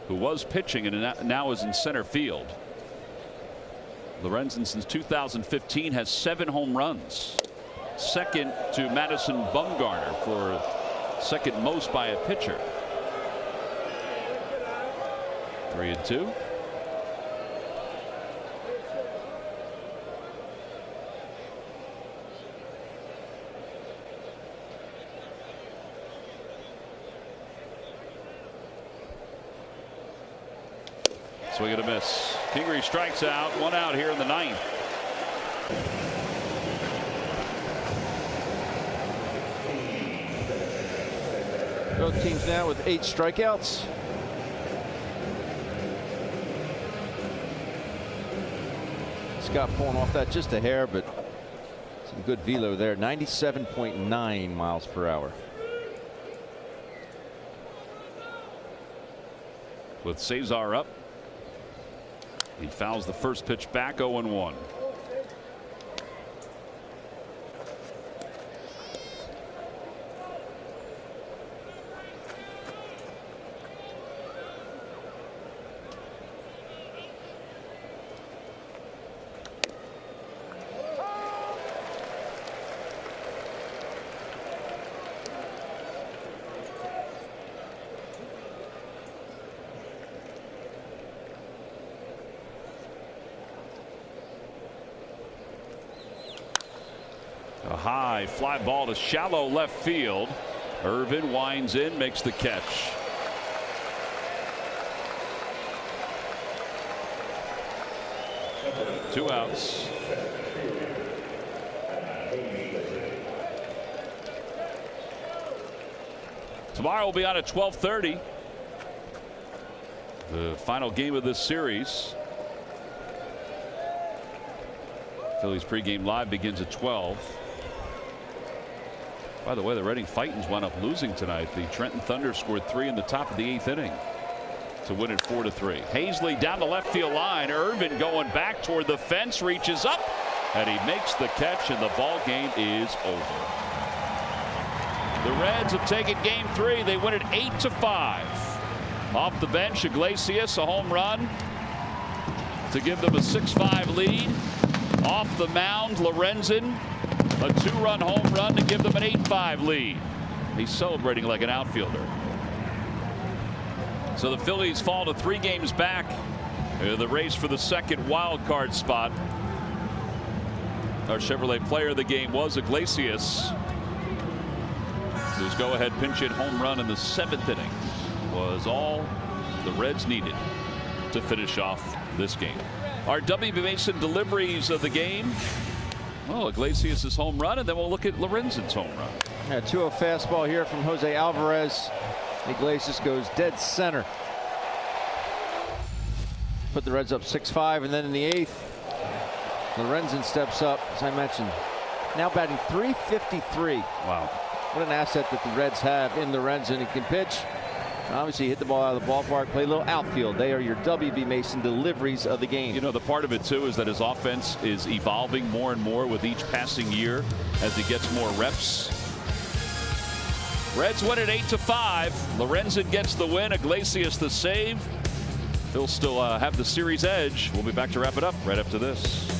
who was pitching and now is in center field. Lorenzen since 2015 has 7 home runs. Second to Madison Bumgarner for second most by a pitcher. 3-2. Swing and a miss. Kingery strikes out. 1 out here in the 9th. Both teams now with 8 strikeouts. Scott pulling off that just a hair, but some good velo there. 97.9 miles per hour. With Cesar up, he fouls the first pitch back. 0-1. A high fly ball to shallow left field. Irvin winds in, makes the catch. Two outs. Tomorrow will be on at 12:30. The final game of this series. Phillies pregame live begins at 12. By the way, the Reading Fightins wound up losing tonight. The Trenton Thunder scored 3 in the top of the 8th inning to win it 4-3. Hazley down the left field line. Irvin going back toward the fence, reaches up, and he makes the catch, and the ball game is over. The Reds have taken game 3. They win it 8-5. Off the bench, Iglesias, a home run to give them a 6-5 lead. Off the mound, Lorenzen, a 2-run home run to give them an 8-5 lead. He's celebrating like an outfielder. So the Phillies fall to 3 games back in the race for the second wild card spot. Our Chevrolet player of the game was Iglesias, whose go-ahead pinch-hit home run in the 7th inning was all the Reds needed to finish off this game. Our W.B. Mason deliveries of the game. Well, Iglesias' home run, and then we'll look at Lorenzen's home run. Yeah, 2-0 fastball here from Jose Alvarez. Iglesias goes dead center. Put the Reds up 6-5, and then in the 8th, Lorenzen steps up, as I mentioned. Now batting .353. Wow. What an asset that the Reds have in Lorenzen. He can pitch. Obviously, hit the ball out of the ballpark, play a little outfield. They are your W.B. Mason deliveries of the game. You know, the part of it, too, is that his offense is evolving more and more with each passing year as he gets more reps. Reds win it 8-5. Lorenzen gets the win. Iglesias the save. They'll still have the series edge. We'll be back to wrap it up right after this.